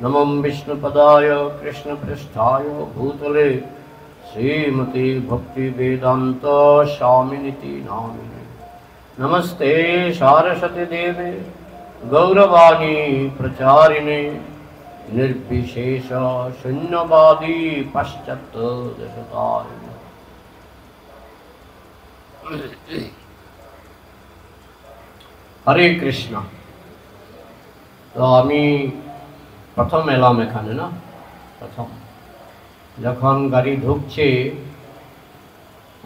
नमो विष्णुपदाय कृष्णपृष्ठाय भूतले श्रीमती भक्ति वेदांत स्वामिनिति नामिने। नमस्ते सारस्वती देवे गौरवाणी प्रचारिणे निर्विशेष शून्यवादी पाश्चात्य देशतारिणे। हरे कृष्णा। तो आमी प्रथम एलाम एखाने ना प्रथम যখন গাড়ি ঢুকছে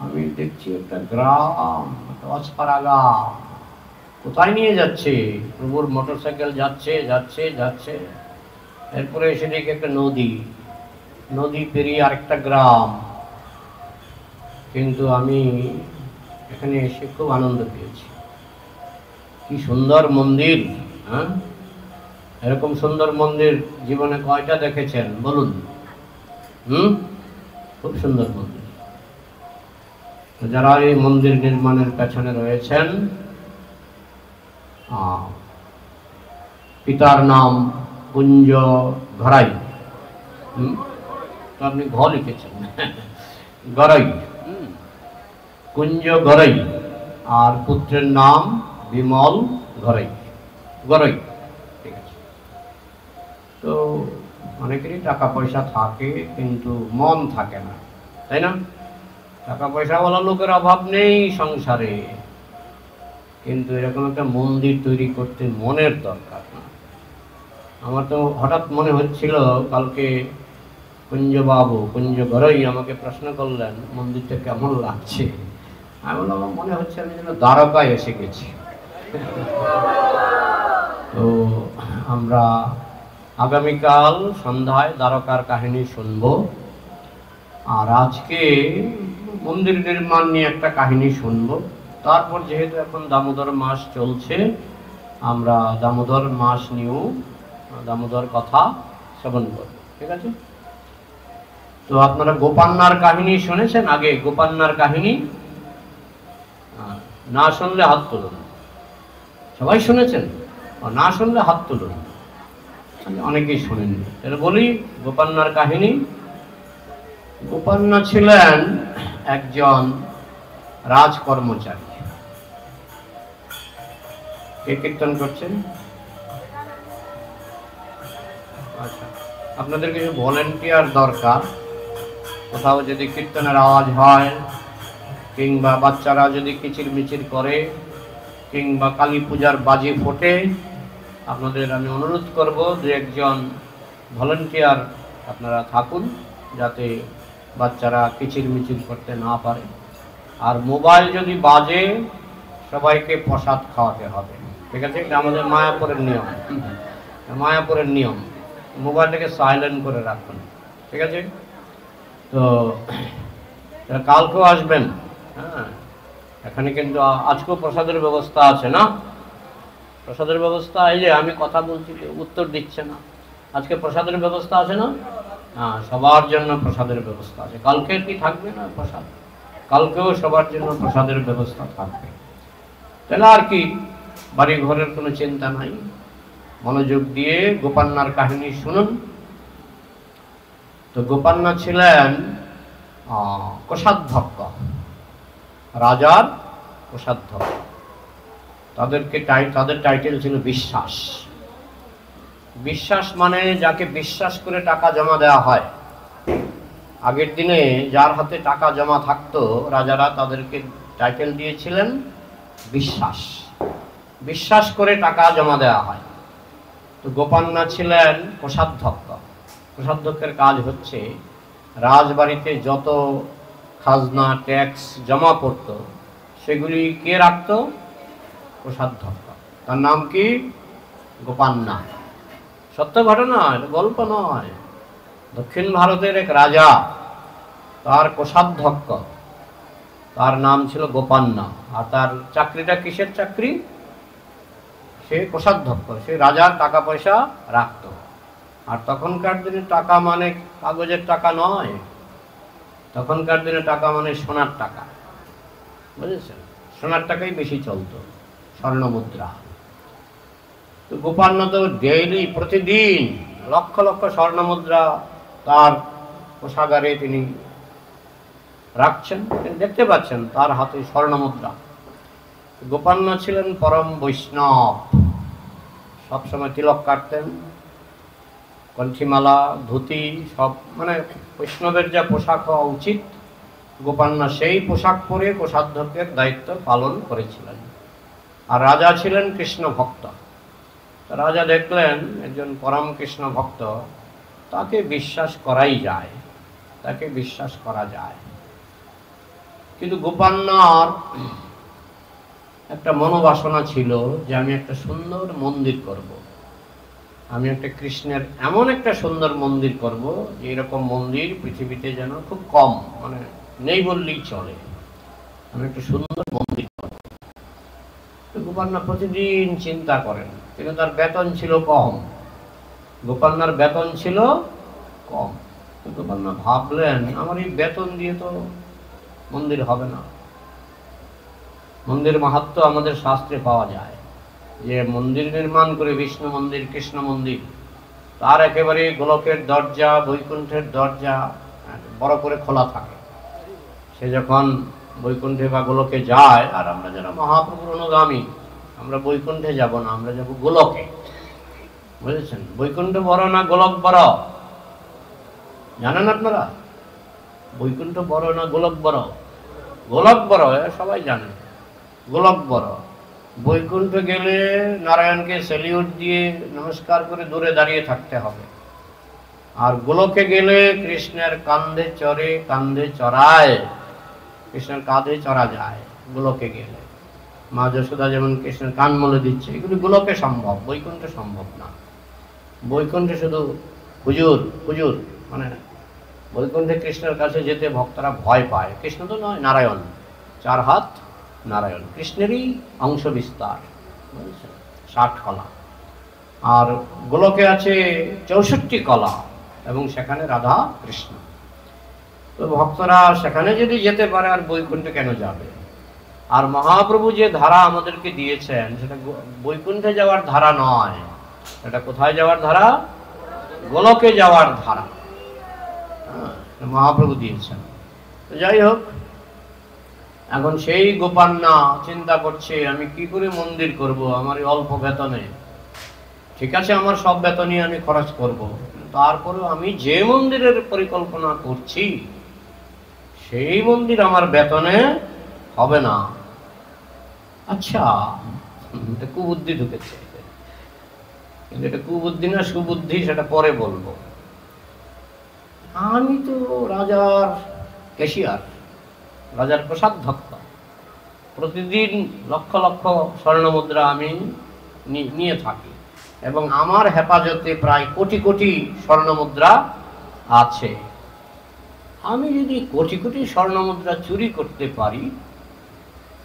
আমি দেখছি একটা গ্রাম, একটা অজপাড়া গ্রাম। কোথায় নিয়ে যাচ্ছে? প্রভুর মোটরসাইকেল যাচ্ছে যাচ্ছে যাচ্ছে, এরপরে এসে দেখি একটা নদী, নদী পেরিয়ে আরেকটা গ্রাম। কিন্তু আমি এখানে এসে খুব আনন্দ পেয়েছি। কি সুন্দর মন্দির! হ্যাঁ, এরকম সুন্দর মন্দির জীবনে কয়টা দেখেছেন বলুন? খুব সুন্দর মন্দির। যারা এই মন্দির নির্মাণের পেছনে রয়েছেন, পিতার নাম কুঞ্জ ঘরাই। তো আপনি ঘ লিখেছেন, গরাই, কুঞ্জ গরাই। আর পুত্রের নাম বিমল ঘরাই, গরাই। ঠিক আছে। তো অনেকেরই টাকা পয়সা থাকে কিন্তু মন থাকে না, তাই না? টাকা পয়সাওয়ালা লোকের অভাব নেই সংসারে, কিন্তু এরকম একটা মন্দির তৈরি করতে মনের দরকার না। আমার তো হঠাৎ মনে হচ্ছিল, কালকে কুঞ্জবাবু, কুঞ্জ ঘরই আমাকে প্রশ্ন করলেন মন্দিরটা কেমন লাগছে। আমি বললাম আমার মনে হচ্ছে আমি যেন দ্বারকায় এসে গেছি। তো আমরা আগামীকাল সন্ধ্যায় দ্বারকার কাহিনী শুনবো, আর আজকে মন্দির নির্মাণ নিয়ে একটা কাহিনী শুনবো। তারপর যেহেতু এখন দামোদর মাস চলছে, আমরা দামোদর মাস নিয়েও দামোদর কথা শ্রবণ করব। ঠিক আছে? তো আপনারা গোপান্নার কাহিনী শুনেছেন আগে? গোপান্নার কাহিনী না শুনলে হাত তুলুন। সবাই শুনেছেন? না শুনলে হাত তুলুন। অনেকেই শোনেননি। তাহলে বলি গোপান্নার কাহিনী। গোপান্না ছিলেন একজন রাজকর্মচারী। কে কীর্তন করছেন? আচ্ছা, আপনাদের কিছু ভলেন্টিয়ার দরকার। কোথাও যদি কীর্তনের আওয়াজ হয়, কিংবা বাচ্চারা যদি কিচির মিচির করে, কিংবা কালী পূজার বাজি ফোটে, আপনাদের আমি অনুরোধ করব যে একজন ভলেন্টিয়ার আপনারা থাকুন, যাতে বাচ্চারা কিচির মিচির করতে না পারে। আর মোবাইল যদি বাজে, সবাইকে প্রসাদ খাওয়াতে হবে। ঠিক আছে? এটা আমাদের মায়াপুরের নিয়ম। মায়াপুরের নিয়ম, মোবাইলটাকে সাইলেন্ট করে রাখুন। ঠিক আছে? তো কালকেও আসবেন। হ্যাঁ, এখানে কিন্তু আজকেও প্রসাদের ব্যবস্থা আছে না? প্রসাদের ব্যবস্থা, এই যে আমি কথা বলছি উত্তর দিচ্ছে না। আজকে প্রসাদের ব্যবস্থা আছে না? হ্যাঁ, সবার জন্য প্রসাদের ব্যবস্থা আছে। কালকে কি থাকবে না প্রসাদ? কালকেও সবার জন্য প্রসাদের ব্যবস্থা থাকবে। তাহলে আর কি, বাড়ি ঘরের কোনো চিন্তা নাই। মনোযোগ দিয়ে গোপান্নার কাহিনী শুনুন। তো গোপান্না ছিলেন কোষাধ্যক্ষ, রাজার কোষাধ্যক্ষ। তাদের টাইটেল ছিল বিশ্বাস। বিশ্বাস মানে যাকে বিশ্বাস করে টাকা জমা দেওয়া হয়। আগের দিনে যার হাতে টাকা জমা থাকতো, রাজারা তাদেরকে টাইটেল দিয়েছিলেন বিশ্বাস। বিশ্বাস করে টাকা জমা দেওয়া হয়। তো গোপান্না ছিলেন কোষাধ্যক্ষ। কোষাধ্যক্ষের কাজ হচ্ছে রাজবাড়িতে যত খাজনা ট্যাক্স জমা পড়ত, সেগুলি কে রাখত? কোষাধ্যক্ষ। তার নাম কি? গোপান্না। সত্য ঘটনা, এটা গল্প নয়। দক্ষিণ ভারতের এক রাজা, তার কোষাধ্যক্ষ, তার নাম ছিল গোপান্না। আর তার চাকরিটা কিসের চাকরি? সে কোষাধ্যক্ষ, সে রাজার টাকা পয়সা রাখত। আর তখনকার দিনে টাকা মানে কাগজের টাকা নয়, তখনকার দিনে টাকা মানে সোনার টাকা। বুঝেছেন? সোনার টাকাই বেশি চলতো, স্বর্ণ মুদ্রা। তো গোপান্ন তো ডেইলি, প্রতিদিন লক্ষ লক্ষ স্বর্ণ মুদ্রা তার কোষাগারে তিনি রাখছেন, তিনি দেখতে পাচ্ছেন তার হাতে স্বর্ণ মুদ্রা। গোপান্ন ছিলেন পরম বৈষ্ণব, সবসময় তিলক কাটতেন, কণ্ঠিমালা, ধুতি, সব মানে বৈষ্ণবের যা পোশাক হওয়া উচিত, গোপান্না সেই পোশাক পরে কোষাধ্যক্ষের দায়িত্ব পালন করেছিলেন। আর রাজা ছিলেন কৃষ্ণ ভক্ত। রাজা দেখলেন একজন পরম কৃষ্ণ ভক্ত, তাকে বিশ্বাস করাই যায়, তাকে বিশ্বাস করা যায়। কিন্তু গোপান্নার একটা মনোবাসনা ছিল যে আমি একটা সুন্দর মন্দির করব, আমি একটা কৃষ্ণের এমন একটা সুন্দর মন্দির করব যে এরকম মন্দির পৃথিবীতে যেন খুব কম, মানে নেই বললেই চলে, আমি একটা সুন্দর মন্দির করব। গোপান্না প্রতিদিন চিন্তা করেন, কিন্তু তার বেতন ছিল কম, গোপান্নার বেতন ছিল কম। গোপান্না ভাবলেন আমার এই বেতন দিয়ে তো মন্দির হবে না। মন্দির মাহাত্ম্য আমাদের শাস্ত্রে পাওয়া যায় যে মন্দির নির্মাণ করে, বিষ্ণু মন্দির, কৃষ্ণ মন্দির, তার একেবারে গোলকের দরজা, বৈকুণ্ঠের দরজা বড় করে খোলা থাকে। সে যখন বৈকুণ্ঠে বা গোলকে যায়, আর আমরা যারা মহাপ্রভুর অনুগামী, আমরা বৈকুণ্ঠে যাব না, আমরা যাব গোলকে, বুঝেছেন? বৈকুণ্ঠ বড় না গোলক বড় জানেন আপনারা? বৈকুণ্ঠ বড় না গোলক বড়? গোলক বড়, সবাই জানে, গোলক বড়। বৈকুণ্ঠ গেলে নারায়ণকে সেলিউট দিয়ে নমস্কার করে দূরে দাঁড়িয়ে থাকতে হবে, আর গোলকে গেলে কৃষ্ণের কান্ধে চড়ে, কান্ধে চড়ায়, কৃষ্ণের কাঁধে চড়া যায় গোলকে গেলে। মা যশোদা যেমন কৃষ্ণের কান মলে দিচ্ছে, এগুলো গোলকে সম্ভব, বৈকুণ্ঠে সম্ভব না। বৈকুণ্ঠে শুধু হুজুর হুজুর, মানে বৈকুণ্ঠে কৃষ্ণের কাছে যেতে ভক্তরা ভয় পায়। কৃষ্ণ তো নয়, নারায়ণ, চার হাত নারায়ণ, কৃষ্ণেরই অংশ বিস্তার, বুঝেছেন? 60 কলা। আর গোলকে আছে 64 কলা, এবং সেখানে রাধা কৃষ্ণ। তো ভক্তরা সেখানে যদি যেতে পারে, আর বৈকুণ্ঠে কেন যাবে? আর মহাপ্রভু যে ধারা আমাদেরকে দিয়েছেন, সেটা বৈকুণ্ঠে যাওয়ার ধারা নয়, এটা কোথায় যাওয়ার ধারা? গোলকে যাওয়ার ধারা মহাপ্রভু দিয়েছেন। তো যাই হোক, এখন সেই গোপান্না চিন্তা করছে আমি কি করে মন্দির করব আমার এই অল্প বেতনে। ঠিক আছে, আমার সব বেতনই আমি খরচ করব, তারপরেও আমি যে মন্দিরের পরিকল্পনা করছি সেই মন্দির আমার বেতনে হবে না। আচ্ছা, এটা কুবুদ্ধি ঢুকেছে, কিন্তু এটা কুবুদ্ধি না সুবুদ্ধি সেটা পরে বলবো। আমি তো রাজার ক্যাশিয়ার, রাজার কোষাধ্যক্ষ, প্রতিদিন লক্ষ লক্ষ স্বর্ণ মুদ্রা আমি নিয়ে থাকি, এবং আমার হেফাজতে প্রায় কোটি কোটি স্বর্ণ মুদ্রা আছে। আমি যদি কোটি কোটি স্বর্ণ মুদ্রা চুরি করতে পারি,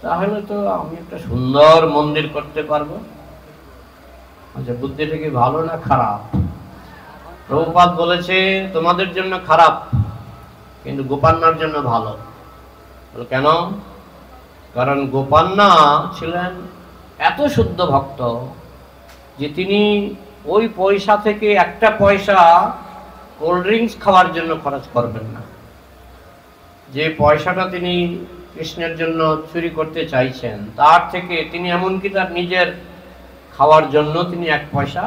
তাহলে তো আমি একটা সুন্দর মন্দির করতে পারবো। আচ্ছা, বুদ্ধিটা কি ভালো না খারাপ? প্রভুপাদ বলেছে তোমাদের জন্য খারাপ, কিন্তু গোপান্নার জন্য ভালো। কেন? কারণ গোপান্না ছিলেন এত শুদ্ধ ভক্ত যে তিনি ওই পয়সা থেকে একটা পয়সা কোল্ড ড্রিঙ্কস খাওয়ার জন্য খরচ করবেন না। যে পয়সাটা তিনি কৃষ্ণের জন্য চুরি করতে চাইছেন, তার থেকে তিনি এমনকি তার নিজের খাওয়ার জন্য তিনি 1 পয়সা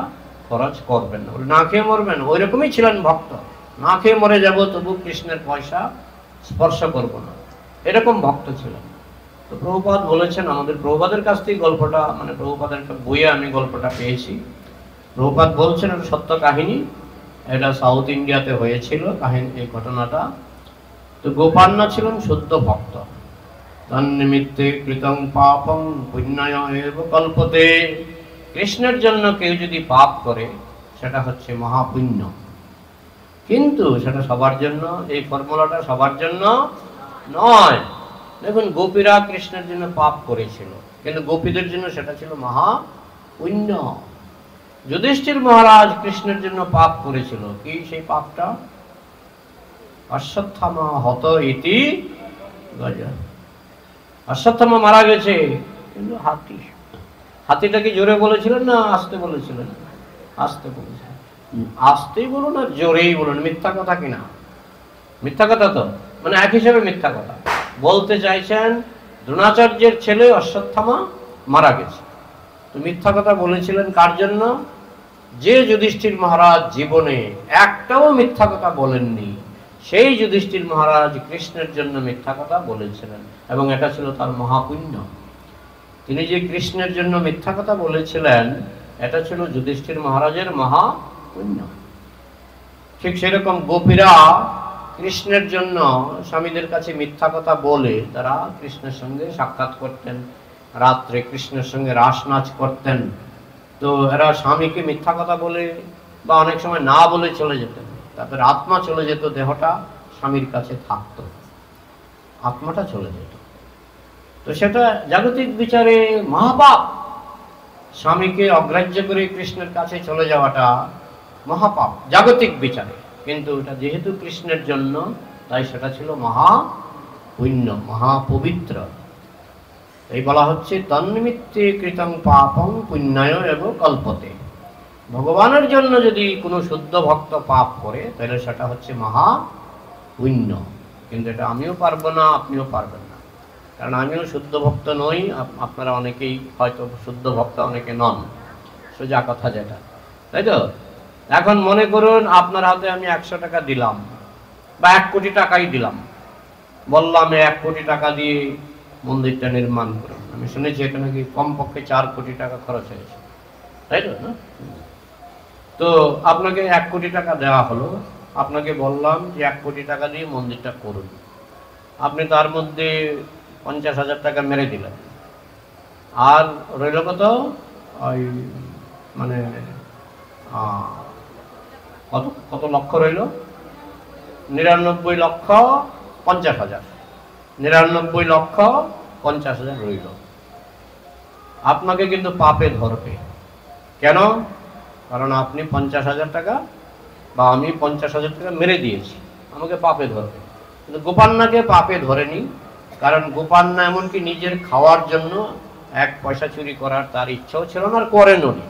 খরচ করবেন না। না খেয়ে মরবেন, ওই রকমই ছিলেন ভক্ত, না খেয়ে মরে যাব তবু কৃষ্ণের পয়সা স্পর্শ করব না, এরকম ভক্ত ছিলেন। তো প্রভুপাদ বলেছেন, আমাদের প্রভুপাদের কাছ থেকে গল্পটা, মানে প্রভুপাদের একটা বইয়ে আমি গল্পটা পেয়েছি। প্রভুপাদ বলছেন এটা সত্য কাহিনী, এটা সাউথ ইন্ডিয়াতে হয়েছিল কাহিনী, এই ঘটনাটা। তো গোপান্না ছিলেন শুদ্ধ ভক্ত। তন্নিমিত্তে কৃতং পাপং পুণ্যায় এব কল্পতে। কৃষ্ণের জন্য কেউ যদি পাপ করে সেটা হচ্ছে মহাপুণ্য, কিন্তু সেটা সবার জন্য, এই ফর্মুলাটা সবার জন্য নয়। দেখুন, গোপীরা কৃষ্ণের জন্য পাপ করেছিল, কিন্তু গোপীদের জন্য সেটা ছিল মহাপুণ্য। যুধিষ্ঠির মহারাজ কৃষ্ণের জন্য পাপ করেছিল, কি সেই পাপটা? অশ্বত্থামা হত ইতি গজ। অশ্বত্থামা মারা গেছে, কিন্তু হাতিটা কি জোরে বলেছিলেন না আস্তে বলেছিলেন? আস্তে বলেছিলেন। আসতেই বলুন আর জোরেই বলুন, মিথ্যা কথা কিনা? মিথ্যা কথা তো, মানে এক হিসেবে মিথ্যা কথা বলতে চাইছেন। দ্রোণাচার্যের ছেলে অশ্বত্থামা মারা গেছে, তো মিথ্যা কথা বলেছিলেন কার জন্য? যে যুধিষ্ঠির মহারাজ জীবনে একটাও মিথ্যা কথা বলেননি, সেই যুধিষ্ঠির মহারাজ কৃষ্ণের জন্য মিথ্যা কথা বলেছিলেন, এবং এটা ছিল তার মহাপুণ্য। তিনি যে কৃষ্ণের জন্য মিথ্যা কথা বলেছিলেন, এটা ছিল যুধিষ্ঠির মহারাজের মহাপুণ্য। ঠিক সেরকম গোপীরা কৃষ্ণের জন্য স্বামীদের কাছে মিথ্যা কথা বলে তারা কৃষ্ণের সঙ্গে সাক্ষাৎ করতেন, রাত্রে কৃষ্ণের সঙ্গে রাস নাচ করতেন। তো এরা স্বামীকে মিথ্যা কথা বলে বা অনেক সময় না বলে চলে যেতেন, তারপরে আত্মা চলে যেত, দেহটা স্বামীর কাছে থাকতো, আত্মাটা চলে যেত। তো সেটা জাগতিক বিচারে মহাপাপ। স্বামীকে অগ্রাহ্য করে কৃষ্ণের কাছে চলে যাওয়াটা মহাপাপ জাগতিক বিচারে, কিন্তু এটা যেহেতু কৃষ্ণের জন্য, তাই সেটা ছিল মহা পুণ্য, মহাপবিত্র। এই বলা হচ্ছে তন্নিমিত্তে কৃতং পাপং পুণ্যায় এব কল্পতে। ভগবানের জন্য যদি কোনো শুদ্ধ ভক্ত পাপ করে, তাহলে সেটা হচ্ছে মহা পুণ্য। কিন্তু এটা আমিও পারবো না, আপনিও পারবেন না, কারণ আমিও শুদ্ধ ভক্ত নই, আপনারা অনেকেই হয়তো শুদ্ধ ভক্ত, অনেকে নন, সোজা কথা যেটা, তাই তো? এখন মনে করুন আপনার হাতে আমি 100 টাকা দিলাম, বা 1 কোটি টাকাই দিলাম, বললাম 1 কোটি টাকা দিয়ে মন্দিরটা নির্মাণ করুন। আমি শুনেছি এটা নাকি কমপক্ষে 4 কোটি টাকা খরচ হয়েছে, তাই তো না? তো আপনাকে 1 কোটি টাকা দেওয়া হলো, আপনাকে বললাম যে 1 কোটি টাকা দিয়ে মন্দিরটা করুন। আপনি তার মধ্যে 50,000 টাকা মেরে দিলেন, আর রইল কত? ওই মানে কত কত লক্ষ রইল? 99,50,000। 99,50,000 রইল। আপনাকে কিন্তু পাপে ধরবে। কেন? কারণ আপনি 50,000 টাকা বা আমি 50,000 টাকা মেরে দিয়েছি, আমাকে পাপে ধরবে। কিন্তু গোপান্নাকে পাপে ধরেনি, কারণ গোপান্না এমনকি নিজের খাওয়ার জন্য 1 পয়সা চুরি করার তার ইচ্ছাও ছিল না, আর করেনও নি।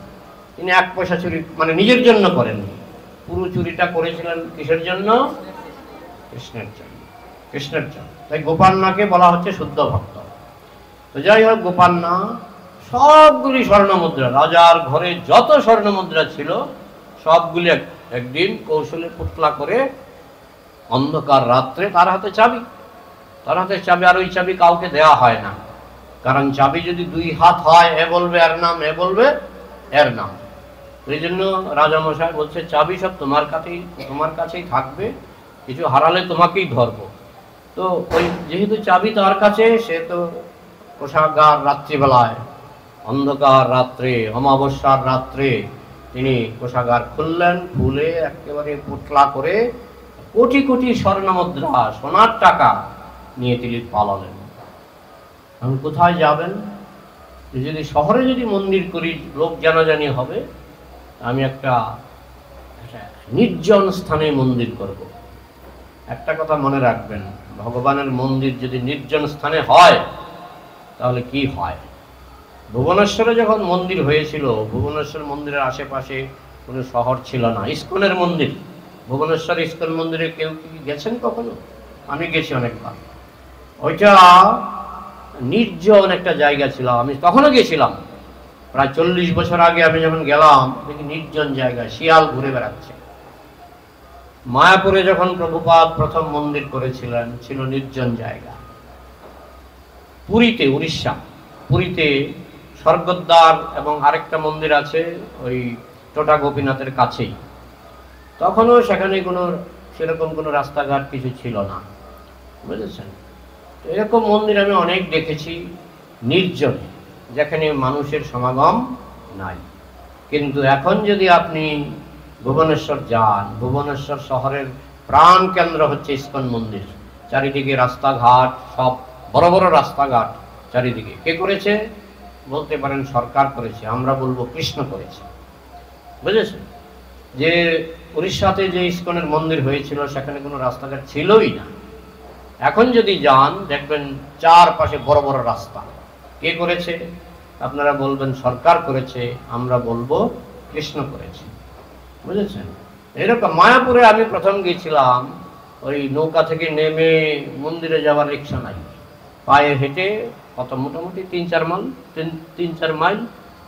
তিনি 1 পয়সা চুরি মানে নিজের জন্য করেননি, পুরো চুরিটা করেছিলেন কিসের জন্য? কৃষ্ণের জন্য, কৃষ্ণের জন্য। তাই গোপান্নাকে বলা হচ্ছে শুদ্ধ ভক্ত। তো যাই হোক, গোপান্না সবগুলি স্বর্ণমুদ্রা, রাজার ঘরে যত স্বর্ণমুদ্রা ছিল সবগুলি একদিন কৌশলে পুতলা করে অন্ধকার রাত্রে, তার হাতে চাবি, তার হাতে চাবি, আর ওই চাবি কাউকে দেওয়া হয় না, কারণ চাবি যদি 2 হাত হয়, এ বলবে এর নাম, এ বলবে এর নাম। এই জন্য রাজামশাই বলছে চাবি সব তোমার কাছেই থাকবে, কিছু হারালে তোমাকেই ধরবো। তো ওই যেহেতু চাবি তার কাছে, সে তো কোষাগার রাত্রিবেলায়, অন্ধকার রাত্রে, অমাবস্যার রাত্রে তিনি কোষাগার খুললেন, খুলে একেবারে পুতলা করে কোটি কোটি স্বর্ণমুদ্রা, সোনার টাকা নিয়ে তিনি পালালেন। এখন কোথায় যাবেন? যদি শহরে যদি মন্দির করি, লোক জানাজানি হবে, আমি একটা নির্জন স্থানে মন্দির করব। একটা কথা মনে রাখবেন, ভগবানের মন্দির যদি নির্জন স্থানে হয় তাহলে কি হয়? ভুবনেশ্বরে যখন মন্দির হয়েছিল, ভুবনেশ্বর মন্দিরের আশেপাশে কোনো শহর ছিল না, ইস্কনের মন্দির, ভুবনেশ্বর ইস্কন মন্দিরে কেউ কি গেছেন কখনো? আমি গেছি অনেকবার। ওইটা নির্জন একটা জায়গা ছিল, আমি তখনও গেছিলাম, প্রায় 40 বছর আগে আমি যখন গেলাম, দেখি নির্জন জায়গা, শিয়াল ঘুরে বেড়াচ্ছে। মায়াপুরে যখন প্রভুপাদ প্রথম মন্দির করেছিলেন, ছিল নির্জন জায়গা। পুরীতে, উড়িষ্যা, পুরীতে স্বর্গদ্বার এবং আরেকটা মন্দির আছে ওই টোটা গোপীনাথের কাছেই, তখনও সেখানে কোনো সেরকম কোনো রাস্তাঘাট কিছু ছিল না, বুঝেছেন? এরকম মন্দির আমি অনেক দেখেছি নির্জনে, যেখানে মানুষের সমাগম নাই। কিন্তু এখন যদি আপনি ভুবনেশ্বর যান, ভুবনেশ্বর শহরের প্রাণ কেন্দ্র হচ্ছে ইস্কন মন্দির, চারিদিকে রাস্তাঘাট, সব বড় বড় রাস্তাঘাট চারিদিকে। কে করেছে? বলতে পারেন সরকার করেছে, আমরা বলবো কৃষ্ণ করেছে, বুঝেছেন? যে উড়িষ্যাতে যে ইস্কনের মন্দির হয়েছিল, সেখানে কোনো রাস্তাঘাট ছিলই না। এখন যদি যান, দেখবেন চারপাশে বড় বড় রাস্তা। কে করেছে? আপনারা বলবেন সরকার করেছে, আমরা বলবো কৃষ্ণ করেছে। বুঝেছেন? এরকম মায়াপুরে আমি প্রথম গিয়েছিলাম, ওই নৌকা থেকে নেমে মন্দিরে যাওয়ার রিক্সা নাই, পায়ে হেঁটে কত মোটামুটি 3-4 মাইল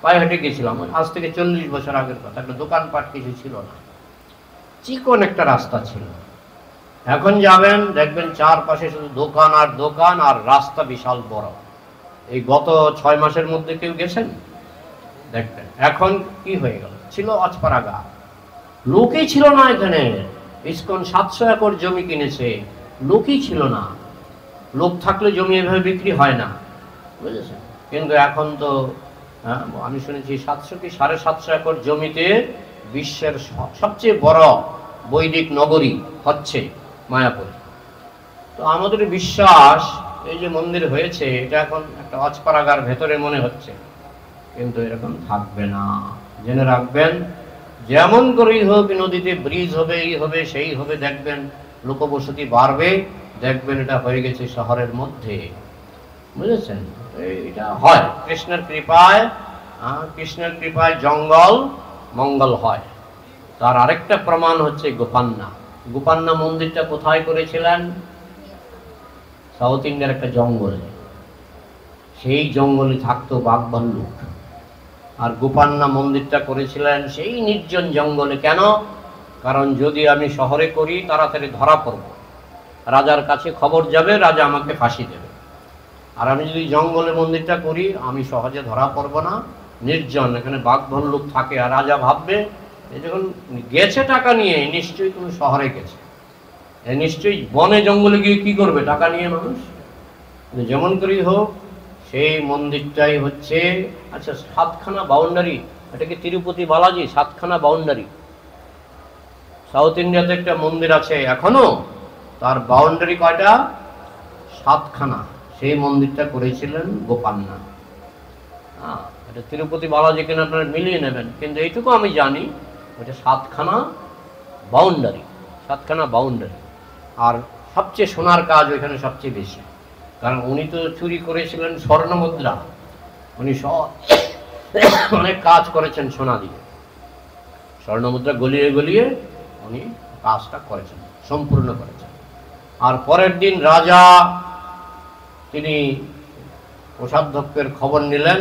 পায়ে হেঁটে গেছিলাম। আজ থেকে 40 বছর আগের কথা। একটা দোকানপাট কিছু ছিল না, চিকন একটা রাস্তা ছিল। এখন যাবেন দেখবেন চারপাশে শুধু দোকান আর দোকান, আর রাস্তা বিশাল বড়। এই গত 6 মাসের মধ্যে কেউ গেছেন দেখবেন এখন কি হয়ে গেল? ছিল অজপাড়াগা, লোকই ছিল না এখানে। ইসকন 700 একর জমি কিনেছে, লোকই ছিল না। লোক থাকলে জমি এভাবে বিক্রি হয় না, বুঝেছেন? কিন্তু এখন তো আমি শুনেছি 700 কি 750 একর জমিতে বিশ্বের সবচেয়ে বড় বৈদিক নগরী হচ্ছে মায়াপুর। তো আমাদের বিশ্বাস এই যে মন্দির হয়েছে এটা এখন একটা অজপাড়াগার ভেতরে মনে হচ্ছে, কিন্তু এরকম থাকবে না। জেনে রাখবেন, যেমন করেই হোক নদীতে ব্রিজ হবে, এই হবে সেই হবে, দেখবেন লোকবসতি বাড়বে, দেখবেন এটা হয়ে গেছে শহরের মধ্যে, বুঝেছেন? এটা হয় কৃষ্ণের কৃপায়। কৃষ্ণের কৃপায় জঙ্গল মঙ্গল হয়। তার আরেকটা প্রমাণ হচ্ছে গোপান্না। গোপান্না মন্দিরটা কোথায় করেছিলেন? সাউথ ইন্ডিয়ার একটা জঙ্গলে। সেই জঙ্গলে থাকতো বাঘ ভাল্লুক, আর গোপান্না মন্দিরটা করেছিলেন সেই নির্জন জঙ্গলে। কেন? কারণ যদি আমি শহরে করি তাড়াতাড়ি ধরা পড়ব, রাজার কাছে খবর যাবে, রাজা আমাকে ফাঁসি দেবে। আর আমি যদি জঙ্গলে মন্দিরটা করি আমি সহজে ধরা পড়ব না, নির্জন, এখানে বাঘ ভাল্লুক থাকে। আর রাজা ভাববে যখন গেছে টাকা নিয়ে, নিশ্চয়ই তুমি শহরে গেছে, নিশ্চয়ই বনে জঙ্গলে গিয়ে কি করবে টাকা নিয়ে মানুষ। যেমন করেই হোক সেই মন্দিরটাই হচ্ছে। আচ্ছা, 7খানা বাউন্ডারি, এটা কি তিরুপতি বালাজি? 7খানা বাউন্ডারি। সাউথ ইন্ডিয়াতে একটা মন্দির আছে এখনো, তার বাউন্ডারি কয়টা? 7খানা। সেই মন্দিরটা করেছিলেন গোপান্না। এটা তিরুপতি বালাজি কিনা আপনারা মিলিয়ে নেবেন, কিন্তু এইটুকু আমি জানি ওটা 7খানা বাউন্ডারি। 7খানা বাউন্ডারি। আর সবচেয়ে সোনার কাজ ওইখানে সবচেয়ে বেশি, কারণ উনি তো চুরি করেছিলেন স্বর্ণ মুদ্রা। উনি অনেক কাজ করেছেন সোনা দিয়ে, স্বর্ণ মুদ্রা গলিয়ে গলিয়ে উনি কাজটা করেছেন, সম্পূর্ণ করেছেন। আর পরের দিন রাজা তিনি কোষাধ্যক্ষের খবর নিলেন,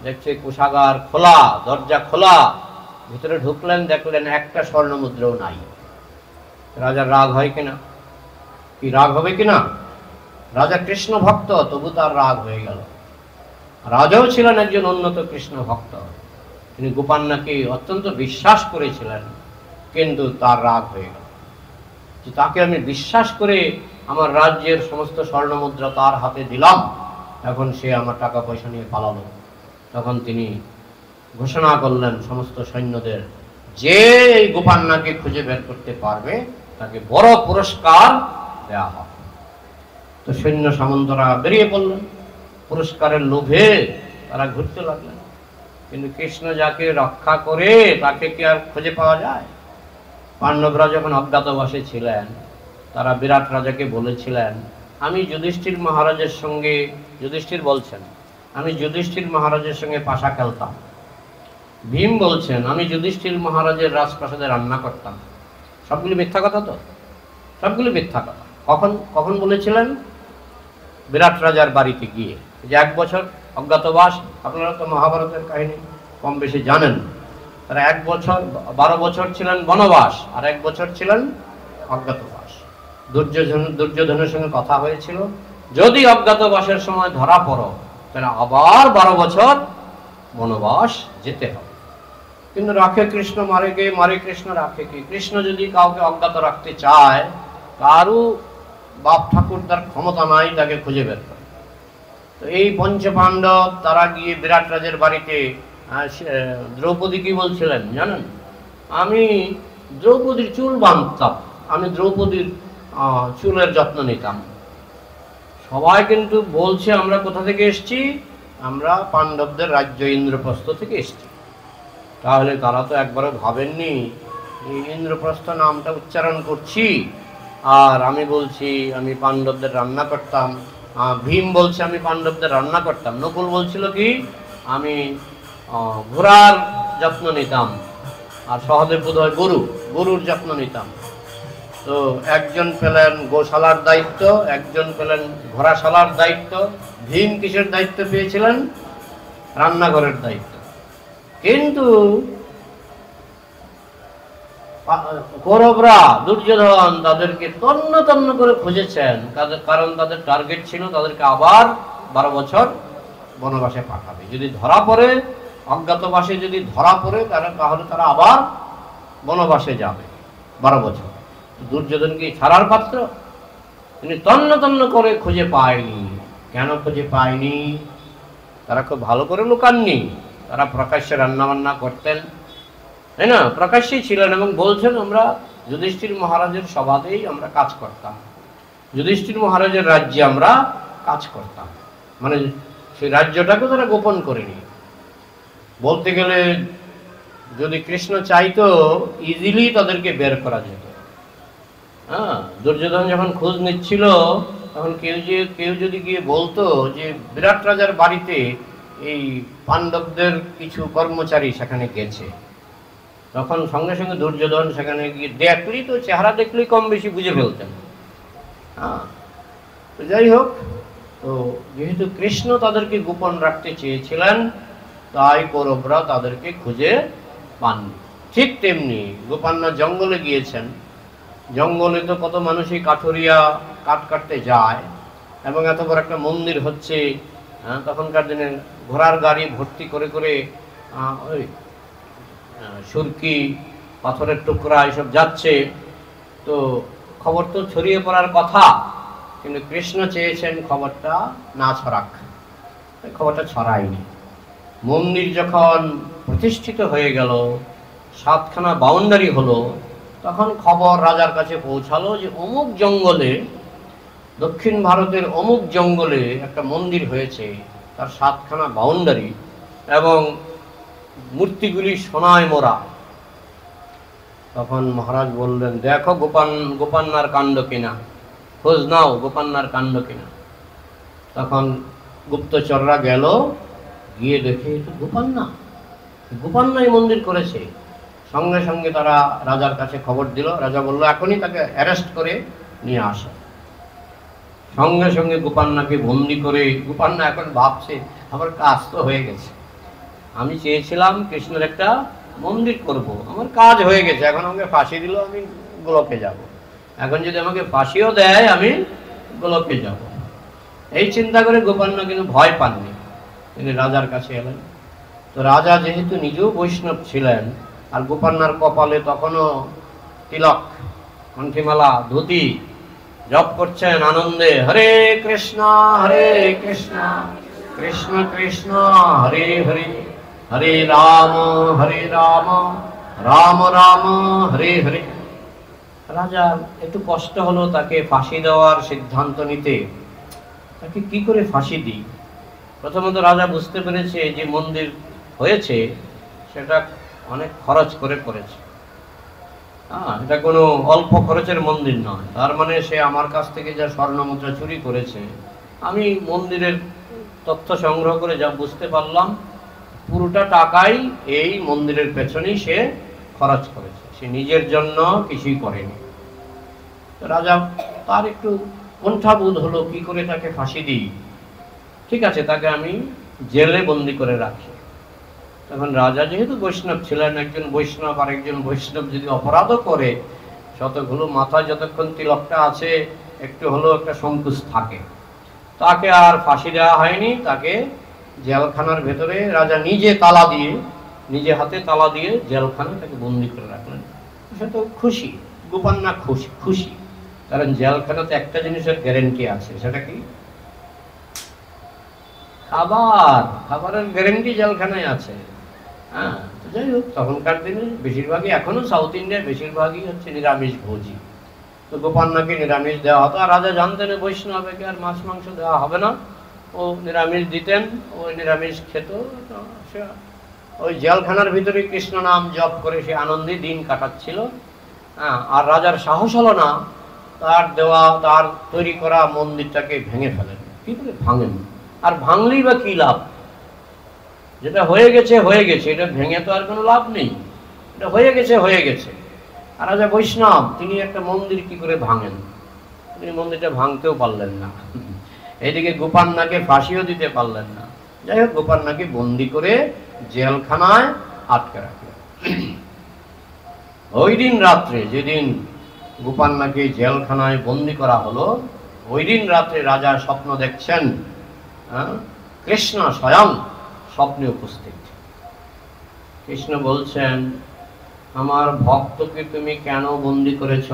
দেখছে কোষাগার খোলা, দরজা খোলা, ভিতরে ঢুকলেন, দেখলেন একটা স্বর্ণ মুদ্রাও নাই। রাজার রাগ হয় কিনা? কি রাগ হবে কিনা? রাজা কৃষ্ণ ভক্ত, তবু তার রাগ হয়ে গেল। রাজাও ছিলেন একজন উন্নত কৃষ্ণ ভক্ত, তিনি গোপান্নাকে অত্যন্ত বিশ্বাস করেছিলেন, কিন্তু তার রাগ হয়ে গেল যে তাকে আমি বিশ্বাস করে আমার রাজ্যের সমস্ত স্বর্ণ মুদ্রা তার হাতে দিলাম, এখন সে আমার টাকা পয়সা নিয়ে পালালো। তখন তিনি ঘোষণা করলেন সমস্ত সৈন্যদের, যে এই গোপান্নাকে খুঁজে বের করতে পারবে তাকে বড় পুরস্কার দেওয়া হবে। তো সৈন্য সামন্তরা বেরিয়ে পড়লেন, পুরস্কারের লোভে তারা ঘুরতে লাগলেন। কিন্তু কৃষ্ণ যাকে রক্ষা করে তাকে কি আর খুঁজে পাওয়া যায়? পাণ্ডবরা যখন অজ্ঞাতবাসে ছিলেন, তারা বিরাট রাজাকে বলেছিলেন, আমি যুধিষ্ঠির মহারাজের সঙ্গে, যুধিষ্ঠির বলছেন আমি যুধিষ্ঠির মহারাজের সঙ্গে পাশা খেলতাম। ভীম বলছেন আমি যুধিষ্ঠির মহারাজের রাজপ্রাসাদে রান্না করতাম। সবগুলি মিথ্যা কথা তো, সবগুলি মিথ্যা কথা। কখন কখন বলেছিলেন? বিরাট রাজার বাড়িতে গিয়ে। যে 1 বছর অজ্ঞাতবাস, আপনারা তো মহাভারতের কাহিনী কম বেশি জানেন। তারা 1 বছর 12 বছর ছিলেন বনবাস, আর 1 বছর ছিলেন অজ্ঞাতবাস। দুর্যোধনের সঙ্গে কথা হয়েছিল, যদি অজ্ঞাতবাসের সময় ধরা পড়ো তাহলে আবার 12 বছর বনবাস যেতে হবে। কিন্তু রাখে কৃষ্ণ, মারে কৃষ্ণ, রাখে কি? কৃষ্ণ যদি কাউকে অজ্ঞাত রাখতে চায়, কারু বাপ ঠাকুরদার ক্ষমতা নাই তাকে খুঁজে বের করে। তো এই পঞ্চপাণ্ডব তারা গিয়ে বিরাট রাজের বাড়িতে, দ্রৌপদী কি বলছিলেন জানেন? আমি দ্রৌপদীর চুল বাঁধতাম, আমি দ্রৌপদীর চুলের যত্ন নিতাম। সবাই কিন্তু বলছে আমরা কোথা থেকে এসছি? আমরা পাণ্ডবদের রাজ্য ইন্দ্রপ্রস্থ থেকে এসছি। তাহলে তারা তো একবারও ভাবেননি এই ইন্দ্রপ্রস্থ নামটা উচ্চারণ করছি, আর আমি বলছি আমি পাণ্ডবদের রান্না করতাম। ভীম বলছে আমি পাণ্ডবদের রান্না করতাম। নকুল বলছিল কি আমি ঘোড়ার যত্ন নিতাম। আর সহদেব বোধ হয় গরুর যত্ন নিতাম। তো একজন পেলেন গোশালার দায়িত্ব, একজন পেলেন ঘোড়াশালার দায়িত্ব, ভীম কিসের দায়িত্ব পেয়েছিলেন? রান্নাঘরের দায়িত্ব। কিন্তু কৌরবরা, দুর্যোধন তাদেরকে তন্ন তন্ন করে খুঁজেছেন, কারণ তাদের টার্গেট ছিল তাদেরকে আবার 12 বছর বনবাসে পাঠাবে। যদি ধরা পড়ে, অজ্ঞাতবাসে যদি ধরা পড়ে, তাহলে তারা আবার বনবাসে যাবে 12 বছর। দুর্যোধন কি ছাড়ার পাত্র? তিনি তন্ন তন্ন করে খুঁজে পায়নি। কেন খুঁজে পায়নি? তারা খুব ভালো করে লুকাননি, তারা প্রকাশ্যে রান্নাবান্না করতেন, তাই না? প্রকাশ্যেই ছিলেন এবং বলছেন আমরা যুধিষ্ঠির মহারাজের সভাতেই আমরা কাজ করতাম, যুধিষ্ঠির মহারাজের রাজ্যে আমরা কাজ করতাম। মানে সেই রাজ্যটাকে তারা গোপন করেনি। বলতে গেলে যদি কৃষ্ণ চাইতো ইজিলি তাদেরকে বের করা যেত। হ্যাঁ, দুর্যোধন যখন খোঁজ নিচ্ছিল তখন কেউ যদি গিয়ে বলতো যে বিরাট রাজার বাড়িতে এই পাণ্ডবদের কিছু কর্মচারী সেখানে গেছে, তখন সঙ্গে সঙ্গে দুর্যোধন সেখানে গিয়ে দেখলেই তো, চেহারা দেখলেই কম বেশি বুঝে ফেলতেন। হ্যাঁ, তো যাই হোক, তো যেহেতু কৃষ্ণ তাদেরকে গোপন রাখতে চেয়েছিলেন, তাই কৌরবরা তাদেরকে খুঁজে পাননি। ঠিক তেমনি গোপান্না জঙ্গলে গিয়েছেন। জঙ্গলে তো কত মানুষই কাঠুরিয়া কাঠ কাটতে যায়, এবং এত বড় একটা মন্দির হচ্ছে, তখনকার দিনে ঘোড়ার গাড়ি ভর্তি করে করে ওই সুরকি, পাথরের টুকরা এসব যাচ্ছে। তো খবর তো ছড়িয়ে পড়ার কথা, কিন্তু কৃষ্ণ চেয়েছেন খবরটা না ছড়াক, খবরটা ছড়ায়নি। মন্দির যখন প্রতিষ্ঠিত হয়ে গেল, 7খানা বাউন্ডারি হলো, তখন খবর রাজার কাছে পৌঁছালো যে অমুক জঙ্গলে, দক্ষিণ ভারতের অমুক জঙ্গলে একটা মন্দির হয়েছে, তার 7খানা বাউন্ডারি এবং মূর্তিগুলি সোনায় মোড়া। তখন মহারাজ বললেন, দেখো গোপান্নার কাণ্ড কিনা, খোঁজ নাও গোপান্নার কাণ্ড কিনা। তখন গুপ্তচররা গেল, গিয়ে দেখে এটা গোপান্নাই মন্দির করেছে। সঙ্গে সঙ্গে তারা রাজার কাছে খবর দিল। রাজা বলল এখনই তাকে অ্যারেস্ট করে নিয়ে আসো। সঙ্গে সঙ্গে গোপান্নাকে বন্দি করে, গোপান্না এখন ভাবছে আমার কাজ তো হয়ে গেছে, আমি চেয়েছিলাম কৃষ্ণের একটা মন্দির করব, আমার কাজ হয়ে গেছে, এখন আমাকে ফাঁসি দিল, আমি গোলকে যাব। এখন যদি আমাকে ফাঁসিও দেয় আমি গোলকে যাব। এই চিন্তা করে গোপান্না কিন্তু ভয় পাননি, তিনি রাজার কাছে এলেন। তো রাজা যেহেতু নিজেও বৈষ্ণব ছিলেন, আর গোপান্নার কপালে তখনও তিলক, কণ্ঠিমালা, ধুতি, জপ করছেন আনন্দে, হরে কৃষ্ণ কৃষ্ণ কৃষ্ণ হরে হরে, হরে রাম রাম রাম হরে হরে। রাজা একটু কষ্ট হলো তাকে ফাঁসি দেওয়ার সিদ্ধান্ত নিতে। তাকে কি করে ফাঁসি দিই? প্রথমত রাজা বুঝতে পেরেছে যে মন্দির হয়েছে সেটা অনেক খরচ করে করেছে। এটা কোনো অল্প খরচের মন্দির নয়। তার মানে সে আমার কাছ থেকে যা স্বর্ণমুদ্রা চুরি করেছে, আমি মন্দিরের তথ্য সংগ্রহ করে যা বুঝতে পারলাম, পুরোটা টাকাই এই মন্দিরের পেছনেই সে খরচ করেছে, সে নিজের জন্য কিছুই করেনি। তো রাজা তার একটু কুণ্ঠাবোধ হলো, কি করে তাকে ফাঁসি দিই। ঠিক আছে, তাকে আমি জেলে বন্দি করে রাখি। তখন রাজা যেহেতু বৈষ্ণব ছিলেন, একজন বৈষ্ণব আর একজন বৈষ্ণব যদি অপরাধও করে, শতগুলো মাথায় যতক্ষণ তিলকটা আছে একটু হলেও একটা সংকোচ থাকে। তাকে আর ফাঁসি দেওয়া হয়নি, তাকে জেলখানার ভেতরে রাজা নিজে হাতে তালা দিয়ে জেলখানায় তাকে বন্দি করে রাখলেন। সে তো খুশি, গোপান্না খুশি, কারণ জেলখানাতে একটা জিনিসের গ্যারেন্টি আছে, সেটা কি? খাবারের গ্যারেন্টি জেলখানায় আছে। হ্যাঁ, যাই হোক, তখনকার দিনে বেশিরভাগই, এখনো সাউথ ইন্ডিয়ায় বেশিরভাগই হচ্ছে নিরামিষ ভোজি। তো গোপান্নাকে নিরামিষ দেওয়া হতো, আর রাজা জানতেন বৈষ্ণবকে আর মাছ মাংস দেওয়া হবে না, ও নিরামিষ দিতেন, ওই নিরামিষ খেত। ওই জেলখানার ভিতরে কৃষ্ণ নাম জপ করে সে আনন্দে দিন কাটাচ্ছিল। হ্যাঁ, আর রাজার সাহস হলো না তার তৈরি করা মন্দিরটাকে ভেঙে ফেলেন। কি করে ভাঙেন? আর ভাঙলেই বা কি লাভ? যেটা হয়ে গেছে, এটা ভেঙে তো আর কোনো লাভ নেই। হয়ে গেছে হয়ে গেছে। আর রাজা বৈষ্ণব, তিনি একটা মন্দির কি করে ভাঙেন, তিনি মন্দিরটা ভাঙতেও পারলেন না। এদিকে গোপান্নাকে ফাঁসিও দিতে পারলেন না। যাই হোক, গোপান্নাকে বন্দি করে জেলখানায় আটকে রাখলেন। ওই দিন রাত্রে, যেদিন গোপান্নাকে জেলখানায় বন্দি করা হলো, ওই দিন রাত্রে রাজা স্বপ্ন দেখছেন, কৃষ্ণ স্বয়ং স্বপ্নে উপস্থিত। কৃষ্ণ বলছেন, আমার ভক্তকে তুমি কেন বন্দি করেছ?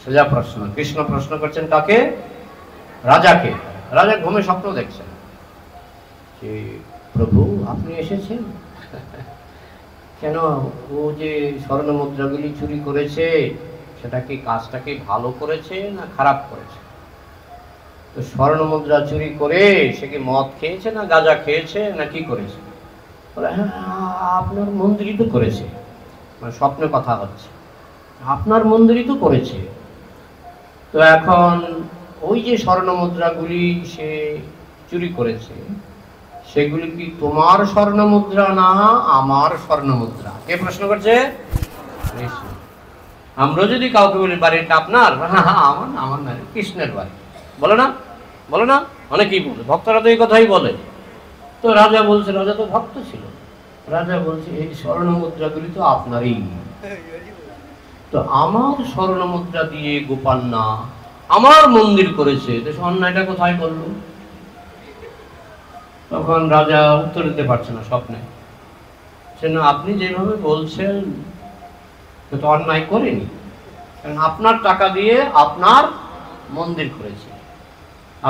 সোজা প্রশ্ন। কৃষ্ণ প্রশ্ন করছেন কাকে? রাজাকে। রাজা ঘুমে স্বপ্ন দেখছেন যে প্রভু আপনি এসেছেন, কেন ও যে স্বর্ণ মুদ্রাগুলি চুরি করেছে সেটা কি কাজটা কি ভালো করেছে না খারাপ করেছে? তো স্বর্ণ মুদ্রা চুরি করে সে কি মদ খেয়েছে না গাঁজা খেয়েছে না কি করেছে? বলে হ্যাঁ, আপনার মন্দিরই তো করেছে। মানে স্বপ্নে কথা হচ্ছে, আপনার মন্দিরই তো করেছে। তো এখন ওই যে স্বর্ণ মুদ্রাগুলি সে চুরি করেছে, সেগুলি কি তোমার স্বর্ণ মুদ্রা না আমার স্বর্ণ মুদ্রা? কে প্রশ্ন করছে? আমরা যদি কাউকে বলি বাড়িটা আপনার, আমার না, আমার না, কৃষ্ণের বাড়ি, বলে না, বলে না, অনেকেই বলে, ভক্তরা তো এই কথাই বলে। তো রাজা বলছে, রাজা তো ভক্ত ছিল, রাজা বলছে এই স্বর্ণ মুদ্রাগুলি তো আপনারই। তো আমার স্বর্ণ মুদ্রা দিয়ে গোপান্না আমার মন্দির করেছে, তো অন্যায়টা কোথায় করলো? তখন রাজা উত্তর দিতে পারছে না স্বপ্নে, না আপনি যেভাবে বলছেন তো অন্যায় করেনি, কারণ আপনার টাকা দিয়ে আপনার মন্দির করেছে।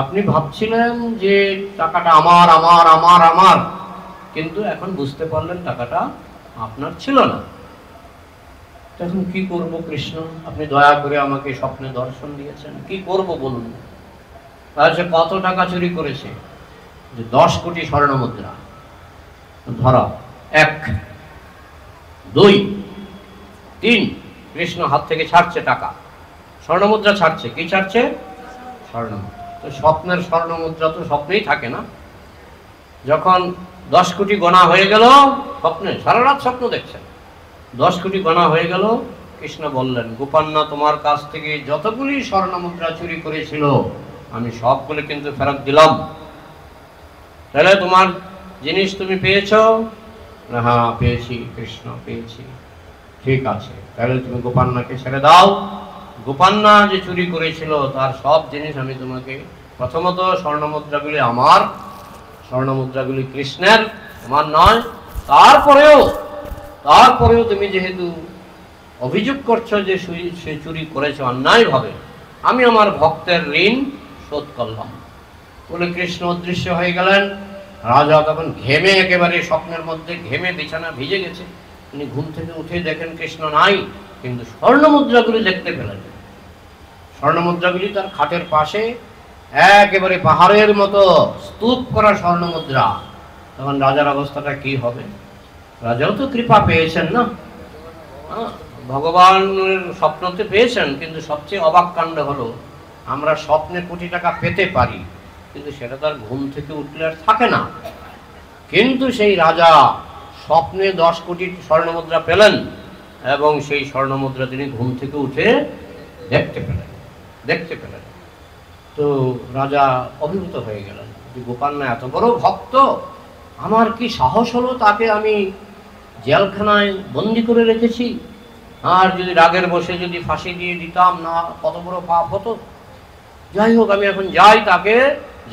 আপনি ভাবছিলেন যে টাকাটা আমার আমার আমার আমার, কিন্তু এখন বুঝতে পারলেন টাকাটা আপনার ছিল না। তখন কি করব কৃষ্ণ, আপনি দয়া করে আমাকে স্বপ্নে দর্শন দিয়েছেন, কি করব বলুন। তাহলে কত টাকা চুরি করেছে? যে 10 কোটি স্বর্ণ মুদ্রা। ধরা 1 2 3, কৃষ্ণ হাত থেকে ছাড়ছে টাকা, স্বর্ণ মুদ্রা ছাড়ছে। কি ছাড়ছে? স্বর্ণ মুদ্রা। তো স্বপ্নের স্বর্ণ মুদ্রা তো স্বপ্নেই থাকে না। যখন 10 কোটি গোনা হয়ে গেল, স্বপ্নে সারা রাত স্বপ্ন দেখছেন, 10 কোটি গোনা হয়ে গেল, কৃষ্ণ বললেন গোপান্না তোমার কাছ থেকে যতগুলি স্বর্ণ মুদ্রা চুরি করেছিল আমি সবগুলো কিন্তু ফেরত দিলাম। তাহলে তোমার জিনিস তুমি পেয়েছো? হ্যাঁ পেয়েছি কৃষ্ণ, পেয়েছি। ঠিক আছে, তাহলে তুমি গোপান্নাকে ছেড়ে দাও। গোপান্না যে চুরি করেছিল তার সব জিনিস আমি তোমাকে, প্রথমত স্বর্ণ মুদ্রাগুলি আমার, স্বর্ণ মুদ্রাগুলি কৃষ্ণের, আমার নয়। তারপরেও তুমি যেহেতু অভিযোগ করছো যে সে চুরি করেছে অন্যায়ভাবে, আমি আমার ভক্তের ঋণ শোধ করলাম। বলে কৃষ্ণ অদৃশ্য হয়ে গেলেন। রাজা তখন ঘেমে, একেবারে স্বপ্নের মধ্যে ঘেমে বিছানা ভিজে গেছে। তিনি ঘুম থেকে উঠে দেখেন কৃষ্ণ নাই, কিন্তু স্বর্ণ মুদ্রাগুলি দেখতে পেলেন। স্বর্ণ মুদ্রাগুলি তার খাটের পাশে একেবারে পাহাড়ের মতো স্তূপ করা স্বর্ণ মুদ্রা। তখন রাজার অবস্থাটা কি হবে? রাজাও তো কৃপা পেয়েছেন না, ভগবানের স্বপ্নতে পেয়েছেন, কিন্তু সবচেয়ে অবাক কাণ্ড হলো আমরা স্বপ্নে কোটি টাকা পেতে পারি, কিন্তু সেটা তার ঘুম থেকে উঠলে আর থাকে না। কিন্তু সেই রাজা স্বপ্নে 10 কোটি স্বর্ণ মুদ্রা পেলেন, এবং সেই স্বর্ণ মুদ্রা তিনি ঘুম থেকে উঠে দেখতে পেলেন। তো রাজা অভিভূত হয়ে গেলেন যে গোপান্না এত বড় ভক্ত, আমার কি সাহস হলো তাকে আমি জেলখানায় বন্দি করে রেখেছি, আর যদি রাগের বসে যদি ফাঁসি দিয়ে দিতাম না কত বড় পাপ হতো। যাই হোক, আমি এখন যাই, তাকে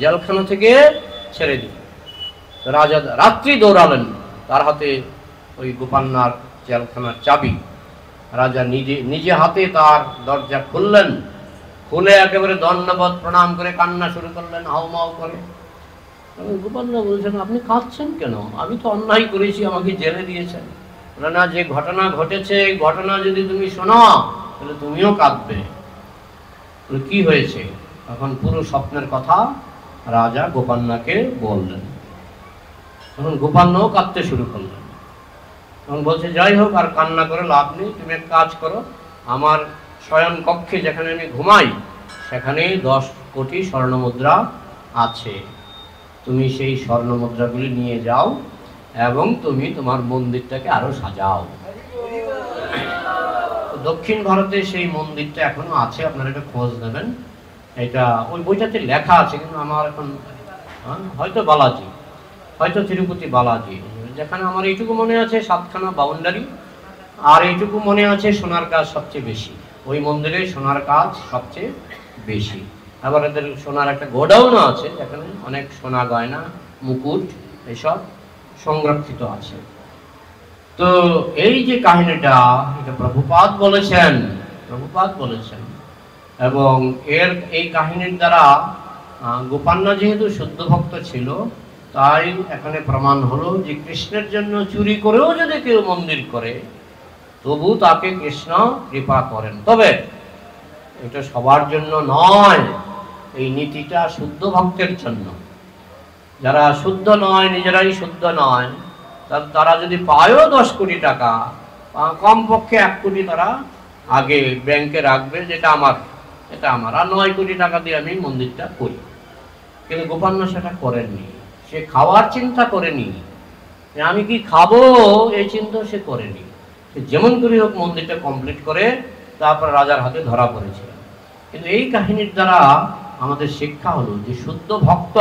জেলখানা থেকে ছেড়ে দিই। রাজা রাত্রি দৌড়ালেন, তার হাতে ওই গোপান্নার জেলখানার চাবি। রাজা নিজে হাতে তার দরজা খুললেন, খুলে একেবারে দণ্ডবত প্রণাম করে কান্না শুরু করলেন, হাউমাউ করে। গোপান্না বলছেন আপনি কাঁদছেন কেন? আমি তো অন্যায় করেছি, আমাকে জেলে দিয়েছেন। না, যে ঘটনা ঘটেছে এই ঘটনা যদি তুমি শোনো তাহলে তুমিও কাঁদবে। কি হয়েছে? তখন পুরো স্বপ্নের কথা রাজা গোপান্নাকে বললেন। তখন গোপান্নাও কাঁদতে শুরু করলেন। তখন বলছে যাই হোক, আর কান্না করে লাভ নেই, তুমি এক কাজ করো, আমার শয়ন কক্ষে যেখানে আমি ঘুমাই সেখানেই 10 কোটি স্বর্ণ মুদ্রা আছে, তুমি সেই স্বর্ণ মুদ্রাগুলি নিয়ে যাও এবং তুমি তোমার মন্দিরটাকে আরো সাজাও। দক্ষিণ ভারতে সেই মন্দিরটা এখনো আছে, আপনারা এটা খোঁজ নেবেন। এটা ওই বইটাতে লেখা আছে, কিন্তু আমার এখন হয়তো বালাজি, হয়তো তিরুপতি বালাজি, যেখানে আমার এইটুকু মনে আছে 7খানা বাউন্ডারি, আর এইটুকু মনে আছে সোনার কাজ সবচেয়ে বেশি। ওই মন্দিরে সোনার কাজ সবচেয়ে বেশি। আবার এদের সোনার একটা গোডাউনও আছে, যেখানে অনেক সোনা গয়না, মুকুট এসব সংরক্ষিত আছে। তো এই যে কাহিনীটা, এটা প্রভুপাদ বলেছেন, প্রভুপাদ বলেছেন। এবং এই কাহিনীর দ্বারা গোপান্না যেহেতু শুদ্ধ ভক্ত ছিল, তাই এখানে প্রমাণ হলো যে কৃষ্ণের জন্য চুরি করেও যদি কেউ মন্দির করে, তবু তাকে কৃষ্ণ কৃপা করেন। তবে এটা সবার জন্য নয়, এই নীতিটা শুদ্ধ ভক্তের জন্য। যারা শুদ্ধ নয়, নিজেরাই শুদ্ধ নয়, তারা যদি পায়ও 10 কোটি টাকা, কমপক্ষে 1 কোটি তারা আগে ব্যাংকে রাখবে, যেটা আমার, এটা আমার, আর 9 কোটি টাকা দিয়ে আমি মন্দিরটা করি। কিন্তু গোপান্ন সেটা করেননি। সে খাওয়ার চিন্তা করেনি, আমি কি খাবো এই চিন্তা সে করেনি। সে যেমন করে হোক মন্দিরটা কমপ্লিট করে তারপর রাজার হাতে ধরা পড়েছিল। কিন্তু এই কাহিনীর দ্বারা আমাদের শিক্ষা হলো যে শুদ্ধ ভক্ত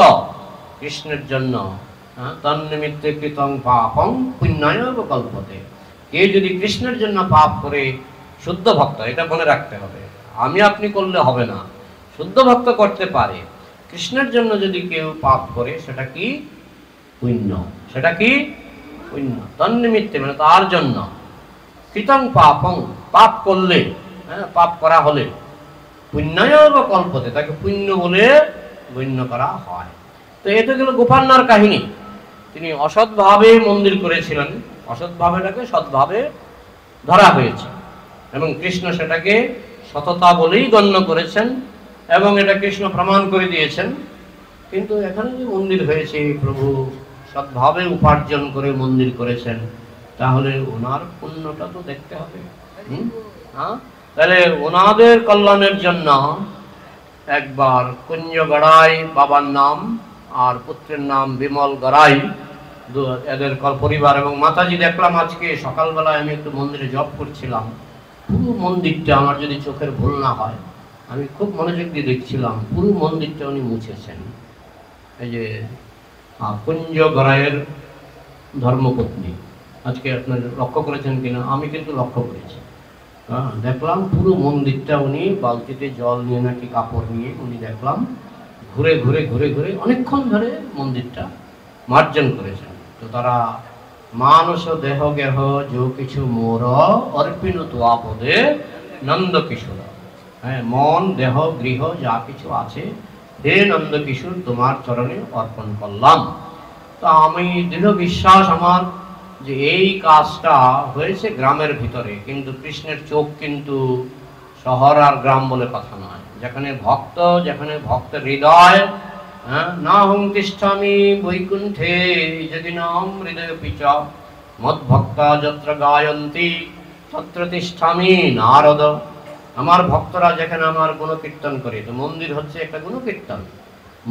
কৃষ্ণের জন্য তন্নিমিত্তে কৃতং পাপং পুণ্যায় কল্পতে। কে যদি কৃষ্ণের জন্য পাপ করে, শুদ্ধ ভক্ত, এটা মনে রাখতে হবে, আমি আপনি করলে হবে না, শুদ্ধ ভক্ত করতে পারে। কৃষ্ণের জন্য যদি কেউ পাপ করে, সেটা কি পুণ্য, সেটা কি পুণ্য। তন্নিমিত্তে মানে তার জন্য, কৃতং পাপং পাপ করলে, পাপ করা হলে, পুণ্যায় কল্পতে তাকে পুণ্য বলে গণ্য করা হয়। তো এটা গেল গোপান্নার কাহিনী। তিনি অসৎভাবে মন্দির করেছিলেন, অসৎভাবেটাকে সৎভাবে ধরা হয়েছে, এবং কৃষ্ণ সেটাকে সততা বলেই গণ্য করেছেন, এবং এটা কৃষ্ণ প্রমাণ করে দিয়েছেন। কিন্তু এখানে যে মন্দির হয়েছে, প্রভু সৎভাবে উপার্জন করে মন্দির করেছেন, তাহলে ওনার পুণ্যটা তো দেখতে হবে। তাহলে ওনাদের কল্যাণের জন্য একবার কুঞ্জ গড়াই বাবার নাম, আর পুত্রের নাম বিমল গড়াই, এদের পরিবার এবং মাতাজি দেখলাম আজকে সকালবেলায়, আমি একটু মন্দিরে জব করছিলাম, পুরো মন্দিরটা, আমার যদি চোখের ভুল না হয়, আমি খুব মনোযোগ দিয়ে দেখছিলাম, পুরো মন্দিরটা উনি মুছেছেন। এই যে কুঞ্জ গড়াইয়ের ধর্মপত্নী, আজকে আপনার লক্ষ্য করেছেন কিনা, আমি কিন্তু লক্ষ্য করেছি। দেখলাম পুরো মন্দিরটা উনি বালতিতে জল নিয়ে নাকি কাপড় নিয়ে উনি দেখলাম ঘুরে ঘুরে ঘুরে ঘুরে অনেকক্ষণ ধরে মন্দিরটা মার্জন করেছেন। তো তারা মানস দেহ গেহ যে কিছু মোর অর্পিণ তোয়া পদে নন্দ কিশোর, হ্যাঁ, মন দেহ গৃহ যা কিছু আছে, হে নন্দ কিশোর তোমার চরণে অর্পণ করলাম। তো আমি দৃঢ় বিশ্বাস আমার যে এই কাজটা হয়েছে গ্রামের ভিতরে, কিন্তু কৃষ্ণের চোখ কিন্তু শহর আর গ্রাম বলে কথা নয়। যেখানে ভক্ত, যেখানে ভক্তের হৃদয়, না হুং তিষ্ঠামি বৈকুণ্ঠে যদি নাম হৃদয় পিচ মদ ভক্তা যত্র গায়ন্তী তত্র তিষ্ঠামি নারদ। আমার ভক্তরা যেখানে আমার গুণকীর্তন করে, তো মন্দির হচ্ছে একটা গুণকীর্তন,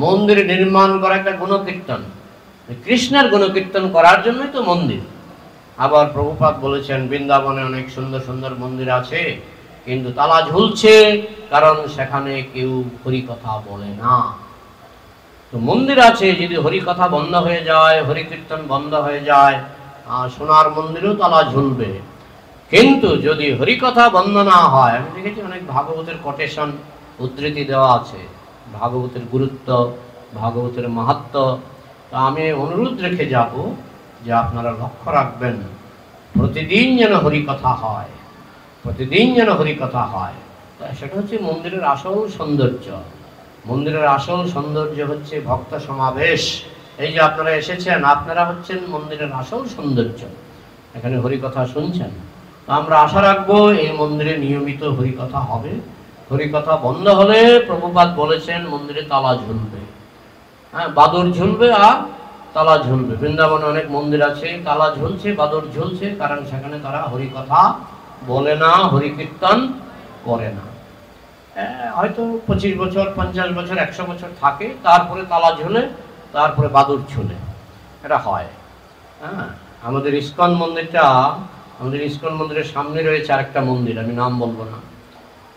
মন্দির নির্মাণ করা একটা গুণকীর্তন, কৃষ্ণের গুণকীর্তন করার জন্যই তো মন্দির। আবার প্রভুপাদ বলেছেন বৃন্দাবনে অনেক সুন্দর সুন্দর মন্দির আছে, কিন্তু তালা ঝুলছে, কারণ সেখানে কেউ হরি কথা বলে না। তো মন্দির আছে, যদি হরি কথা বন্ধ হয়ে যায়, হরি কীর্তন বন্ধ হয়ে যায়, সোনার মন্দিরেও তালা ঝুলবে। কিন্তু যদি হরি কথা বন্ধ না হয়, আমি দেখেছি অনেক ভাগবতের কোটেশন উদ্ধৃতি দেওয়া আছে, ভাগবতের গুরুত্ব, ভাগবতের মাহাত্ম্য। তা আমি অনুরোধ রেখে যাব যে আপনারা লক্ষ্য রাখবেন, প্রতিদিন যেন হরি কথা হয়, প্রতিদিন যেন হরি কথা হয়। সেটা হচ্ছে মন্দিরের আসল সৌন্দর্য। মন্দিরের আসল সৌন্দর্য হচ্ছে ভক্ত সমাবেশ। এই যে আপনারা এসেছেন, আপনারা হচ্ছেন মন্দিরের আসল সৌন্দর্য। এখানে হরি কথা শুনছেন, তো আমরা আশা রাখবো এই মন্দিরে নিয়মিত হরি কথা হবে। হরি কথা বন্ধ হলে প্রভুপাদ বলেছেন মন্দিরে তালা ঝুলবে, হ্যাঁ, বাদুর ঝুলবে আর তালা ঝুলবে। বৃন্দাবনে অনেক মন্দির আছে, তালা ঝুলছে, বাদুর ঝুলছে, কারণ সেখানে তারা হরি কথা বলে না, হরি কীর্তন করে না। হয়তো 25 বছর, 50 বছর, 100 বছর থাকে, তারপরে তালা ঝুলে, তারপরে বাদুর ঝুলে, এটা হয়। হ্যাঁ, আমাদের ইস্কন মন্দিরটা, আমাদের ইস্কন মন্দিরের সামনে রয়েছে আরেকটা মন্দির, আমি নাম বলবো না,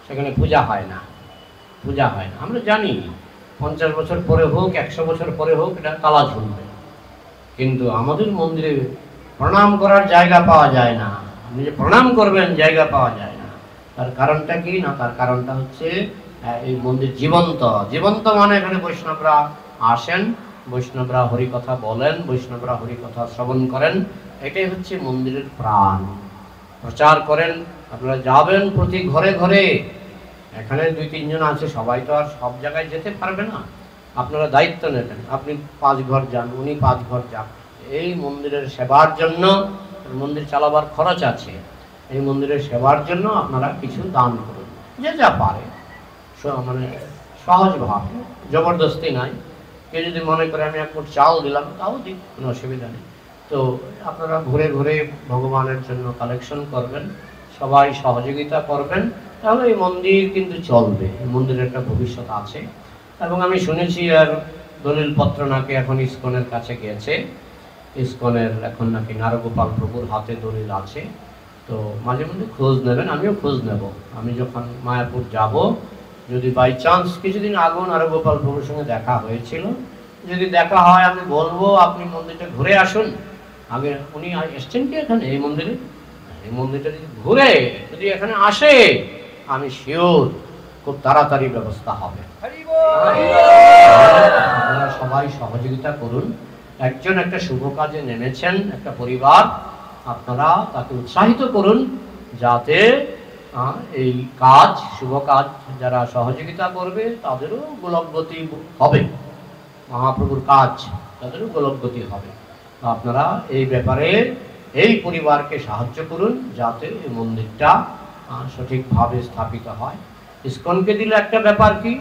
সেখানে পূজা হয় না, পূজা হয় না। আমরা জানি 50 বছর পরে হোক, 100 বছর পরে হোক, এটা তালা ঝুলবে, কিন্তু আমাদের মন্দিরে প্রণাম করার জায়গা পাওয়া যায় না। আপনি যে প্রণাম করবেন জায়গা পাওয়া যায় না। তার কারণটা কি না? তার কারণটা হচ্ছে এই মন্দির জীবন্ত। জীবন্ত মানে এখানে বৈষ্ণবরা আসেন, বৈষ্ণবরা হরিকথা বলেন, বৈষ্ণবরা হরিকথা শ্রবণ করেন, এটাই হচ্ছে মন্দিরের প্রাণ। প্রচার করেন, আপনারা যাবেন প্রতি ঘরে ঘরে। এখানে 2-3 জন আছে, সবাই তো আর সব জায়গায় যেতে পারবে না। আপনারা দায়িত্ব নেবেন, আপনি 5 ঘর যান, উনি 5 ঘর যান, এই মন্দিরের সেবার জন্য। মন্দির চালাবার খরচ আছে, এই মন্দিরের সেবার জন্য আপনারা কিছু দান করুন, যে যা পারে, মানে সহজভাবে, জবরদস্তি নাই। কেউ যদি মনে করে আমি 1 মুঠ চাল দিলাম, তাও দিক, কোনো অসুবিধা নেই। তো আপনারা ঘুরে ঘুরে ভগবানের জন্য কালেকশন করবেন, সবাই সহযোগিতা করবেন, তাহলে এই মন্দির কিন্তু চলবে। এই মন্দিরের একটা ভবিষ্যৎ আছে। এবং আমি শুনেছি আর দলিলপত্র নাকি এখন ইস্কনের কাছে গিয়েছে, ইস্কনের এখন নাকি নারগোপাল প্রভুর হাতে দলিল আছে। তো মাঝে মধ্যে খোঁজ নেবেন, আমিও খোঁজ নেব। আমি যখন মায়াপুর যাব, যদি বাই চান্স কিছুদিন আগেও নারগোপাল প্রভুর সঙ্গে দেখা হয়েছিল, যদি দেখা হয় আমি বলবো আপনি মন্দিরটা ঘুরে আসুন। আগে উনি এসছেন কি এখানে এই মন্দিরে? এই মন্দিরটা যদি ঘুরে যদি এখানে আসে, আমি শিওর খুব তাড়াতাড়ি ব্যবস্থা হবে। আপনারা সবাই সহযোগিতা করুন। একজন একটা শুভ কাজে নেমেছেন, একটা পরিবার, আপনারা তাকে উৎসাহিত করুন, যাতে এই কাজ, শুভ কাজ যারা সহযোগিতা করবে তাদেরও গোলকগতি হবে, মহাপ্রভুর কাজ তাদেরও গোলকগতি হবে। আপনারা এই ব্যাপারে এই পরিবারকে সাহায্য করুন, যাতে এই মন্দিরটা সঠিকভাবে স্থাপিত হয়। ইস্কনকে দিলে একটা ব্যাপার কি,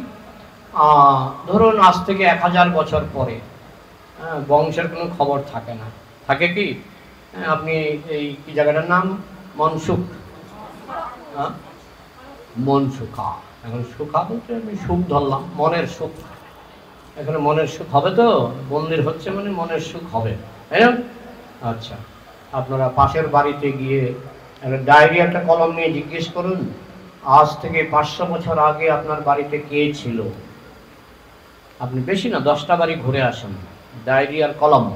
ধরুন আজ থেকে 1000 বছর পরে বংশের কোনো খবর থাকে না, থাকে কি? আপনি এই কি জায়গাটার নাম? মনসুখ, মনসুখা। এখন সুখা বলতে আমি সুখ ধরলাম, মনের সুখ। এখানে মনের সুখ হবে তো, মন্দির হচ্ছে মানে মনের সুখ হবে, তাই না? আচ্ছা, আপনারা পাশের বাড়িতে গিয়ে একটা ডায়েরি, একটা কলম নিয়ে জিজ্ঞেস করুন, আজ থেকে 500 বছর আগে আপনার বাড়িতে কে ছিল? আপনি বেশি না 10টা বাড়ি ঘুরে আসেন, ডায়েরি আর কলম।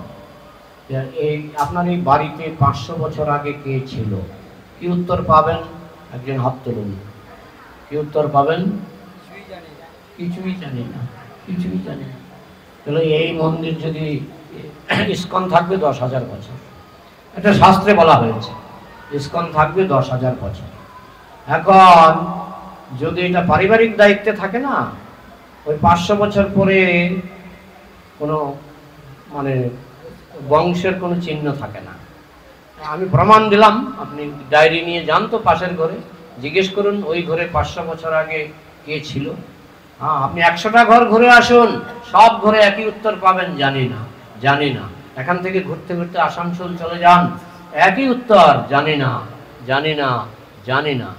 এই আপনার এই বাড়িতে 500 বছর আগে কে ছিল? কি উত্তর পাবেন? একজন হাত তুলুন। কি উত্তর পাবেন? কিছুই জানি না, কিছুই জানি না। তাহলে এই মন্দির যদি ইস্কন থাকবে 10,000 বছর, এটা শাস্ত্রে বলা হয়েছে, ইস্কন থাকবে 10,000 বছর। এখন যদি এটা পারিবারিক দায়িত্বে থাকে না, ওই 500 বছর পরে কোনো মানে বংশের কোনো চিহ্ন থাকে না। আমি প্রমাণ দিলাম, আপনি ডায়েরি নিয়ে যান তো পাশের ঘরে, জিজ্ঞেস করুন ওই ঘরে 500 বছর আগে কে ছিল। আপনি 100টা ঘর ঘুরে আসুন, সব ঘরে একই উত্তর পাবেন, জানি না, জানি না। এখান থেকে ঘুরতে ঘুরতে আসানসোল চলে যান, একই উত্তর, জানি না, জানি না, জানি না।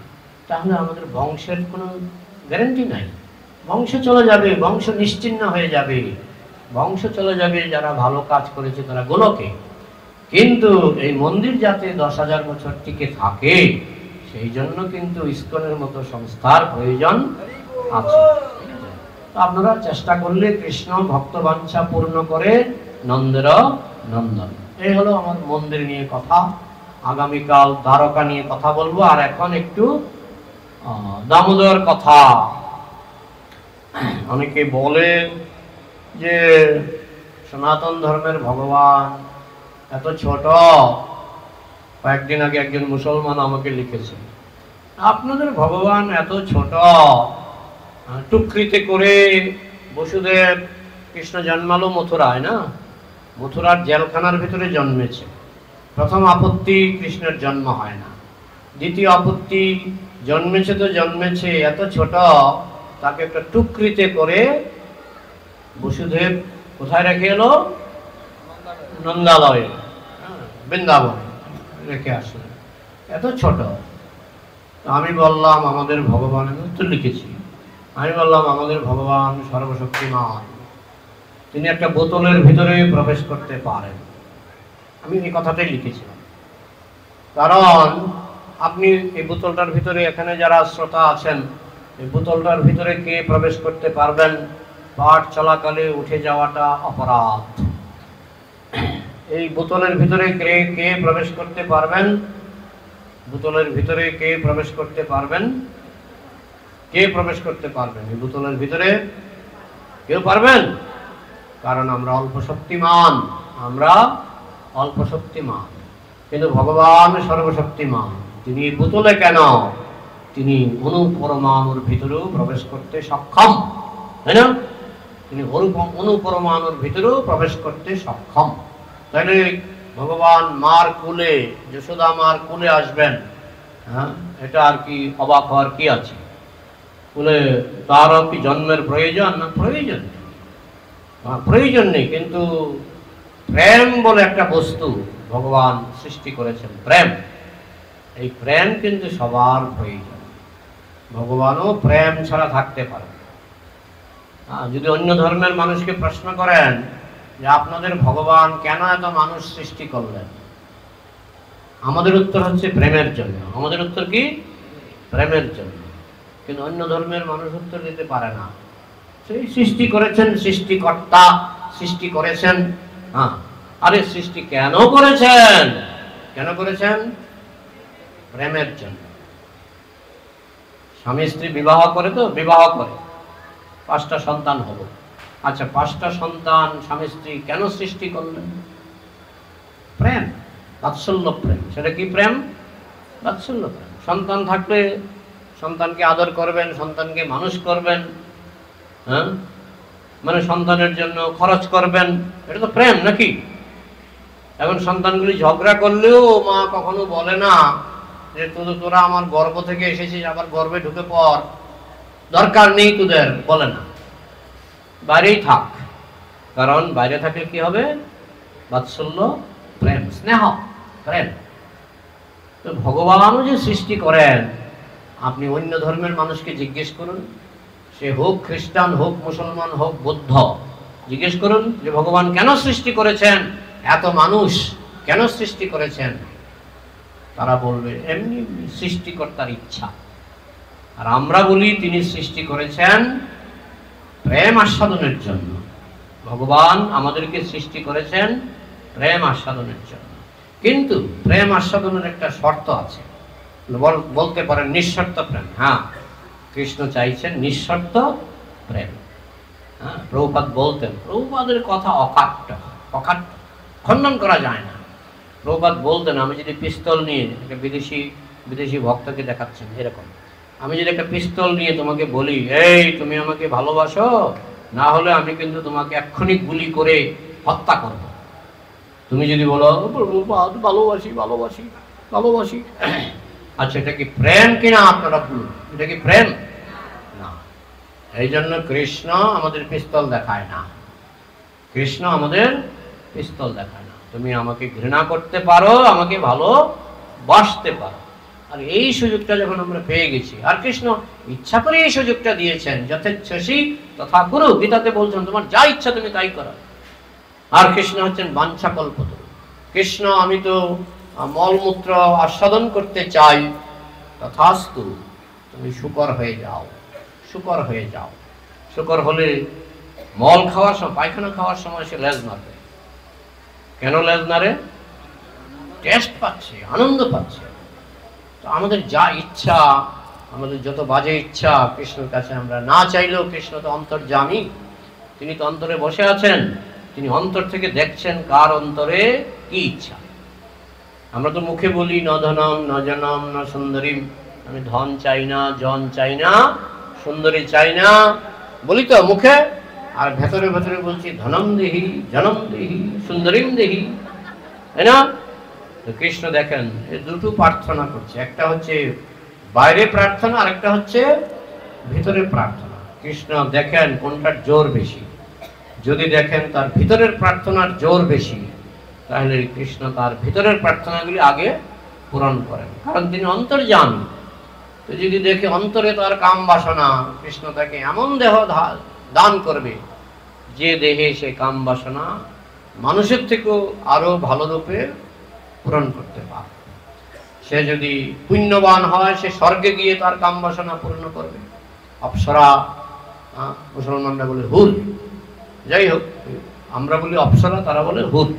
তাহলে আমাদের বংশের কোনো গ্যারান্টি নাই, বংশ চলে যাবে, বংশ নিশ্চিহ্ন হয়ে যাবে, বংশ চলে যাবে। যারা ভালো কাজ করেছে তারা গোলকে, কিন্তু এই মন্দির যাতে 10,000 বছর টিকে থাকে, সেই জন্য কিন্তু ইস্কনের মতো সংস্থার প্রয়োজন আছে। তো আপনারা চেষ্টা করলে কৃষ্ণ ভক্তবাঞ্ছা পূর্ণ করে নন্দের নন্দন। এই হলো আমার মন্দির নিয়ে কথা। আগামীকাল দ্বারকা নিয়ে কথা বলবো। আর এখন একটু দামোদর কথা। অনেকে বলে যে সনাতন ধর্মের ভগবান এত ছোট। কয়েকদিন আগে একজন মুসলমান আমাকে লিখেছে, আপনাদের ভগবান এত ছোট, টুকরিতে করে বসুদেব কৃষ্ণ জন্মালো মথুরায়, না? মথুরার জেলখানার ভিতরে জন্মেছে। প্রথম আপত্তি, কৃষ্ণের জন্ম হয় না। দ্বিতীয় আপত্তি, জন্মেছে তো জন্মেছে, এত ছোট, তাকে একটা টুকরিতে করে বসুদেব কোথায় রেখে এলো? নন্দালয়ে, বৃন্দাবনে রেখে আসলো, এত ছোট। আমি বললাম আমাদের ভগবান, আমি উত্তর লিখেছি, আমি বললাম আমাদের ভগবান সর্বশক্তিমান, তিনি একটা বোতলের ভিতরে প্রবেশ করতে পারেন। আমি এই কথাটাই লিখেছিলাম। কারণ আপনি এই বোতলটার ভিতরে, এখানে যারা শ্রোতা আছেন, এই বোতলটার ভিতরে কে প্রবেশ করতে পারবেন? পাঠ চলাকালে উঠে যাওয়াটা অপরাধ। এই বোতলের ভিতরে কে কে প্রবেশ করতে পারবেন? বোতলের ভিতরে কে প্রবেশ করতে পারবেন? কে প্রবেশ করতে পারবেন এই বোতলের ভিতরে? কেউ পারবেন? কারণ আমরা অল্প শক্তিমান, আমরা অল্প শক্তিমান, কিন্তু ভগবান সর্বশক্তিমান। তিনি এই বোতলে কেন, তিনি অনুপরমাণুর ভিতরেও প্রবেশ করতে সক্ষম, তাই না? তিনি অনুপরমাণুর ভিতরেও প্রবেশ করতে সক্ষম। তাহলে ভগবান মার কুলে, যশোদা মার কুলে আসবেন, হ্যাঁ, এটা আর কি অবাক হওয়ার কি আছে? কুলে তারও কি জন্মের প্রয়োজন? না, প্রয়োজন প্রয়োজন নেই। কিন্তু প্রেম বলে একটা বস্তু ভগবান সৃষ্টি করেছেন, প্রেম। এই প্রেম কিন্তু সবার প্রয়োজন। ভগবানও প্রেম ছাড়া থাকতে পারে। যদি অন্য ধর্মের মানুষকে প্রশ্ন করেন যে আপনাদের ভগবান কেন এত মানুষ সৃষ্টি করলেন, আমাদের উত্তর হচ্ছে প্রেমের জন্য। আমাদের উত্তর কি? প্রেমের জন্য। কিন্তু অন্য ধর্মের মানুষ উত্তর দিতে পারে না। সেই সৃষ্টি করেছেন, সৃষ্টিকর্তা সৃষ্টি করেছেন। আরে সৃষ্টি কেন করেছেন? কেন করেছেন? প্রেমের জন্য। স্বামী স্ত্রী বিবাহ করে, তো বিবাহ করে 5টা সন্তান হলো। আচ্ছা, 5টা সন্তান স্বামী স্ত্রী কেন সৃষ্টি করলেন? প্রেম, বাৎসল্য প্রেম। সেটা কি প্রেম? বাৎসল্য প্রেম। সন্তান থাকলে সন্তানকে আদর করবেন, সন্তানকে মানুষ করবেন, হ্যাঁ, মানে সন্তানের জন্য খরচ করবেন, এটা তো প্রেম নাকি? এখন সন্তানগুলি ঝগড়া করলেও মা কখনো বলে না যে তোরা আমার গর্ভ থেকে এসেছিস, আবার গর্ভে ঢুকে পর, দরকার নেই তোদের, বলে না, বাইরেই থাক। কারণ বাইরে থাকলে কি হবে? বাৎসল্য প্রেম, স্নেহ, প্রেম। তো ভগবানও যে সৃষ্টি করেন, আপনি অন্য ধর্মের মানুষকে জিজ্ঞেস করুন, সে হোক খ্রিস্টান, হোক মুসলমান, হোক বৌদ্ধ, জিজ্ঞেস করুন যে ভগবান কেন সৃষ্টি করেছেন, এত মানুষ কেন সৃষ্টি করেছেন? তারা বলবে এমনি সৃষ্টিকর্তার ইচ্ছা। আর আমরা বলি তিনি সৃষ্টি করেছেন প্রেম আস্বাদনের জন্য। ভগবান আমাদেরকে সৃষ্টি করেছেন প্রেম আস্বাদনের জন্য। কিন্তু প্রেম আস্বাদনের একটা শর্ত আছে, বলতে পারেন নিঃশর্ত প্রেম। হ্যাঁ, কৃষ্ণ চাইছেন নিঃশর্ত প্রেম। হ্যাঁ, প্রভুপাদ বলতেন, প্রভুপাদের কথা অকাট্য, অকাট্য, খণ্ডন করা যায় না। প্রভুপাদ বলতেন, আমি যদি পিস্তল নিয়ে, একটা বিদেশি ভক্তকে দেখাচ্ছেন এরকম, আমি যদি একটা পিস্তল নিয়ে তোমাকে বলি, এই তুমি আমাকে ভালোবাসো, না হলে আমি কিন্তু তোমাকে এক্ষুনি গুলি করে হত্যা করব। তুমি যদি বলো ভালোবাসি ভালোবাসি ভালোবাসি, আচ্ছা এটা কি প্রেম কিনা আপনারা বলুন? এটা কি প্রেম? না। এই জন্য কৃষ্ণ আমাদের পিস্তল দেখায় না। কৃষ্ণ আমাদের পিস্তল দেখায় না। তুমি আমাকে ঘৃণা করতে পারো, আমাকে ভালোবাসতে পারো। আর এই সুযোগটা যখন আমরা পেয়ে গেছি, আর কৃষ্ণ ইচ্ছা করে এই সুযোগটা দিয়েছেন, যথেচ্ছসি তথা কুরু, গীতাতে বলছেন তোমার যা ইচ্ছা তুমি তাই করো। আর কৃষ্ণ হচ্ছেন বাঞ্ছাকল্পতরু। কৃষ্ণ আমি তো মলমূত্র আস্বাদন করতে চাই, তথাস্তু, তুমি শুকর হয়ে যাও, শুকর হয়ে যাও। শুকর হলে মল খাওয়ার সময়, পায়খানা খাওয়ার সময় সে লেজ নাড়ে। কেন লেজ নাড়ে? টেস্ট পাচ্ছে, আনন্দ পাচ্ছে। তো আমাদের যা ইচ্ছা, আমাদের যত বাজে ইচ্ছা, কৃষ্ণের কাছে আমরা না চাইলেও, কৃষ্ণ তো অন্তর্যামী, তিনি তো অন্তরে বসে আছেন, তিনি অন্তর থেকে দেখছেন কার অন্তরে কি ইচ্ছা। আমরা তো মুখে বলি ন ধনম ন জনম ন সুন্দরী, আমি ধন চাই না, জন চাই না, সুন্দরী চাই না, বলি তো মুখে, আর ভেতরে ভেতরে বলছি ধনম দেহি, জনম দেহি, সুন্দরীম দেহি, তাই না? তো কৃষ্ণ দেখেন এই দুটো প্রার্থনা করছে, একটা হচ্ছে বাইরে প্রার্থনা, আর একটা হচ্ছে ভিতরে প্রার্থনা। কৃষ্ণ দেখেন কোনটার জোর বেশি। যদি দেখেন তার ভিতরের প্রার্থনার জোর বেশি, তাহলে কৃষ্ণ তার ভিতরের প্রার্থনাগুলি আগে পূরণ করেন, কারণ তিনি অন্তর্যামী। তো যদি দেখে অন্তরে তার কাম বাসনা, কৃষ্ণ তাকে এমন দেহ দান করবে যে দেহে সে কাম বাসনা মানুষের থেকেও আরো ভালো রূপে পূরণ করতে পারে। সে যদি পুণ্যবান হয়, সে স্বর্গে গিয়ে তার কাম বাসনা পূর্ণ করবে। অপ্সরা, মুসলমানরা বলে হুর, যাই হোক আমরা বলি অপ্সরা, তারা বলে হুর।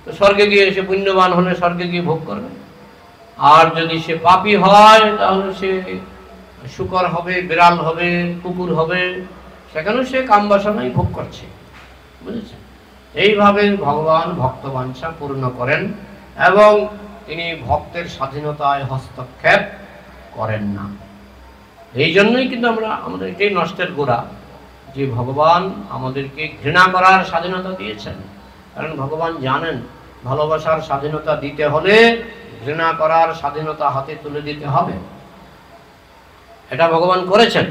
তো স্বর্গে গিয়ে সে পুণ্যবান হলে স্বর্গে গিয়ে ভোগ করবে। আর যদি সে পাপী হয় তাহলে সে শূকর হবে, বিড়াল হবে, কুকুর হবে, সেখানেও সে কাম বাসনাই ভোগ করছে, বুঝেছেন? এইভাবে ভগবান ভক্তবাঞ্ছা পূর্ণ করেন এবং তিনি ভক্তের স্বাধীনতায় হস্তক্ষেপ করেন না। এই জন্যই কিন্তু আমাদের এটাই নষ্টের গোড়া, যে ভগবান আমাদেরকে ঘৃণা করার স্বাধীনতা দিয়েছেন। কারণ ভগবান জানেন ভালোবাসার স্বাধীনতা দিতে হলে ঘৃণা করার স্বাধীনতা হাতে তুলে দিতে হবে। এটা ভগবান করেছেন,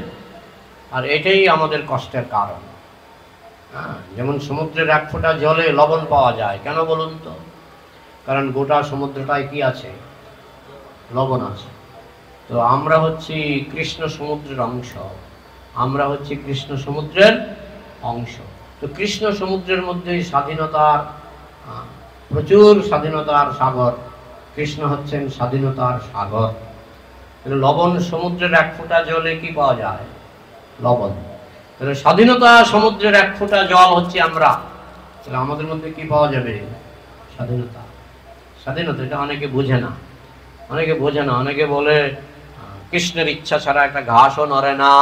আর এটাই আমাদের কষ্টের কারণ। যেমন সমুদ্রের এক ফোঁটা জলে লবণ পাওয়া যায়, কেন বলুন তো? কারণ গোটা সমুদ্রটায় কি আছে? লবণ আছে। তো আমরা হচ্ছি কৃষ্ণ সমুদ্রের অংশ, আমরা হচ্ছি কৃষ্ণ সমুদ্রের অংশ। তো কৃষ্ণ সমুদ্রের মধ্যে স্বাধীনতার প্রচুর স্বাধীনতার সাগর, কৃষ্ণ হচ্ছেন স্বাধীনতার সাগর। লবণ, সমুদ্রের এক ফোঁটা জলে কি পাওয়া যায়? লবণ। তাহলে স্বাধীনতা সমুদ্রের এক ফোঁটা জল হচ্ছে আমরা। তাহলে আমাদের মধ্যে কি পাওয়া যাবে? স্বাধীনতা। স্বাধীনতা এটা অনেকে বোঝে না, অনেকে বলে কৃষ্ণের ইচ্ছা ছাড়া একটা ঘাসও নড়ে না।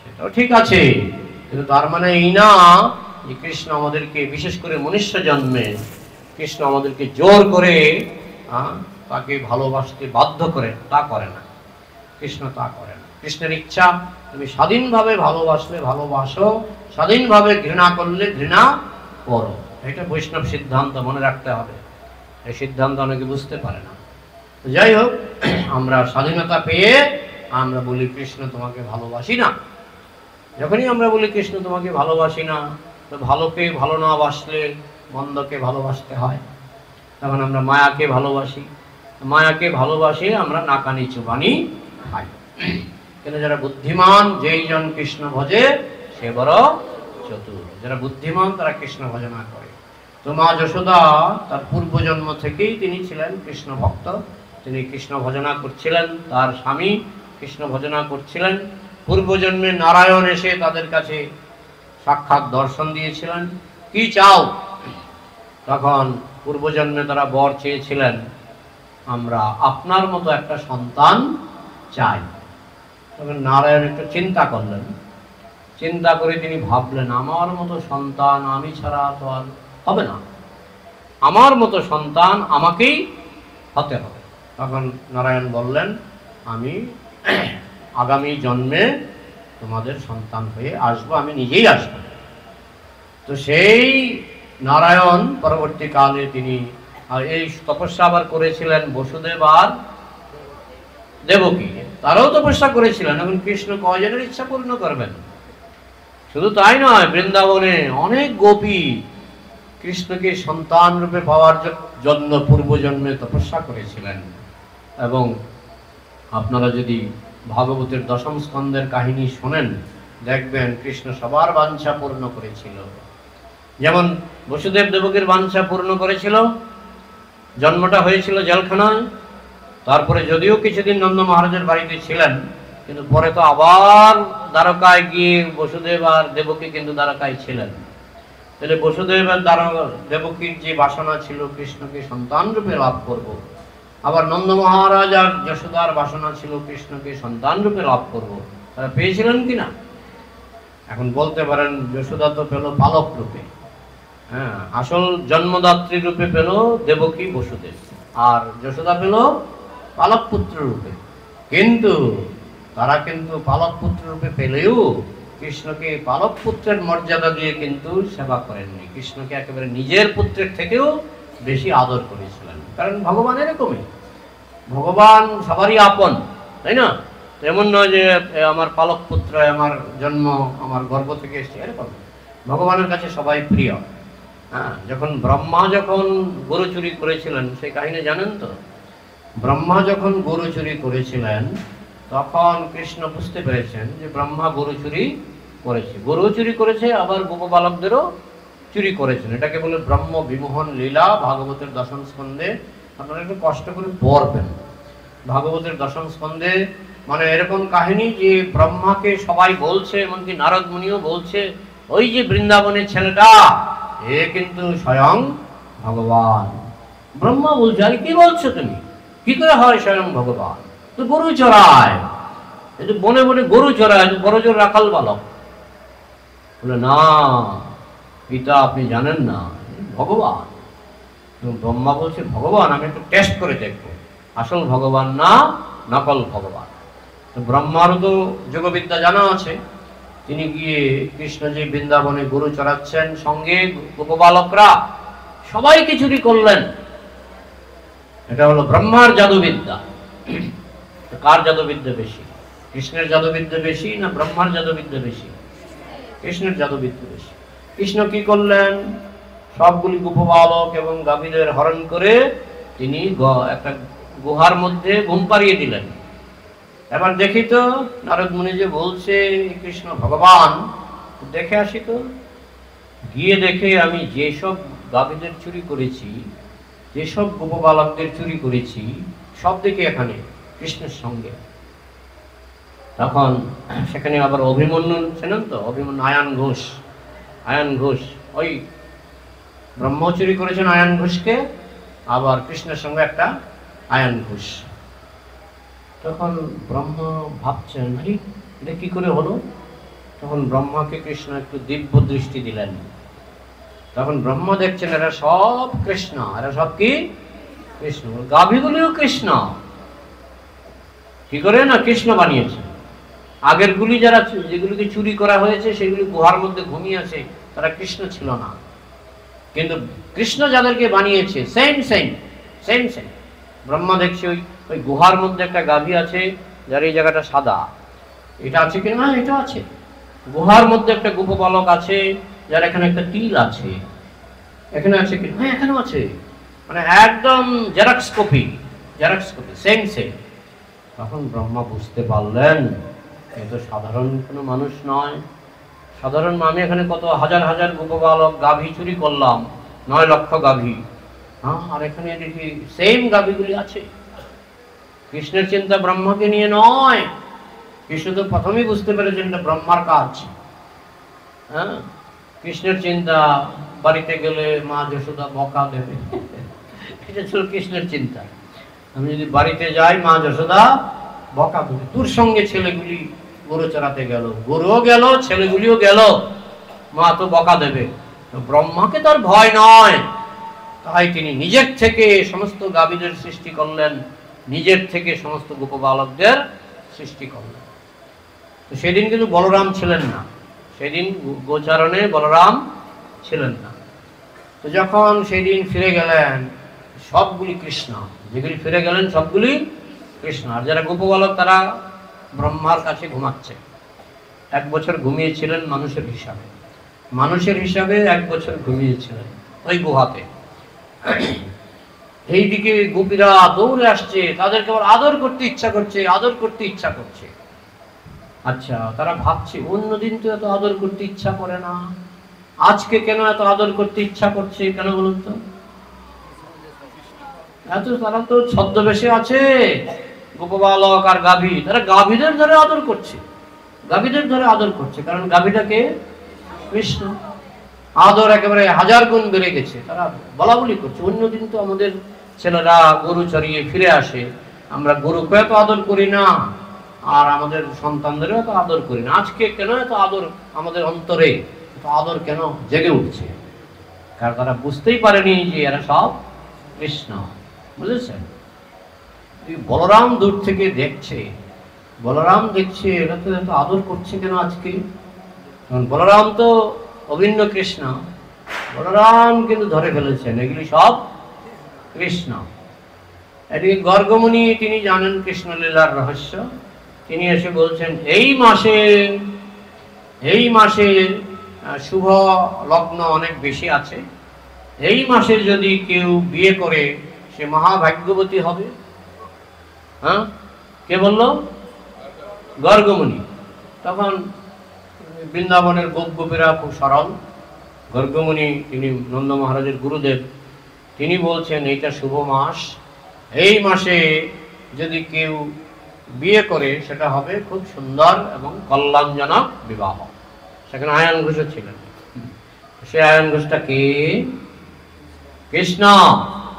সেটাও ঠিক আছে, কিন্তু তার মানে এই না যে কৃষ্ণ আমাদেরকে, বিশেষ করে মনুষ্য জন্মে কৃষ্ণ আমাদেরকে জোর করে তাকে ভালোবাসতে বাধ্য করে, তা করে না। কৃষ্ণ তা করে না। কৃষ্ণের ইচ্ছা, তুমি স্বাধীনভাবে ভালোবাসলে ভালোবাসো, স্বাধীনভাবে ঘৃণা করলে ঘৃণা করো। এটা বৈষ্ণব সিদ্ধান্ত, মনে রাখতে হবে। এই সিদ্ধান্ত অনেকে বুঝতে পারে না। যাই হোক, আমরা স্বাধীনতা পেয়ে আমরা বলি কৃষ্ণ তোমাকে ভালোবাসি না। যখনই আমরা বলি কৃষ্ণ তোমাকে ভালোবাসি না, তো ভালোকে ভালো না বাসলে মন্দকে ভালোবাসতে হয়। তখন আমরা মায়াকে ভালোবাসি, মায়াকে ভালোবাসি আমরা নাকানি চুবানি খাই। কেন? যারা বুদ্ধিমান, যেই জন কৃষ্ণ ভজে সে বড় চতুর। যারা বুদ্ধিমান তারা কৃষ্ণ ভজনা করে। তো মা যশোদা তার পূর্বজন্ম থেকেই তিনি ছিলেন কৃষ্ণ ভক্ত। তিনি কৃষ্ণ ভজনা করছিলেন, তার স্বামী কৃষ্ণ ভজনা করছিলেন। পূর্বজন্মে নারায়ণ এসে তাদের কাছে সাক্ষাৎ দর্শন দিয়েছিলেন, কি চাও? তখন পূর্বজন্মে তারা বর চেয়েছিলেন, আমরা আপনার মতো একটা সন্তান চাই। তখন নারায়ণ একটু চিন্তা করলেন, চিন্তা করে তিনি ভাবলেন, আমার মতো সন্তান আমি ছাড়া তো আর হবে না, আমার মতো সন্তান আমাকেই হতে হবে। তখন নারায়ণ বললেন, আমি আগামী জন্মে তোমাদের সন্তান হয়ে আসবো, আমি নিজেই আসবো। তো সেই নারায়ণ পরবর্তীকালে তিনি এই তপস্যা আবার করেছিলেন বসুদেব আর দেবকী, তারাও তপস্যা করেছিলেন। এখন কৃষ্ণ কয়জনের ইচ্ছা পূর্ণ করবেন? শুধু তাই নয়, বৃন্দাবনে অনেক গোপী কৃষ্ণকে সন্তান রূপে পাওয়ার জন্য পূর্বজন্মে তপস্যা করেছিলেন। এবং আপনারা যদি ভাগবতের দশম স্কন্ধের কাহিনী শোনেন, দেখবেন কৃষ্ণ সবার বাঞ্ছা পূর্ণ করেছিল। যেমন বসুদেব দেবকীর বাঞ্ছা পূর্ণ করেছিল, জন্মটা হয়েছিল জেলখানায়। তারপরে যদিও কিছুদিন নন্দ মহারাজের বাড়িতে ছিলেন, কিন্তু পরে তো আবার দ্বারকায় গিয়ে বসুদেব আর দেবকী কিন্তু দ্বারকায় ছিলেন। তাহলে বসুদেব আর দেবকীর যে বাসনা ছিল কৃষ্ণকে সন্তান রূপে লাভ করব, আবার নন্দ মহারাজ আর যশোদার বাসনা ছিল কৃষ্ণকে সন্তান রূপে লাভ করব, তারা পেয়েছিলেন কিনা? এখন বলতে পারেন যশোদা তো পেল পালক রূপে, হ্যাঁ, আসল জন্মদাত্রী রূপে পেল দেবকী বসুদেব, আর যশোদা পেল পালক পুত্র রূপে। কিন্তু তারা কিন্তু পালক পুত্র রূপে পেলেও কৃষ্ণকে পালক পুত্রের মর্যাদা দিয়ে কিন্তু সেবা করেননি। কৃষ্ণকে একেবারে নিজের পুত্রের থেকেও বেশি আদর করেছিলেন। কারণ ভগবান এরকমই, ভগবান সবারই আপন, তাই না? এমন নয় যে আমার পালক পুত্র, আমার জন্ম আমার গর্ভ থেকে এসছে, এরকম। ভগবানের কাছে সবাই প্রিয়। হ্যাঁ, যখন ব্রহ্মা যখন গরু চুরি করেছিলেন, সেই কাহিনী জানেন তো? ব্রহ্মা যখন গরু চুরি করেছিলেন, তখন কৃষ্ণ বুঝতে পেরেছেন যে ব্রহ্মা গরু চুরি করেছে, গরু চুরি করেছে, আবার গোপবালকদেরও চুরি করেছেন। এটাকে বলে ব্রহ্ম বিমোহন লীলা, ভাগবতের দশম স্কন্ধে। আপনারা একটু কষ্ট করে পড়বেন ভাগবতের দশম স্কন্ধে। মানে এরকম কাহিনী যে ব্রহ্মাকে সবাই বলছে, এমনকি নারদ মুনিও বলছে, ওই যে বৃন্দাবনের ছেলেটা এ কিন্তু স্বয়ং ভগবান। ব্রহ্মা বলছে, আরে কি বলছো তুমি, কি করে হয় স্বয়ং ভগবান? তো গরু চড়ায়, এই যে বনে বনে গরু চড়ায়, বড় জোর রাখাল বালক। বলে না পিতা, আপনি জানেন না ভগবান। ব্রহ্মা বলছে, ভগবান? আমি একটু টেস্ট করে দেখবো আসল ভগবান না নকল ভগবান। তো ব্রহ্মারও তো যোগবিদ্যা জানা আছে। তিনি গিয়ে কৃষ্ণ যে বৃন্দাবনে গরু চড়াচ্ছেন, সঙ্গে গোপবালকরা সবাইকে চুরি করলেন। এটা হলো ব্রহ্মার জাদুবিদ্যা। কার জাদুবিদ্যা বেশি? কৃষ্ণের জাদুবিদ্যা বেশি না ব্রহ্মার জাদুবিদ্যা বেশি? কৃষ্ণের জাদুবিদ্যা বেশি। কৃষ্ণ কি করলেন? সবগুলি গোপবালক এবং গাভীদের হরণ করে তিনি একটা গুহার মধ্যে ঘুম পাড়িয়ে দিলেন। এবার দেখি তো নারদ মুনি যে বলছে কৃষ্ণ ভগবান, দেখে আসি তো। গিয়ে দেখে আমি যেসব গাভীদের চুরি করেছি, যেসব গোপবালকদের চুরি করেছি, সব দেখি এখানে কৃষ্ণের সঙ্গে। তখন সেখানে আবার অভিমন্যু ছিলেন, তো অভিমন্যু আয়ন ঘোষ, ওই ব্রহ্ম চুরি করেছেন আয়ন ঘোষকে, আবার কৃষ্ণের সঙ্গে একটা আয়ন ঘোষ। তখন ব্রহ্ম ভাবছেন, আরে এটা কি করে হলো? তখন ব্রহ্মাকে কৃষ্ণ একটু দিব্য দৃষ্টি দিলেন। তখন ব্রহ্ম দেখছেন এরা সব কৃষ্ণ, এরা সব কি কৃষ্ণ। গাভীগুলিও কৃষ্ণ। কি করে না কৃষ্ণ বানিয়েছে। আগের গুলি যারা যেগুলিকে চুরি করা হয়েছে সেগুলি গুহার মধ্যে ঘুমিয়ে আছে, তারা কৃষ্ণ ছিল না। কিন্তু কৃষ্ণ যাদেরকে বানিয়েছে same same same same. Brahma দেখছে ওই গুহার মধ্যে একটা গাভী আছে, যার এই জায়গাটা সাদা, এটা আছে কি না? এটা আছে। গুহার মধ্যে একটা গোপবালক আছে, যার এখানে একটা তিল আছে, এখানে আছে কি? হ্যাঁ, এখানেও আছে। মানে একদম জেরক্স কপি সেম সেম। তখন ব্রহ্মা বুঝতে পারলেন এ তো সাধারণ কোনো মানুষ নয়। সাধারণ আমি এখানে কত হাজার হাজার গোপবালক গাভী চুরি করলাম, 9 লক্ষ গাভী, হ্যাঁ, আর এখানে দেখি সেম গাভীগুলি আছে। কৃষ্ণের চিন্তা ব্রহ্মাকে নিয়ে নয়। কৃষ্ণ তো প্রথমেই বুঝতে পেরেছেন এটা ব্রহ্মার কাজ। হ্যাঁ, কৃষ্ণের চিন্তা বাড়িতে গেলে মা যশোদা বকা দেবে, এটা ছিল কৃষ্ণের চিন্তা। আমি যদি বাড়িতে যাই মা যশোদা বকা দেবে। তোর সঙ্গে ছেলেগুলি গরু চড়াতে গেল, গরুও গেল, ছেলেগুলিও গেল, মা তো বকা দেবে। ব্রহ্মাকে তার ভয় নয়, তাই তিনি নিজের থেকে সমস্ত গাভীদের সৃষ্টি করলেন, নিজের থেকে সমস্ত গোপবালকদের সৃষ্টি করলেন। তো সেদিন কিন্তু বলরাম ছিলেন না, সেদিন গোচারণে বলরাম ছিলেন না। তো যখন সেদিন ফিরে গেলেন সবগুলি কৃষ্ণ, যেগুলি ফিরে গেলেন সবগুলি কৃষ্ণ। আর যারা গোপবালক তারা ব্রহ্মার কাছে ঘুমাচ্ছে। 1 বছর ঘুমিয়েছিলেন মানুষের হিসাবে 1 বছর ঘুমিয়েছিলেন ওই গুহাতে। এইদিকে গোপীরা দৌড়ে আসছে, তাদেরকে আবার আদর করতে ইচ্ছা করছে। আচ্ছা, তারা ভাবছে অন্যদিন তো এত আদর করতে ইচ্ছা করে না, আজকে কেন এত আদর করতে ইচ্ছা করছে? কেন বলুন তো? তারা তো ছদ্মবেশে আছে, গোপবালক আর গাভী, তারা গাভীদের ধরে আদর করছে, কারণ গাভীটাকে কৃষ্ণ। আদর একেবারে 1000 গুণ বেড়ে গেছে, তারা বলা বলি করছে। অন্যদিন তো আমাদের ছেলেরা গরু চড়িয়ে ফিরে আসে, আমরা গরুকে এত আদর করি না, আর আমাদের সন্তানদেরও এত আদর করি না, আজকে কেন এত আদর আমাদের অন্তরে, এত আদর কেন জেগে উঠছে? কারণ তারা বুঝতেই পারেনি যে এরা সব কৃষ্ণ, বুঝেছেন? বলরাম দূর থেকে দেখছে, এরা তো এত আদর করছে কেন আজকে? বলরাম তো অভিন্ন কৃষ্ণ, বলরাম কিন্তু ধরে ফেলেছেন এগুলি সব কৃষ্ণ। এদিকে গর্গমুনি তিনি জানেন কৃষ্ণ লীলার রহস্য, তিনি এসে বলছেন এই মাসে শুভ লগ্ন অনেক বেশি আছে, এই মাসে যদি কেউ বিয়ে করে সে মহাভাগ্যবতী হবে। হ্যাঁ, কে বলল? গর্গমুনি। তখন বৃন্দাবনের গোপীরা খুব সরল, গর্গমুনি, তিনি নন্দ মহারাজের গুরুদেব, তিনি বলছেন এইটা শুভ মাস, এই মাসে যদি কেউ বিয়ে করে সেটা হবে খুব সুন্দর এবং কল্যাণজনক বিবাহ। সেখানে আয়ন ঘোষও ছিলেন। সে আয়ন ঘোষটা কে? কৃষ্ণ।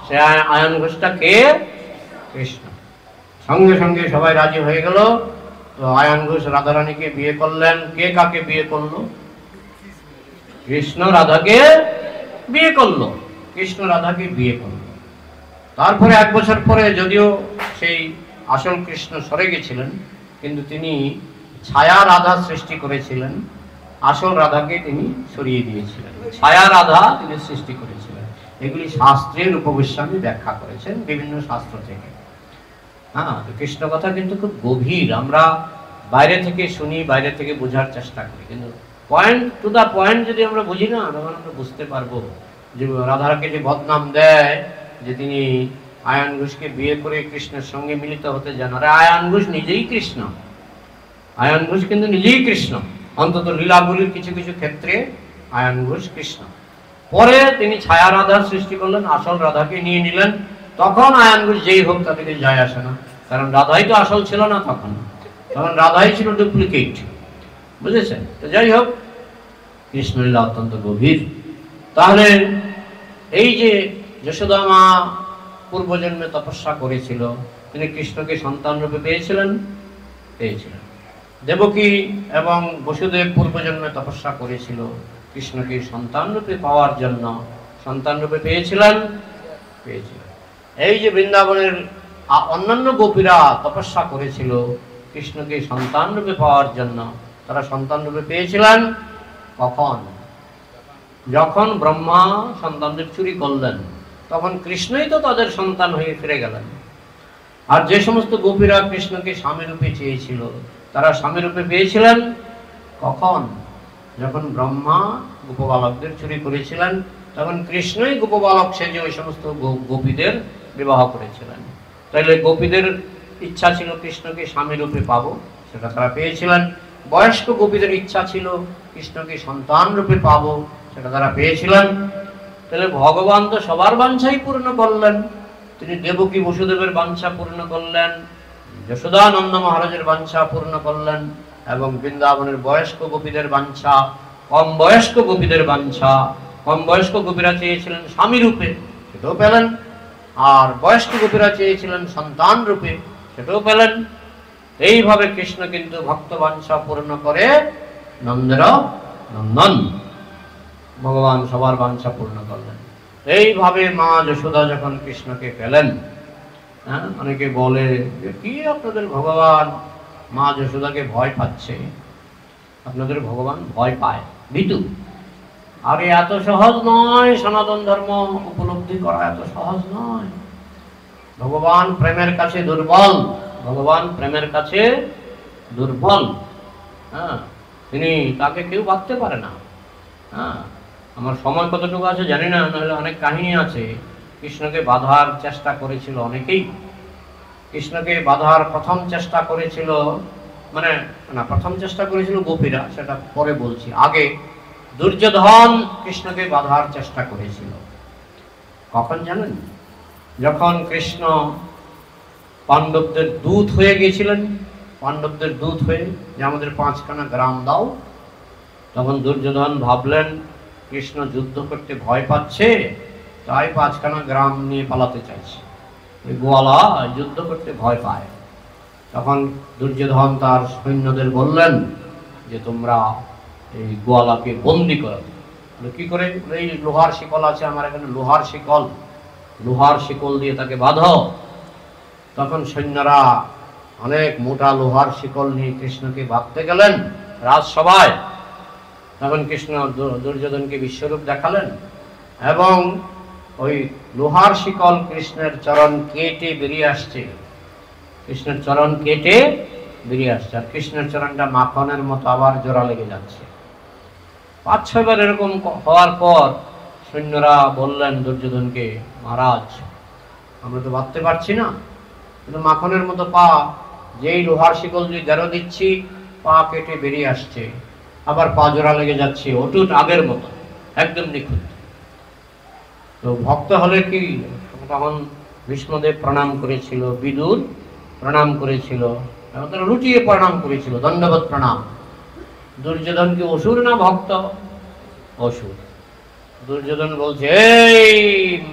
সে আয়ন ঘোষটা কে? কৃষ্ণ। সঙ্গে সঙ্গে সবাই রাজি হয়ে গেল। তো আয়ন ঘোষ রাধারানীকে বিয়ে করলেন। কে কাকে বিয়ে করলো? কৃষ্ণ রাধাকে বিয়ে করলো। কৃষ্ণ রাধাকে বিয়ে করলো। তারপরে 1 বছর পরে যদিও সেই আসল কৃষ্ণ সরে গেছিলেন, কিন্তু তিনি ছায়া রাধা সৃষ্টি করেছিলেন, আসল রাধাকে তিনি সরিয়ে দিয়েছিলেন। ছায়া রাধা তিনি সৃষ্টি করেছিলেন। এগুলি শাস্ত্রের উপবিশ্বামী ব্যাখ্যা করেছেন বিভিন্ন শাস্ত্র থেকে। হ্যাঁ, কৃষ্ণ কথা কিন্তু খুব গভীর। আমরা বাইরে থেকে শুনি, বাইরে থেকে বোঝার চেষ্টা করি, কিন্তু পয়েন্ট টু দা পয়েন্ট যদি আমরা বুঝি না, তখন আমরা বুঝতে পারবো যে রাধাকে যে বদনাম দেয় যে তিনি আয়ন ঘোষকে বিয়ে করে কৃষ্ণের সঙ্গে মিলিত হতে যান। আরে আয়ন ঘোষ নিজেই কৃষ্ণ। আয়ন ঘোষ কিন্তু নিজেই কৃষ্ণ, অন্তত লীলাগুলির কিছু কিছু ক্ষেত্রে আয়ন ঘোষ কৃষ্ণ। পরে তিনি ছায়া রাধার সৃষ্টি করলেন, আসল রাধাকে নিয়ে নিলেন। তখন আয়ন ঘোষ যেই হোক তাদেরকে যায় আসে না, কারণ রাধাই তো আসল ছিল না তখন রাধাই ছিল ডুপ্লিকেট। বুঝেছেন? তো যাই হোক, কৃষ্ণলীলা অত্যন্ত গভীর। তাহলে এই যে যশোদা মা পূর্বজন্মে তপস্যা করেছিল, তিনি কৃষ্ণকে সন্তান রূপে পেয়েছিলেন। দেবকী এবং বসুদেব পূর্বজন্মে তপস্যা করেছিল কৃষ্ণকে সন্তান রূপে পাওয়ার জন্য, সন্তান রূপে পেয়েছিলেন। এই যে বৃন্দাবনের অন্যান্য গোপীরা তপস্যা করেছিল কৃষ্ণকে সন্তান রূপে পাওয়ার জন্য, তারা সন্তান রূপে পেয়েছিলেন কখন? যখন ব্রহ্মা সন্তানদের চুরি করলেন, তখন কৃষ্ণই তো তাদের সন্তান হয়ে ফিরে গেলেন। আর যে সমস্ত গোপীরা কৃষ্ণকে স্বামী রূপে চেয়েছিল, তারা স্বামী রূপে পেয়েছিলেন কখন? যখন ব্রহ্মা গোপবালকদের চুরি করেছিলেন, তখন কৃষ্ণই গোপবালক সেজে ওই সমস্ত গোপীদের বিবাহ করেছিলেন। তাইলে গোপীদের ইচ্ছা ছিল কৃষ্ণকে স্বামী রূপে পাবো, সেটা তারা পেয়েছিলেন। বয়স্ক গোপীদের ইচ্ছা ছিল কৃষ্ণকে সন্তান রূপে পাবো, সেটা তারা পেয়েছিলেন। তাহলে ভগবান তো সবার বাঞ্ছাই পূর্ণ করলেন। তিনি দেবকী বসুদেবের বাঞ্ছা পূর্ণ করলেন, যশোদানন্দ মহারাজের বাঞ্ছা পূর্ণ করলেন, এবং বৃন্দাবনের বয়স্ক গোপীদের বাঞ্ছা, কম বয়স্ক গোপীদের বাঞ্ছা। কম বয়স্ক গোপীরা চেয়েছিলেন স্বামী রূপে, সেটাও পেলেন। আর বয়স্ক গোপীরা চেয়েছিলেন সন্তান রূপে, সেটাও পেলেন। এইভাবে কৃষ্ণ কিন্তু ভক্ত বাঞ্ছা পূর্ণ করে নন্দের নন্দন। ভগবান সবার বাঞ্ছা পূর্ণ করলেন। এইভাবে মা যশোদা যখন কৃষ্ণকে পেলেন, হ্যাঁ, অনেকে বলে যে কি আপনাদের ভগবান মা যশোদাকে ভয় পাচ্ছে। আপনাদের ভগবান ভয় পায়, ভীতু। আরে এত সহজ নয়, সনাতন ধর্ম উপলব্ধি করা এত সহজ নয়। ভগবান প্রেমের কাছে দুর্বল, ভগবান প্রেমের কাছে দুর্বল। হ্যাঁ, তিনি তাকে কেউ বাঁধতে পারে না। হ্যাঁ, আমার সময় কতটুকু আছে জানি না, নাহলে অনেক কাহিনী আছে। কৃষ্ণকে বাঁধার চেষ্টা করেছিল অনেকেই। কৃষ্ণকে বাঁধার প্রথম চেষ্টা করেছিল, মানে না, প্রথম চেষ্টা করেছিল গোপীরা, সেটা পরে বলছি। আগে দুর্যোধন কৃষ্ণকে বাঁধার চেষ্টা করেছিল। কখন জানেন? যখন কৃষ্ণ পাণ্ডবদের দূত হয়ে গিয়েছিলেন, পাণ্ডবদের দূত হয়ে যে আমাদের 5খানা গ্রাম দাও, তখন দুর্যোধন ভাবলেন কৃষ্ণ যুদ্ধ করতে ভয় পাচ্ছে, তাই 5খানা গ্রাম নিয়ে পালাতে চাইছে। ওই গোয়ালা যুদ্ধ করতে ভয় পায়। তখন দুর্যোধন তার সৈন্যদের বললেন যে তোমরা এই গোয়ালাকে বন্দি করো। কি করে? এই লোহার শিকল আছে আমার এখানে, লোহার শিকল, লোহার শিকল দিয়ে তাকে বাঁধো। তখন সৈন্যরা অনেক মোটা লোহার শিকল নিয়ে কৃষ্ণকে বাঁধতে গেলেন রাজসভায়। তখন কৃষ্ণ দুর্যোধনকে বিশ্বরূপ দেখালেন, এবং ওই লোহার শিকল কৃষ্ণের চরণ কেটে বেরিয়ে আসছে। কৃষ্ণের চরণ কেটে বেরিয়ে আসছে, আর কৃষ্ণের চরণটা মাখনের মতো আবার জোড়া লেগে যাচ্ছে। 5-6 বার এরকম হওয়ার পর সৈন্যরা বললেন দুর্যোধনকে, মহারাজ আমরা তো বাঁধতে পারছি না, কিন্তু মাখনের মতো পা, যেই লোহার শিকল দিয়ে গেরো দিচ্ছি পা কেটে বেরিয়ে আসছে, আবার পা জোড়া লেগে যাচ্ছে, অটুট আগের মতো। একদম নিখুঁত। তো ভক্ত হলে কি, তখন ভীষ্মদেব প্রণাম করেছিল, বিদুর প্রণাম করেছিল, এবং তারা লুটিয়ে প্রণাম করেছিল, দণ্ডবত প্রণাম। দুর্যোধন কি অসুর না ভক্ত? অসুর। দুর্যোধন বলছে, এই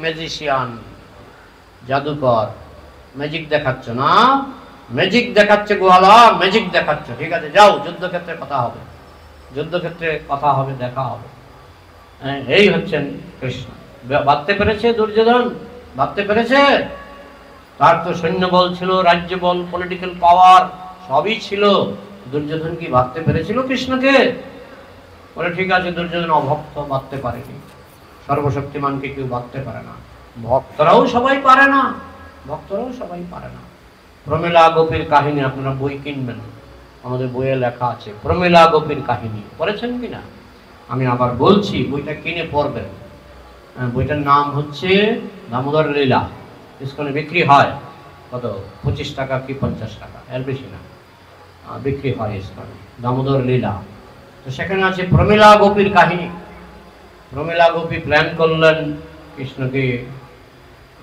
ম্যাজিশিয়ান, জাদুকর, ম্যাজিক দেখাচ্ছ না? ম্যাজিক দেখাচ্ছে গোয়ালা, ম্যাজিক দেখাচ্ছ, ঠিক আছে যাও, যুদ্ধক্ষেত্রে কথা হবে, যুদ্ধক্ষেত্রে কথা হবে, দেখা হবে। এই হচ্ছেন কৃষ্ণ। ভাবতে পেরেছে দুর্যোধন? ভাবতে পেরেছে? তার তো সৈন্যবল ছিল, রাজ্য বল, পলিটিক্যাল পাওয়ার সবই ছিল। দুর্যোধন কি ভাবতে পেরেছিল কৃষ্ণকে? বলে ঠিক আছে, দুর্যোধন অভক্ত, ভাবতে পারেনি। সর্বশক্তিমানকে কেউ ভাবতে পারে না, ভক্তরাও সবাই পারে না, ভক্তরাও সবাই পারে না। প্রমীলা গোপীর কাহিনী, আপনারা বই কিনবেন, আমাদের বইয়ে লেখা আছে প্রমীলা গোপীর কাহিনী। পড়েছেন কিনা আমি আবার বলছি, বইটা কিনে পড়বেন। বইটার নাম হচ্ছে দামোদর লীলা। ইস্কনে বিক্রি হয় কত, 25 টাকা কি 50 টাকা, এর বেশি না, বিক্রি হয় ইস্কনে, দামোদর লীলা। তো সেখানে আছে প্রমীলা গোপীর কাহিনী। প্রমীলা গোপী প্ল্যান করলেন কৃষ্ণকে,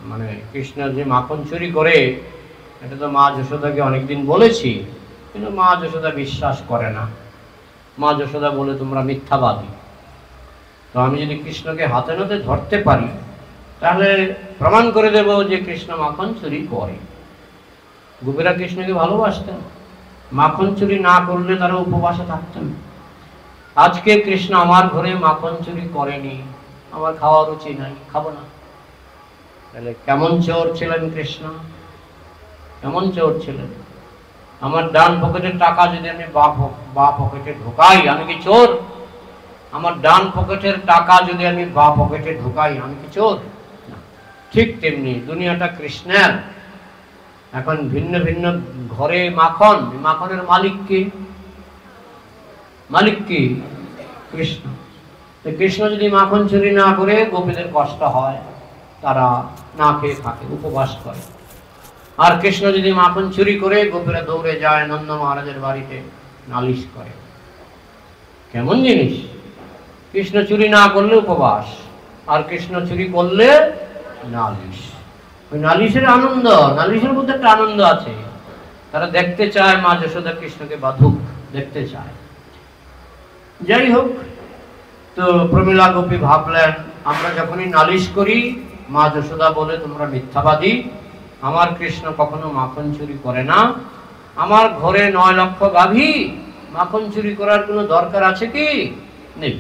মানে কৃষ্ণ যে মাখন চুরি করে, এটা তো মা যশোদাকে অনেকদিন বলেছি, কিন্তু মা যশোদা বিশ্বাস করে না। মা যশোদা বলে তোমরা মিথ্যাবাদী। তো আমি যদি কৃষ্ণকে হাতে নাতে ধরতে পারি, তাহলে প্রমাণ করে দেব যে কৃষ্ণ মাখন চুরি করে। গোপীরা কৃষ্ণকে ভালোবাসতেন, মাখন চুরি না করলে তারা উপবাসে থাকতেন। আজকে কৃষ্ণ আমার ঘরে মাখন চুরি করেনি, আমার খাওয়া রুচি নাই, খাবো না। তাহলে কেমন চোর ছিলেন কৃষ্ণ, কেমন চোর ছিলেন? আমার ডান পকেটের টাকা যদি আমি বা পকেটে ঢোকাই, আমি কি চোর? আমার ডান পকেটের টাকা যদি আমি বা পকেটে ঢোকাই, আমি কি চোর? ঠিক তেমনি দুনিয়াটা কৃষ্ণের। এখন ভিন্ন ভিন্ন ঘরে মাখন, মাখনের মালিক কি? মালিক কি? কৃষ্ণ। কৃষ্ণ যদি মাখন চুরি না করে, গোপীদের কষ্ট হয়, তারা না খেয়ে থাকে, উপবাস করে। আর কৃষ্ণ যদি মাখন চুরি করে, গোপীরা দৌড়ে যায় নন্দ মহারাজের বাড়িতে, নালিশ করে। কেমন জিনিস! কৃষ্ণ চুরি না করলে উপবাস, আর কৃষ্ণ চুরি করলে নালিশ। ওই নালিশের আনন্দ, নালিশের মধ্যে একটা আনন্দ আছে। তারা দেখতে চায় মা যশোদা কৃষ্ণকে বাধুক, দেখতে চায়। যাই হোক, তো প্রমীলা গোপী ভাবলেন, আমরা যখনই নালিশ করি, মা যশোদা বলে তোমরা মিথ্যাবাদী, আমার কৃষ্ণ কখনো মাখন চুরি করে না। আমার ঘরে 9 লক্ষ গাভী, মাখন চুরি করার কোনো দরকার আছে কি? নেই।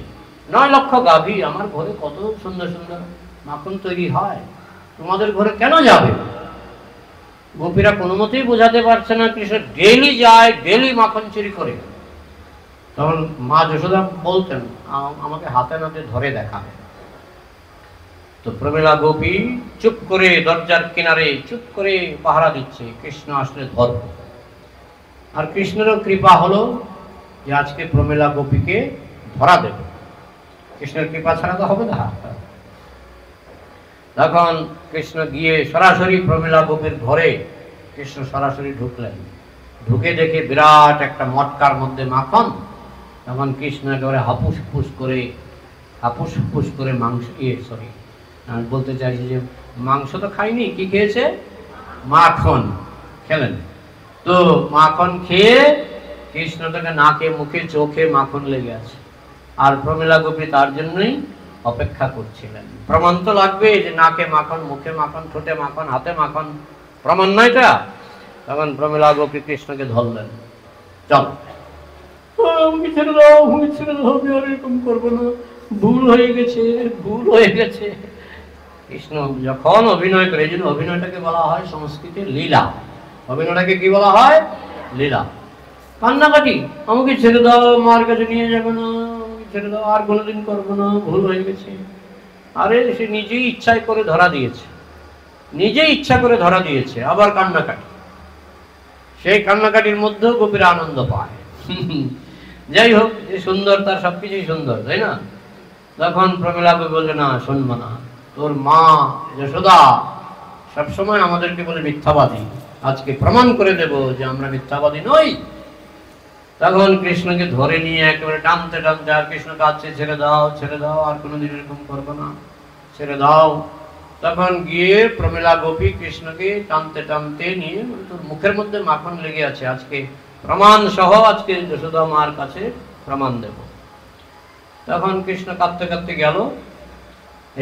9 লক্ষ গাভী আমার ঘরে, কত সুন্দর সুন্দর মাখন তৈরি হয়, তোমাদের ঘরে কেন যাবে? গোপীরা কোনো মতেই বোঝাতে পারছে না কৃষ্ণ ডেইলি যায়, ডেইলি মাখন চুরি করে। তখন মা যশোদা বলতেন, আমাকে হাতে নাতে ধরে দেখাবে। তো প্রমীলা গোপী চুপ করে দরজার কিনারে চুপ করে পাহারা দিচ্ছে, কৃষ্ণ আসলে ধরব। আর কৃষ্ণেরও কৃপা হলো যে আজকে প্রমীলা গোপীকে ধরা দেবে। কৃষ্ণের কৃপা ছাড়া তো হবে না। তখন কৃষ্ণ গিয়ে সরাসরি প্রমীলা গোপীর ঘরে কৃষ্ণ সরাসরি ঢুকলেন। ঢুকে দেখে বিরাট একটা মটকার মধ্যে মাখন। তখন কৃষ্ণ একেবারে হাপুস ফুস করে মাংস, সরি আমি বলতে চাইছি যে মাংস তো খাইনি, কি খেয়েছে? মাখন খেলেন। তো মাখন খেয়ে কৃষ্ণ তাকে নাকে, মুখে, চোখে মাখন লেগে আছে। আর প্রমীলা গোপী তার জন্যই অপেক্ষা করছিলেন। প্রমাণ তো লাগবে যে নাকে মাখন, মুখে মাখন, ঠোঁটে মাখন, হাতে মাখন, প্রমাণ নয় এটা। তখন প্রমীলা গোপী কৃষ্ণকে ধরলেন, চল আমাকে ছেড়ে দাও, আমাকে ছেড়ে দাও, আমি আর এরকম করবো না, ভুল হয়ে গেছে, ভুল হয়ে গেছে। কৃষ্ণ যখন অভিনয় করে, এই জন্য অভিনয়টাকে বলা হয় সংস্কৃতের লীলা। অভিনয়টাকে কি বলা হয়? লীলা। কান্নাকাটি, আমাকে ছেড়ে দাও, মার কাছে নিয়ে যাবে না, আমাকে ছেড়ে দাও, আর কোনোদিন করবো না, ভুল হয়ে গেছে। আরে সে নিজেই ইচ্ছায় করে ধরা দিয়েছে, নিজেই ইচ্ছা করে ধরা দিয়েছে, আবার কান্নাকাটি। সেই কান্নাকাটির মধ্যেও গোপীরা আনন্দ পায়। যাই হোক, যে সুন্দর তার সবকিছুই সুন্দর, তাই না? তখন প্রমীলা গোপী বলছে, না শুনবো না, তোর মা যশোদা সবসময় আমাদেরকে বলে মিথ্যাবাদী, আজকে প্রমাণ করে দেব যে আমরা মিথ্যাবাদী নই। তখন কৃষ্ণকে ধরে নিয়ে একেবারে টানতে টানতে, আর কৃষ্ণ কাঁদছে, ছেড়ে দাও ছেড়ে দাও, আর কোনোদিন এরকম করবো না, ছেড়ে দাও। তখন গিয়ে প্রমীলা গোপী কৃষ্ণকে টানতে টানতে নিয়ে, তোর মুখের মধ্যে মাখন লেগে আছে, আজকে প্রমাণ সহ আজকে যশোদা মার কাছে প্রমাণ দেব। তখন কৃষ্ণ কাঁদতে কাঁদতে গেল।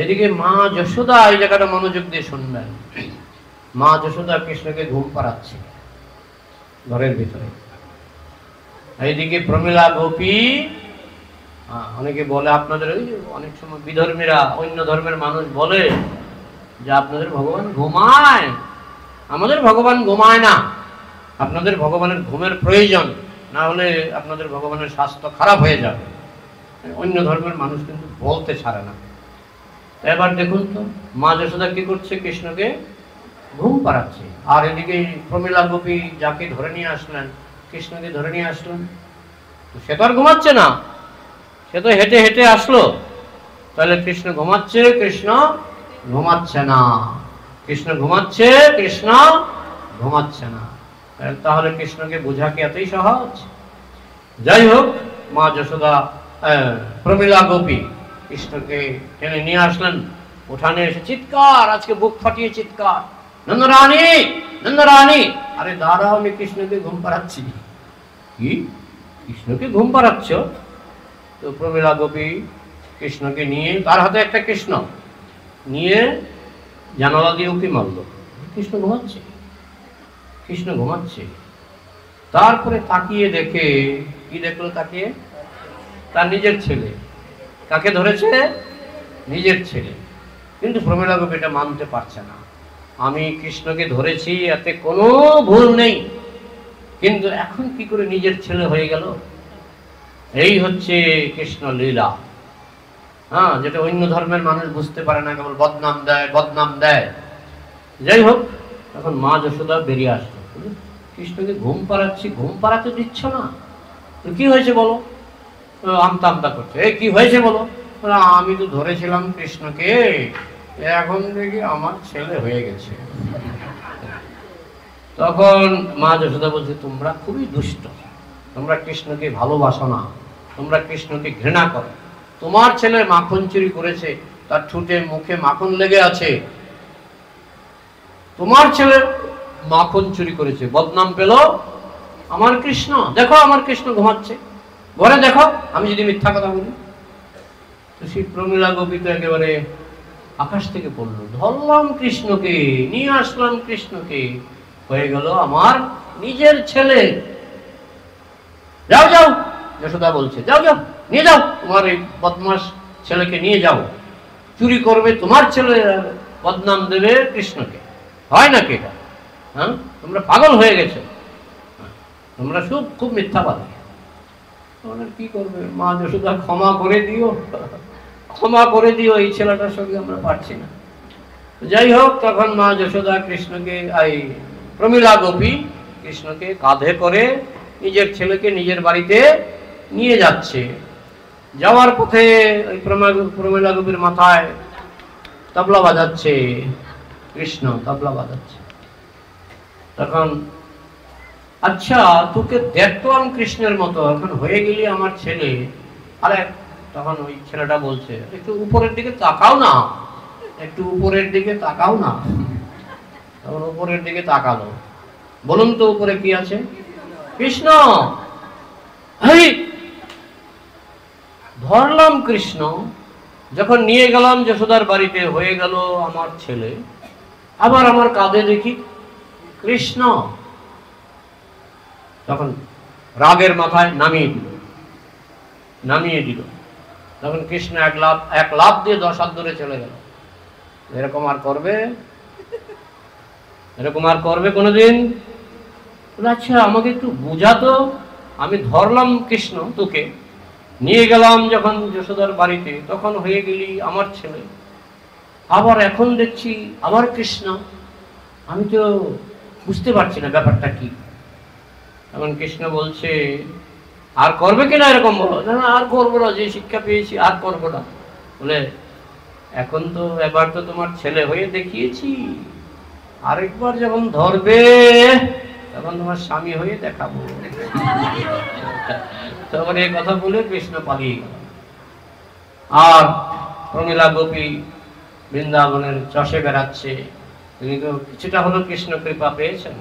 এদিকে মা যশোদা এই জায়গাটা মনোযোগ দিয়ে শুনবেন। মা যশোদা কৃষ্ণকে ঘুম পাড়াচ্ছে ঘরের ভিতরে। এইদিকে প্রমীলা গোপী, অনেকে বলে আপনাদের, ওই অনেক সময় বিধর্মীরা, অন্য ধর্মের মানুষ বলে যে আপনাদের ভগবান ঘুমায়। আমাদের ভগবান ঘুমায় না, আপনাদের ভগবানের ঘুমের প্রয়োজন, না হলে আপনাদের ভগবানের স্বাস্থ্য খারাপ হয়ে যাবে। অন্য ধর্মের মানুষ কিন্তু বলতে ছাড়ে না। এবার দেখুন তো মা যশোদা কি করছে, কৃষ্ণকে ঘুম পাড়াচ্ছে। আর এদিকে প্রমীলা গোপী যাকে ধরে নিয়ে আসলেন, কৃষ্ণকে ধরে নিয়ে আসলেন, সে তো আর ঘুমাচ্ছে না, সে তো হেঁটে হেঁটে আসলো। তাহলে কৃষ্ণ ঘুমাচ্ছে, কৃষ্ণ ঘুমাচ্ছে না, কৃষ্ণ ঘুমাচ্ছে, কৃষ্ণ ঘুমাচ্ছে না। তাহলে কৃষ্ণকে বোঝা কি এতই সহজ? যাই হোক, মা যশোদা প্রমীলা গোপী কৃষ্ণকে টেনে নিয়ে আসলেন। উঠানে এসে চিৎকার, আজকে বুক ফাটিয়ে চিৎকার, নন্দরানী নন্দরানী, আরে দাঁড়াও, আমি কৃষ্ণকে ঘুম পাড়াচ্ছি। কি, কৃষ্ণকে ঘুম পাড়াচ্ছ? তো প্রমীলা গোপী কৃষ্ণকে নিয়ে, তার হাতে একটা কৃষ্ণ নিয়ে জানালা দিয়ে উঁকি মারল। কৃষ্ণ ঘুমাচ্ছে, কৃষ্ণ ঘুমাচ্ছে। তারপরে তাকিয়ে দেখে, কি দেখলো তাকিয়ে? তার নিজের ছেলে। কাকে ধরেছে? নিজের ছেলে। কিন্তু প্রমীলা গোপী এটা মানতে পারছে না। আমি কৃষ্ণকে ধরেছি, এতে কোনো ভুল নেই, কিন্তু এখন কি করে নিজের ছেলে হয়ে গেল? এই হচ্ছে কৃষ্ণ লীলা। হ্যাঁ, যেটা অন্য ধর্মের মানুষ বুঝতে পারে না, কেবল বদনাম দেয় বদনাম দেয়। যাই হোক, তখন মা যশোদা বেরিয়ে আসলো। কৃষ্ণকে ঘুম পাড়াচ্ছি, ঘুম পাড়াতে দিচ্ছ না, তো কি হয়েছে বলো? আমতা আমতা করছে, এই কি হয়েছে বলো? আমি তো ধরেছিলাম কৃষ্ণকে, এখন দেখি আমার ছেলে হয়ে গেছে। তখন মা যশোদা বলছে, তোমরা খুবই দুষ্ট, তোমরা কৃষ্ণকে ভালোবাসো না, তোমরা কৃষ্ণকে ঘৃণা করো। তোমার ছেলে মাখন চুরি করেছে, তার ঠোঁটে মুখে মাখন লেগে আছে, তোমার ছেলে মাখন চুরি করেছে, বদনাম পেল আমার কৃষ্ণ। দেখো আমার কৃষ্ণ ঘুমাচ্ছে, ঘরে দেখো, আমি যদি মিথ্যা কথা বলি। তো সেই প্রমীলা গোপী তো একেবারে আকাশ থেকে পড়লো, ধরলাম কৃষ্ণকে, নিয়ে আসলাম কৃষ্ণকে, হয়ে গেল আমার নিজের ছেলে। যাও যাও, যশোদা বলছে, যাও যাও, নিয়ে যাও তোমার এই বদমাস ছেলেকে, নিয়ে যাও, চুরি করবে তোমার ছেলে, বদনাম দেবে কৃষ্ণকে। হয় নাকি এটা? হ্যাঁ, তোমরা পাগল হয়ে গেছো, তোমরা খুব মিথ্যাবাদী। কি করবে? মা যশোদা, ক্ষমা করে দিও, ক্ষমা করে দিও, এই ছেলেটার সঙ্গে আমরা পারছি না। যাই হোক, তখন মা যশোদা কৃষ্ণকে, এই প্রমীলা গোপী কৃষ্ণকে কাঁধে করে নিজের ছেলেকে নিজের বাড়িতে নিয়ে যাচ্ছে। যাওয়ার পথে ওই প্রমীলা গোপীর মাথায় তবলা বাজাচ্ছে, কৃষ্ণ তবলা বাজাচ্ছে। তখন, আচ্ছা তোকে দেখলাম কৃষ্ণের মতো, এখন হয়ে গেলি আমার ছেলে। আরে তখন ওই ছেলেটা বলছে, একটু উপরের দিকে তাকাও না, একটু উপরের দিকে তাকাও না। তখন উপরের দিকে তাকালো। বলুন তো উপরে কি আছে? কৃষ্ণ। ধরলাম কৃষ্ণ, যখন নিয়ে গেলাম যশোদার বাড়িতে, হয়ে গেল আমার ছেলে। আবার আমার কাঁধে দেখি কৃষ্ণ। তখন রাগের মাথায় নামিয়ে দিল। তখন কৃষ্ণ এক লাফ দিয়ে 10 হাত দূরে চলে গেল। এরকম আর করবে? এরকম আর করবে কোনোদিন? আচ্ছা আমাকে একটু বুঝাতো, আমি ধরলাম কৃষ্ণ, তোকে নিয়ে গেলাম যখন যশোদার বাড়িতে, তখন হয়ে গেলি আমার ছেলে, আবার এখন দেখছি আবার কৃষ্ণ, আমি তো বুঝতে পারছি না ব্যাপারটা কি। তখন কৃষ্ণ বলছে, আর করবে কিনা এরকম? বলো। না আর করবো না, যে শিক্ষা পেয়েছি আর করবো না। বলে, এখন তো এবার তো তোমার ছেলে হয়ে দেখিয়েছি, আরেকবার যখন ধরবে তখন তোমার স্বামী হয়ে দেখাবো। তখন এই কথা বলে কৃষ্ণ পালিয়ে গেল। আর প্রমীলা গোপী বৃন্দাবনের চষে বেড়াচ্ছে। তিনি তো কিছুটা হলো কৃষ্ণ কৃপা পেয়েছেন।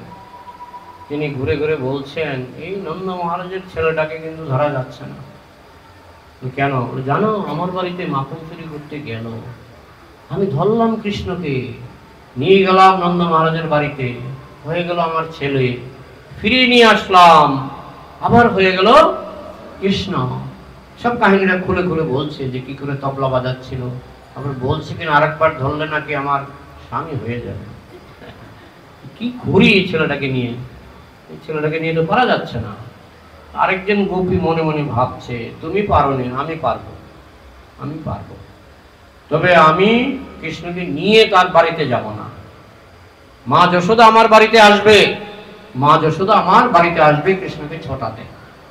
তিনি ঘুরে ঘুরে বলছেন, এই নন্দ মহারাজের ছেলেটাকে কিন্তু ধরা যাচ্ছে না। কেন? জানো, আমার বাড়িতে মাখন চুরি করতে গেল, আমি ধরলাম কৃষ্ণকে, নিয়ে গেলাম নন্দ মহারাজের বাড়িতে, হয়ে গেল আমার ছেলে, ফিরিয়ে নিয়ে আসলাম, আবার হয়ে গেল কৃষ্ণ। সব কাহিনীটা খুলে খুলে বলছে যে কি করে তবলা বাজাচ্ছিল। আবার বলছে কিনা আরেকবার ধরলে নাকি আমার স্বামী হয়ে যাবে। কি করি এই ছেলেটাকে নিয়ে? এই ছেলেটাকে নিয়ে তো পারা যাচ্ছে না। আরেকজন গোপী মনে মনে ভাবছে, তুমি পারোনি, আমি পারবো, আমি পারবো। তবে আমি কৃষ্ণকে নিয়ে তার বাড়িতে যাব না। মা যশোদা আমার বাড়িতে আসবে, মা যশোদা আমার বাড়িতে আসবে কৃষ্ণকে ছোটাতে।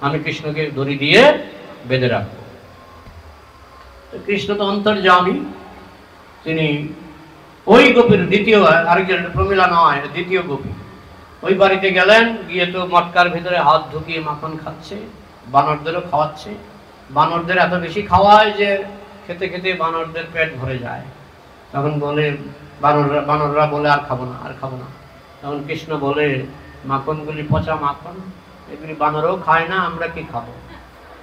আমি কৃষ্ণকে দড়ি দিয়ে বেঁধে রাখবো। কৃষ্ণ তো অন্তর্যামী, তিনি ওই গোপীর দ্বিতীয়, আরেকজন প্রমীলা নয়, দ্বিতীয় গোপী, ওই বাড়িতে গেলেন। গিয়ে তো মটকার ভিতরে হাত ঢুকিয়ে মাখন খাচ্ছে, বানরদেরও খাওয়াচ্ছে। বানরদের এত বেশি খাওয়ায় যে খেতে খেতে বানরদের পেট ভরে যায়। তখন বলে বানররা বলে, আর খাবো না, আর খাবো না। তখন কৃষ্ণ বলে, মাখনগুলি পচা মাখন, এগুলি বানরও খায় না, আমরা কি খাবো?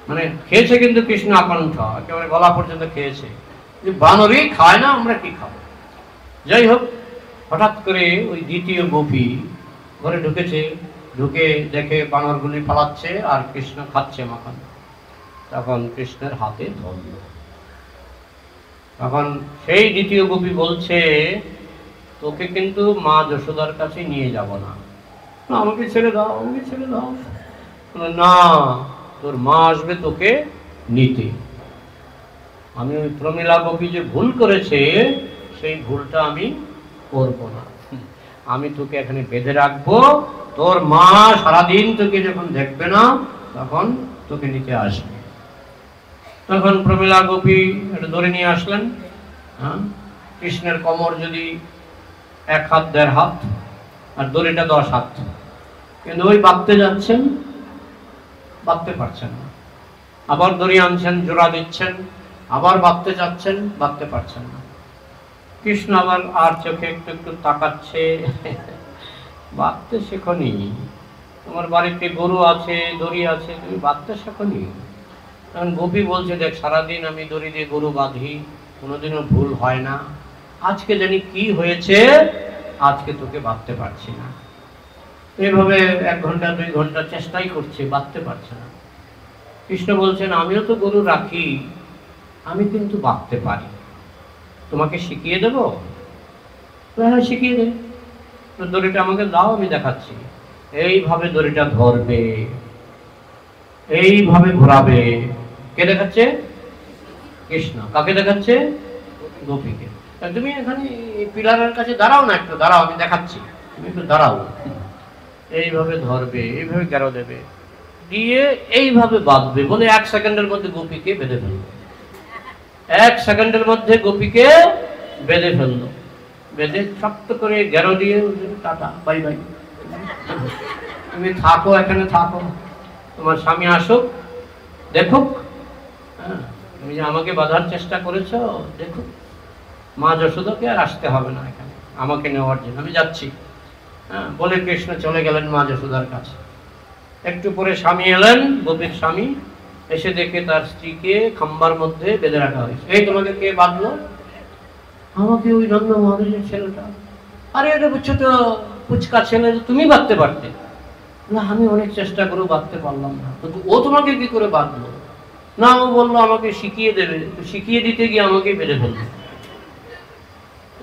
মানে খেয়েছে কিন্তু কৃষ্ণ আকণ্ঠ, একেবারে গলা পর্যন্ত খেয়েছে, বানরই খায় না, আমরা কি খাবো? যাই হোক, হঠাৎ করে ওই দ্বিতীয় গোপী ঘরে ঢুকেছে, ঢুকে দেখে বানরগুলি পালাচ্ছে আর কৃষ্ণ খাচ্ছে মাখন। তখন কৃষ্ণের হাতে ধরল। তখন সেই দ্বিতীয় গোপী বলছে, তোকে কিন্তু মা যশোদার কাছে নিয়ে যাব না। আমাকে ছেড়ে দাও, আমাকে ছেড়ে দাও। না, তোর মা আসবে তোকে নিতে। আমি ওই প্রমীলা গোপী যে ভুল করেছে, সেই ভুলটা আমি করব না। আমি তোকে এখানে বেঁধে রাখবো, তোর মা সারাদিন তোকে যখন দেখবে না তখন তোকে নিতে আসবে। তখন প্রমীলা গোপী এটা ধরে নিয়ে আসলেন। কৃষ্ণের কোমর যদি 1 হাত 1.5 হাত, আর দড়িটা 10 হাত, কিন্তু ওই বাঁধতে যাচ্ছেন, বাঁধতে পারছেন না। আবার দড়ি আনছেন, জোড়া দিচ্ছেন, আবার বাঁধতে যাচ্ছেন, বাঁধতে পারছেন না। কৃষ্ণ আবার আর চোখে একটু একটু তাকাচ্ছে, বাঁধতে শেখনি, তোমার বাড়িতে গরু আছে, দড়ি আছে, তুমি বাঁধতে শেখনি। তখন গোপী বলছে, দেখ, সারাদিন আমি দড়ি দিয়ে গরু বাঁধি, কোনোদিনও ভুল হয় না, আজকে জানি কি হয়েছে, আজকে তোকে বাঁধতে পারছি না। এইভাবে 1 ঘন্টা 2 ঘন্টা চেষ্টাই করছে, বাঁধতে পারছে না। কৃষ্ণ বলছেন, আমিও তো গরু রাখি, আমি কিন্তু বাঁধতে পারি, তোমাকে শিখিয়ে দেবো? হ্যাঁ, শিখিয়ে দে। তো দড়িটা আমাকে দাও, আমি দেখাচ্ছি। এইভাবে দড়িটা ধরবে, এইভাবে ঘোরাবে। কে দেখাচ্ছে? কৃষ্ণ। কাকে দেখাচ্ছে? গোপীকে। তুমি এখানে পিলারের কাছে দাঁড়াও না, একটু দাঁড়াও, আমি দেখাচ্ছি, তুমি একটু দাঁড়াও। এইভাবে ধরবে, এইভাবে গেরো দেবে, দিয়ে এইভাবে বাঁধবে, বলে 1 সেকেন্ডের মধ্যে গোপীকে বেঁধে ফেলবে। 1 সেকেন্ডের মধ্যে গোপীকে বেঁধে ফেললো। বেঁধে শক্ত করে গেরো দিয়ে, টাটা, বাই বাই, তুমি থাকো, এখানে থাকো, তোমার স্বামী আসুক, দেখুক, তুমি যে আমাকে বাঁধার চেষ্টা করেছ, দেখুক। মা যশোদাকে আর আসতে হবে না এখানে আমাকে নেওয়ার জন্য, আমি যাচ্ছি। বলে কৃষ্ণ চলে গেলেন মা যশোদার কাছে। একটু পরে স্বামী এলেন, গোপীর স্বামী এসে দেখে তার স্ত্রীকে খাম্বার মধ্যে বেঁধে রাখা হয়েছে। এই তোমাকে কে বাঁধলো? আমাকে ওই নন্দ মহারাজের ছেলেটা। আরে এটা ছোট পুচকা ছেলে, তুমি বাঁধতে পারতে না। আমি অনেক চেষ্টা করে বাঁধতে পারলাম না, কিন্তু ও তোমাকে কি করে বাঁধলো? না, ও বললো আমাকে শিখিয়ে দেবে, শিখিয়ে দিতে গিয়ে আমাকে বেঁধে ফেললো।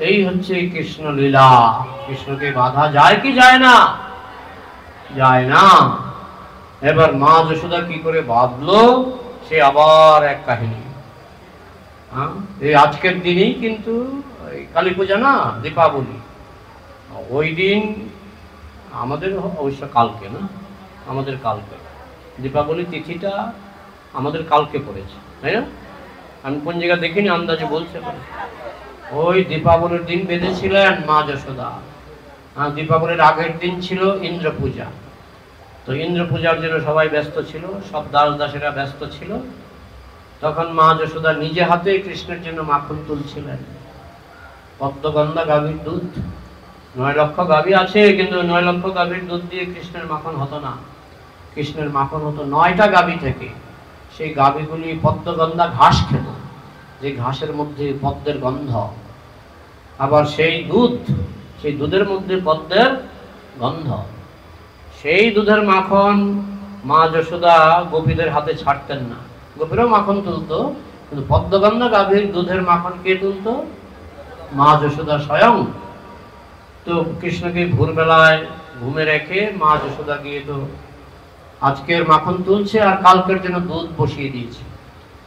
এই হচ্ছে কৃষ্ণ লীলা। কৃষ্ণকে বাঁধা যায় কি যায় না? যায় না। এবার মা যশোদা কি করে বাঁধলো, সে আবার এক কাহিনী। এই আজকের দিনেই কিন্তু কালী পূজা না, দীপাবলি, ওই দিন আমাদের অবশ্য কালকে না, আমাদের কালকে দীপাবলি তিথিটা আমাদের কালকে পড়েছে, তাই না? আমি কোন জায়গা দেখিনি, আন্দাজে বলছে। ওই দীপাবলির দিন বেঁধেছিলেন মা যশোদা। দীপাবলির আগের দিন ছিল ইন্দ্র পূজা। তো ইন্দ্র পূজার জন্য সবাই ব্যস্ত ছিল, সব দাস দাসেরা ব্যস্ত ছিল। তখন মা যশোদা নিজে হাতে কৃষ্ণের জন্য মাখন তুলছিলেন। পদ্মগন্ধা গাভীর দুধ, 9 লক্ষ গাভী আছে, কিন্তু 9 লক্ষ গাভীর দুধ দিয়ে কৃষ্ণের মাখন হতো না। কৃষ্ণের মাখন হতো 9টা গাভী থেকে। সেই গাভীগুলি পদ্মগন্ধা ঘাস খেত, যে ঘাসের মধ্যে পদ্মের গন্ধ, আবার সেই দুধের মধ্যে পদ্মের গন্ধ। সেই দুধের মাখন মা যশোদা গোপীদের হাতে ছাড়তেন না। গোপীরাও মাখন তুলতো, কিন্তু পদ্মগন্ধা গাভীর দুধের মাখন কে তুলতো? মা যশোদা স্বয়ং। তো কৃষ্ণকে ভোরবেলায় ঘুমে রেখে মা যশোদা গিয়ে তো আজকের মাখন তুলছে, আর কালকের জন্য দুধ বসিয়ে দিয়েছে।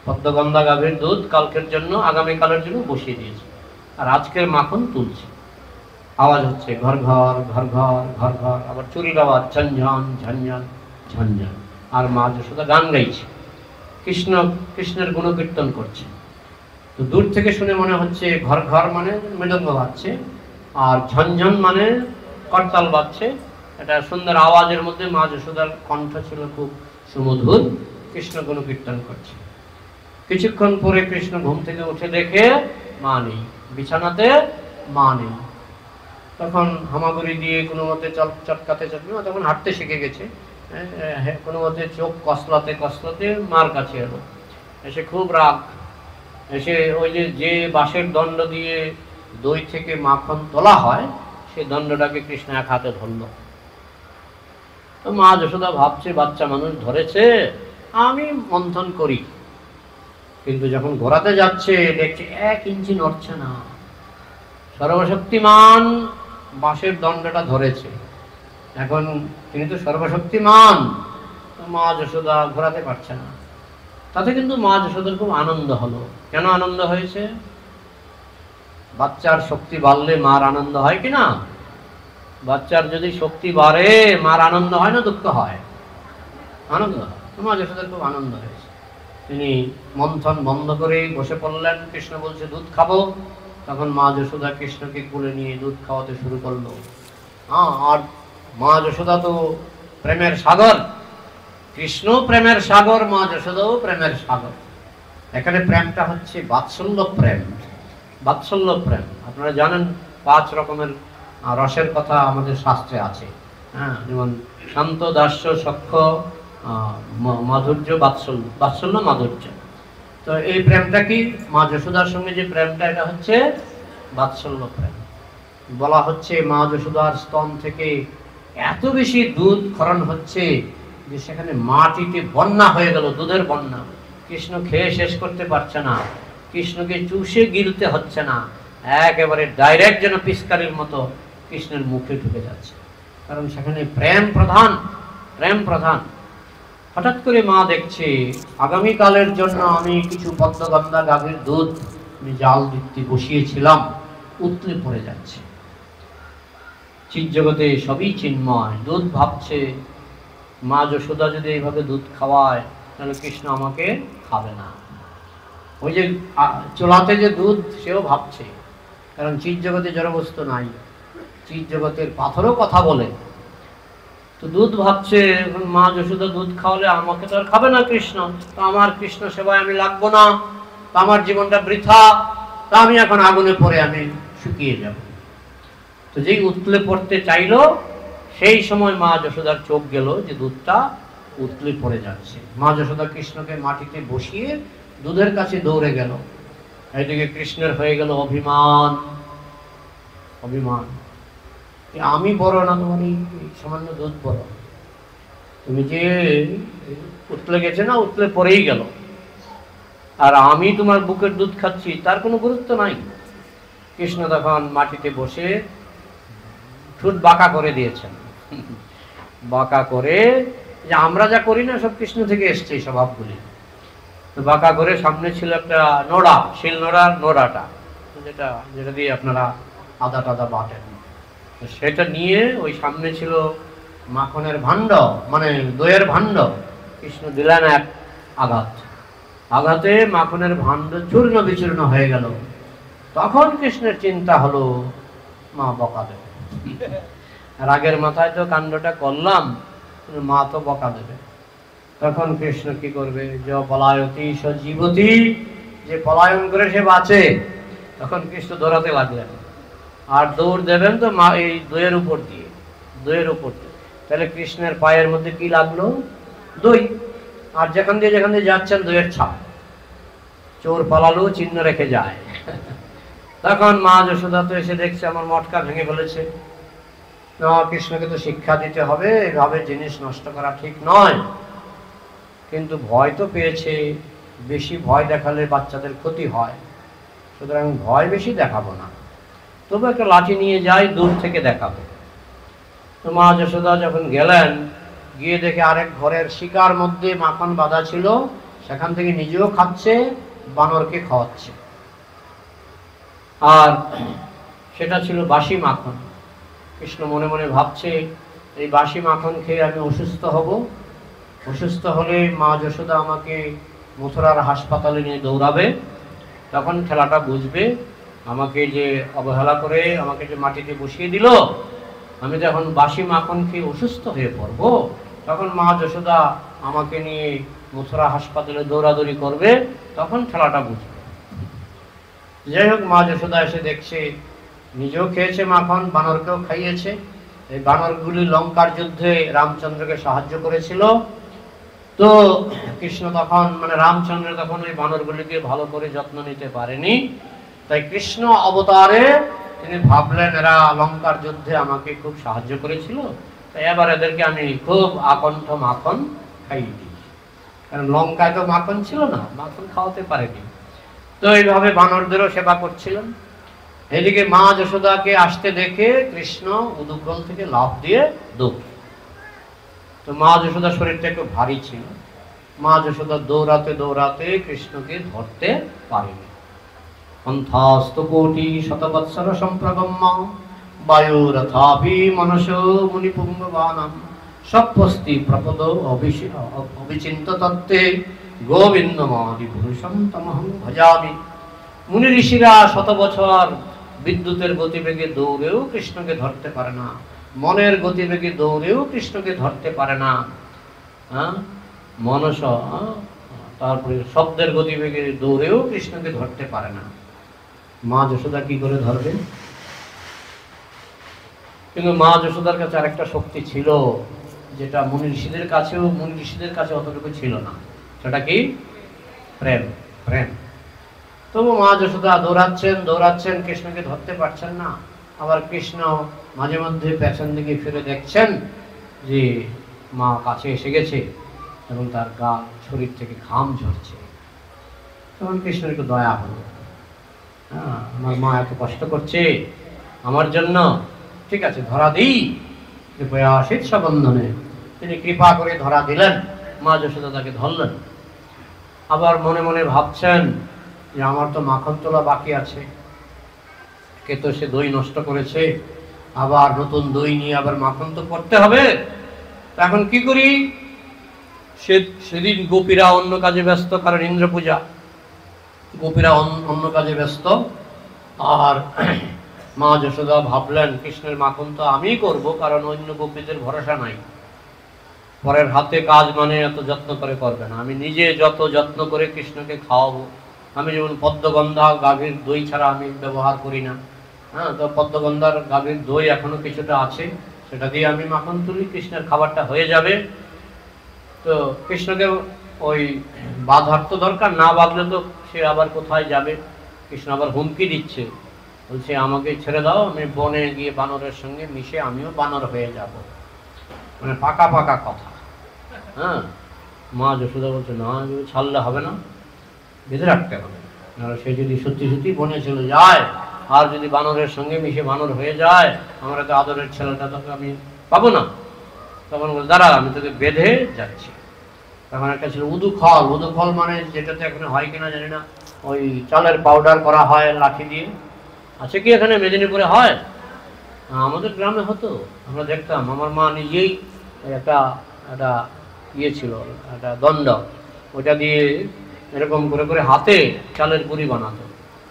পদ্মগন্ধা গাভীর দুধ কালকের জন্য, আগামীকালের জন্য বসিয়ে দিয়েছে, আর আজকের মাখন তুলছে। আওয়াজ হচ্ছে ঘর ঘর ঘর ঘর ঘর ঘর, আবার চুরির আওয়াজ, ঝনঝন ঝনঝন ঝনঝন। আর মা যশোদা গান গাইছে, কৃষ্ণের গুণকীর্তন করছে। তো দূর থেকে শুনে মনে হচ্ছে ঘর ঘর মানে মৃদঙ্গ বাজছে, আর ঝনঝন মানে করতাল বাজছে। এটা সুন্দর আওয়াজের মধ্যে মা যশোদার কণ্ঠ ছিল খুব সুমধুর, কৃষ্ণ গুণকীর্তন করছে। কিছুক্ষণ পরে কৃষ্ণ ঘুম থেকে উঠে দেখে মা নেই, বিছানাতে মা নেই। তখন হামাগুড়ি দিয়ে কোনো মতে চটকাতে তখন হাঁটতে শিখে গেছে, কোনো মতে চোখ কসলাতে কসলাতে মার কাছে এলো। এসে খুব রাগ, এসে ওই যে বাঁশের দণ্ড দিয়ে দই থেকে মাখন তোলা হয়, সেই দণ্ডটাকে কৃষ্ণ এক হাতে ধরল। তো মা যশোদা ভাবছে বাচ্চা মানুষ ধরেছে, আমি মন্থন করি। কিন্তু যখন ঘোরাতে যাচ্ছে দেখছে 1 ইঞ্চি নড়ছে না। সর্বশক্তিমান বাঁশের দণ্ডটা ধরেছে, এখন তিনি তো সর্বশক্তিমান, মা যশোদা ঘোরাতে পারছে না। তাতে কিন্তু মা যশোদার খুব আনন্দ হলো। কেন আনন্দ হয়েছে? বাচ্চার শক্তি বাড়লে মার আনন্দ হয় কিনা? বাচ্চার যদি শক্তি বাড়ে মার আনন্দ হয় না দুঃখ হয়? আনন্দ হয়। মা যশোদার খুব আনন্দ হয়েছে। তিনি মন্থন বন্ধ করে বসে পড়লেন। কৃষ্ণ বলছে দুধ খাবো, তখন মা যশোদা কৃষ্ণকে কোলে নিয়ে দুধ খাওয়াতে শুরু করলো। আর মা যশোদা তো প্রেমের সাগর, কৃষ্ণ প্রেমের সাগর, মা যশোদাও প্রেমের সাগর। এখানে প্রেমটা হচ্ছে বাৎসল্য প্রেম। বাৎসল্য প্রেম আপনারা জানেন 5 রকমের রসের কথা আমাদের শাস্ত্রে আছে। যেমন শান্ত, দাস্য, সখ্য, মাধুর্য, বাৎসল্য। বাৎসল্য মাধুর্য। তো এই প্রেমটা কি? মা যশোদার সঙ্গে যে প্রেমটা, এটা হচ্ছে বাৎসল্য প্রেম। বলা হচ্ছে মা যশোদার স্তন থেকে এত বেশি দুধ ক্ষরণ হচ্ছে যে সেখানে মাটিতে বন্যা হয়ে গেল, দুধের বন্যা। কৃষ্ণ খেয়ে শেষ করতে পারছে না, কৃষ্ণকে চুষে গিলতে হচ্ছে না, একেবারে ডাইরেক্ট যেন পিস্কারির মতো কৃষ্ণের মুখে ঢুকে যাচ্ছে, কারণ সেখানে প্রেম প্রধান, প্রেম প্রধান। হঠাৎ করে মা দেখছে আগামীকালের জন্য আমি কিছু পদ্মগন্ধা গাভীর দুধ আমি জাল দিতে বসিয়েছিলাম, উতলে পড়ে যাচ্ছে। চিৎ জগতে সবই চিন্ময়। দুধ ভাবছে মা যশোদা যদি এইভাবে দুধ খাওয়ায় তাহলে কৃষ্ণ আমাকে খাবে না। ওই যে চোলাতে যে দুধ, সেও ভাবছে, কারণ চিৎ জগতে জড়বস্তু নাই, চিৎ জগতের পাথরও কথা বলে। তো দুধ ভাবছে মা যশোদা দুধ খাওয়ালে আমাকে তো আর খাবে না কৃষ্ণ, তো আমার কৃষ্ণ সেবায় আমি লাগবো না, তো আমার জীবনটা বৃথা, তা আমি এখন আগুনে পড়ে আমি শুকিয়ে যাব। তো যেই উতলে পড়তে চাইলো, সেই সময় মা যশোদার চোখ গেল যে দুধটা উতলে পড়ে যাচ্ছে। মা যশোদা কৃষ্ণকে মাটিতে বসিয়ে দুধের কাছে দৌড়ে গেল। এইদিকে কৃষ্ণের হয়ে গেল অভিমান। অভিমান, আমি বড় না, তোমার এই সামান্য দুধ বড়, তুমি যে উতলে গেছে না, উতলে পড়েই গেল, আর আমি তোমার বুকের দুধ খাচ্ছি, তার কোনো গুরুত্ব নাই। কৃষ্ণ তখন মাটিতে বসে ঠোঁট বাঁকা করে দিয়েছেন। বাঁকা করে, যে আমরা যা করি না সব কৃষ্ণ থেকে এসছে এই স্বভাবগুলি। তো বাঁকা করে সামনে ছিল একটা নোড়া, শিল নোড়ার নোড়াটা, যেটা দিয়ে আপনারা আদা টাদা বাটেন, সেটা নিয়ে ওই সামনে ছিল মাখনের ভাণ্ড, মানে দইয়ের ভাণ্ড। কৃষ্ণ দিলেন এক আঘাত, আঘাতে মাখনের ভাণ্ড চূর্ণ বিচূর্ণ হয়ে গেল। তখন কৃষ্ণের চিন্তা হলো মা বকা দেবে, রাগের মাথায় তো কাণ্ডটা করলাম, মা তো বকা দেবে। তখন কৃষ্ণ কি করবে, যে পলায়তি সজীবতী, যে পলায়ন করে সে বাঁচে। তখন কৃষ্ণ দৌড়াতে লাগলেন, আর দৌড় দেবেন তো মা এই দইয়ের উপর দিয়ে, দইয়ের উপর দিয়ে। তাহলে কৃষ্ণের পায়ের মধ্যে কি লাগলো, দই। আর যেখান দিয়ে যাচ্ছেন দইয়ের ছাপ, চোর পালালো চিহ্ন রেখে যায়। তখন মা যশোদা তো এসে দেখছে আমার মটকা ভেঙে ফেলেছে, কৃষ্ণকে তো শিক্ষা দিতে হবে, এভাবে জিনিস নষ্ট করা ঠিক নয়। কিন্তু ভয় তো পেয়েছে, বেশি ভয় দেখালে বাচ্চাদের ক্ষতি হয়, সুতরাং ভয় বেশি দেখাবো না, তবু একটা লাঠি নিয়ে যাই, দূর থেকে দেখাবো। তো মা যশোদা যখন গেলেন, গিয়ে দেখে আরেক ঘরের শিকার মধ্যে মাখন বাঁধা ছিল, সেখান থেকে নিজেও খাচ্ছে, বানরকে খাওয়াচ্ছে। আর সেটা ছিল বাসি মাখন। কৃষ্ণ মনে মনে ভাবছে, এই বাসি মাখন খেয়ে আমি অসুস্থ হব, অসুস্থ হলে মা যশোদা আমাকে মথুরার হাসপাতালে নিয়ে দৌড়াবে, তখন খেলাটা বুঝবে, আমাকে যে অবহেলা করে আমাকে যে মাটিতে বসিয়ে দিল, আমি তো এখন বাসি মাখন খেয়ে অসুস্থ হয়ে পড়ব, তখন মা যশোদা আমাকে নিয়ে মথুরা হাসপাতালে দৌড়াদৌড়ি করবে, তখন খেলাটা বুঝবে। যাই হোক, মা যশোদা এসে দেখছে নিজেও খেয়েছে মাখন, বানরকেও খাইয়েছে। এই বানরগুলি লঙ্কার যুদ্ধে রামচন্দ্রকে সাহায্য করেছিল। তো কৃষ্ণ তখন রামচন্দ্র তখন ওই বানরগুলিকে ভালো করে যত্ন নিতে পারেনি, তাই কৃষ্ণ অবতারে তিনি ভাবলেন এরা লঙ্কার যুদ্ধে আমাকে খুব সাহায্য করেছিল, তাই এবার এদেরকে আমি খুব আকণ্ঠ মাখন খাইয়ে দিই। কারণ লঙ্কায় তো মাখন ছিল না, মাখন খাওয়াতে পারেনি। তো এইভাবে বানরদেরও সেবা করছিলেন। এদিকে মা যশোদাকে আসতে দেখে কৃষ্ণ উদুকল থেকে লাফ দিয়ে দৌড়। তো মা যশোদার শরীরটা একটু ভারী ছিল, মা যশোদা দৌড়াতে দৌড়াতে কৃষ্ণকে ধরতে পারেনি। পন্থাস্ত কোটি শতবৎসর সম্প্রগম্য বায়ুরথাপি মনসো মুনিপুঙ্গবানাম সপ্পস্তি প্রপদ অবিচিন্ত তত্ত্বে গোবিন্দমাদি পুরুষম তমহং ভজামি। মুনি ঋষিরা শত বছর বিদ্যুতের গতিবেগে দৌড়েও কৃষ্ণকে ধরতে পারে না, মনের গতিবেগে দৌড়েও কৃষ্ণকে ধরতে পারে না। মনস, তারপরে শব্দের গতিবেগে দৌড়েও কৃষ্ণকে ধরতে পারে না। মা যশোদা কি করে ধরবে? কিন্তু মা যশোদার কাছে আরেকটা শক্তি ছিল, যেটা মুনি ঋষিদের কাছে অতটুকু ছিল না। সেটা কি? প্রেম। প্রেম। তবু মা যশোদা দৌড়াচ্ছেন, কৃষ্ণকে ধরতে পারছেন না। আবার কৃষ্ণ মাঝে মধ্যে পেছন দিকে ফিরে দেখছেন যে মা কাছে এসে গেছে এবং তার গা শরীর থেকে ঘাম ঝরছে। তখন কৃষ্ণের একটু দয়া হলো, আমার মা এত কষ্ট করছে আমার জন্য, ঠিক আছে ধরা দিই, কৃপয়া শীর্ষবন্ধনে। তিনি কৃপা করে ধরা দিলেন, মা যশোদা তাকে ধরলেন। আবার মনে মনে ভাবছেন যে আমার তো মাখন তোলা বাকি আছে, কে তো সে দই নষ্ট করেছে, আবার নতুন দই নিয়ে আবার মাখন তো করতে হবে, এখন কি করি? সেদিন গোপীরা অন্য কাজে ব্যস্ত, কারণ ইন্দ্র পূজা, গোপীরা অন্য কাজে ব্যস্ত। আর মা যশোদা ভাবলেন কৃষ্ণের মাখন তো আমিই করব, কারণ অন্য গোপীদের ভরসা নাই, পরের হাতে কাজ এত যত্ন করে করবে না, আমি নিজে যত যত্ন করে কৃষ্ণকে খাওয়াবো। আমি যেমন পদ্মগন্ধা গাভীর দই ছাড়া আমি ব্যবহার করি না, তো পদ্মগন্ধার গাভীর দই এখনো কিছুটা আছে, সেটা দিয়ে আমি মাখন তুলি, কৃষ্ণের খাবারটা হয়ে যাবে। তো কৃষ্ণকে ওই বাঁধার তো দরকার, না বাঁধলে তো সে আবার কোথায় যাবে। কৃষ্ণ আবার হুমকি দিচ্ছে, বলছে আমাকে ছেড়ে দাও, আমি বনে গিয়ে বানরের সঙ্গে মিশে আমিও বানর হয়ে যাব। পাকা পাকা কথা। মা যশোদা বলছে না, ছাড়লে হবে না, বেঁধে রাখতে হবে, নাহলে সে যদি সত্যি সত্যি বনে চলে যায় আর যদি বানরের সঙ্গে মিশে বানর হয়ে যায়, আমার তো আদরের ছেলেটা তোকে আমি পাবো না। তখন বলে দাঁড়া, আমি তোকে বেঁধে যাচ্ছি। তখন একটা ছিল উদুখল। উদুখল যেটাতে এখানে হয় কিনা জানি না, ওই চালের পাউডার করা হয় লাঠি দিয়ে, আছে কি এখানে মেদিনীপুরে হয়? আমাদের গ্রামে হতো, আমরা দেখতাম। আমার মা নিজেই একটা ইয়ে ছিল, একটা দণ্ড, ওটা দিয়ে এরকম করে করে হাতে চালের গুঁড়ি বানাতো,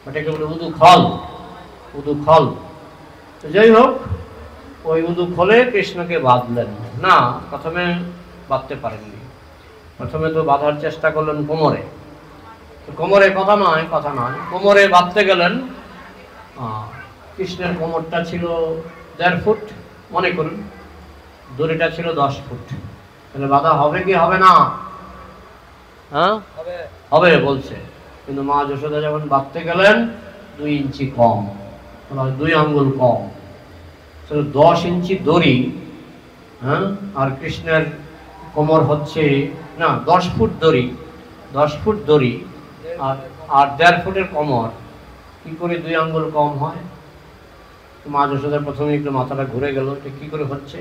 ওটাকে বলে উদুখল। উদুখল। যাই হোক, ওই উদুখলে কৃষ্ণকে বাঁধলেন। না, প্রথমে বাঁধতে পারেননি। প্রথমে তো বাঁধার চেষ্টা করলেন কোমরে। কোমরে কথা নয়, কোমরে বাঁধতে গেলেন। কৃষ্ণের কোমরটা ছিল 1.5 ফুট, মনে করুন দড়িটা ছিল 10 ফুট, তাহলে বাঁধা হবে কি হবে না? হ্যাঁ হবে বলছে। কিন্তু মা যশোদা যখন বাঁধতে গেলেন 2 ইঞ্চি কম, 2 আঙ্গুল কম, 10 ইঞ্চি দড়ি। হ্যাঁ, আর কৃষ্ণের কোমর হচ্ছে না 10 ফুট দড়ি, 10 ফুট দড়ি আর 1.5 ফুটের কোমর, কি করে 2 আঙ্গুল কম হয়? মা যশোদার প্রথমে একটু মাথাটা ঘুরে গেল, এটা কি করে হচ্ছে।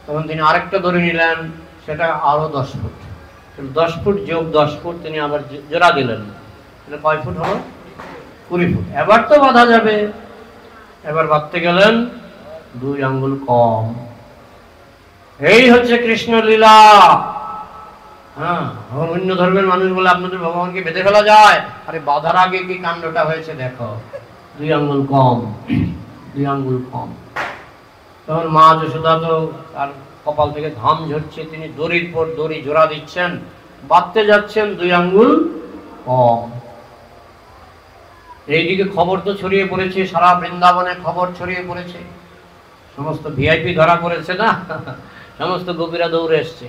তখন তিনি আরেকটা দড়ি নিলেন, সেটা আরো 10 ফুট, 10 ফুট যোগ 10 ফুট তিনি আবার জোড়া দিলেন, এটা কয় ফুট হলো? 20 ফুট। এবার তো বাঁধা যাবে। এবার বাঁধতে গেলেন 2 আঙ্গুল কম। এই হচ্ছে কৃষ্ণ লীলা। হ্যাঁ, অন্য ধর্মের মানুষ বলে আপনাদের ভগবানকে বেঁধে ফেলা যায়। আরে বাঁধার আগে কি কাণ্ডটা হয়েছে দেখো, 2 আঙ্গুল কম, 2 আঙ্গুল কম। তখন মা যশোদা তো আর কপাল থেকে ঘাম ঝরছে, তিনি দড়ির পর দড়ি জোড়া দিচ্ছেন, বাঁধতে যাচ্ছেন 2 আঙ্গুল কম। এইদিকে খবর তো ছড়িয়ে পড়েছে, সারা বৃন্দাবনে খবর ছড়িয়ে পড়েছে, সমস্ত ভিআইপি ধরা পড়েছে না, সমস্ত গোপীরা দৌড়ে এসছে।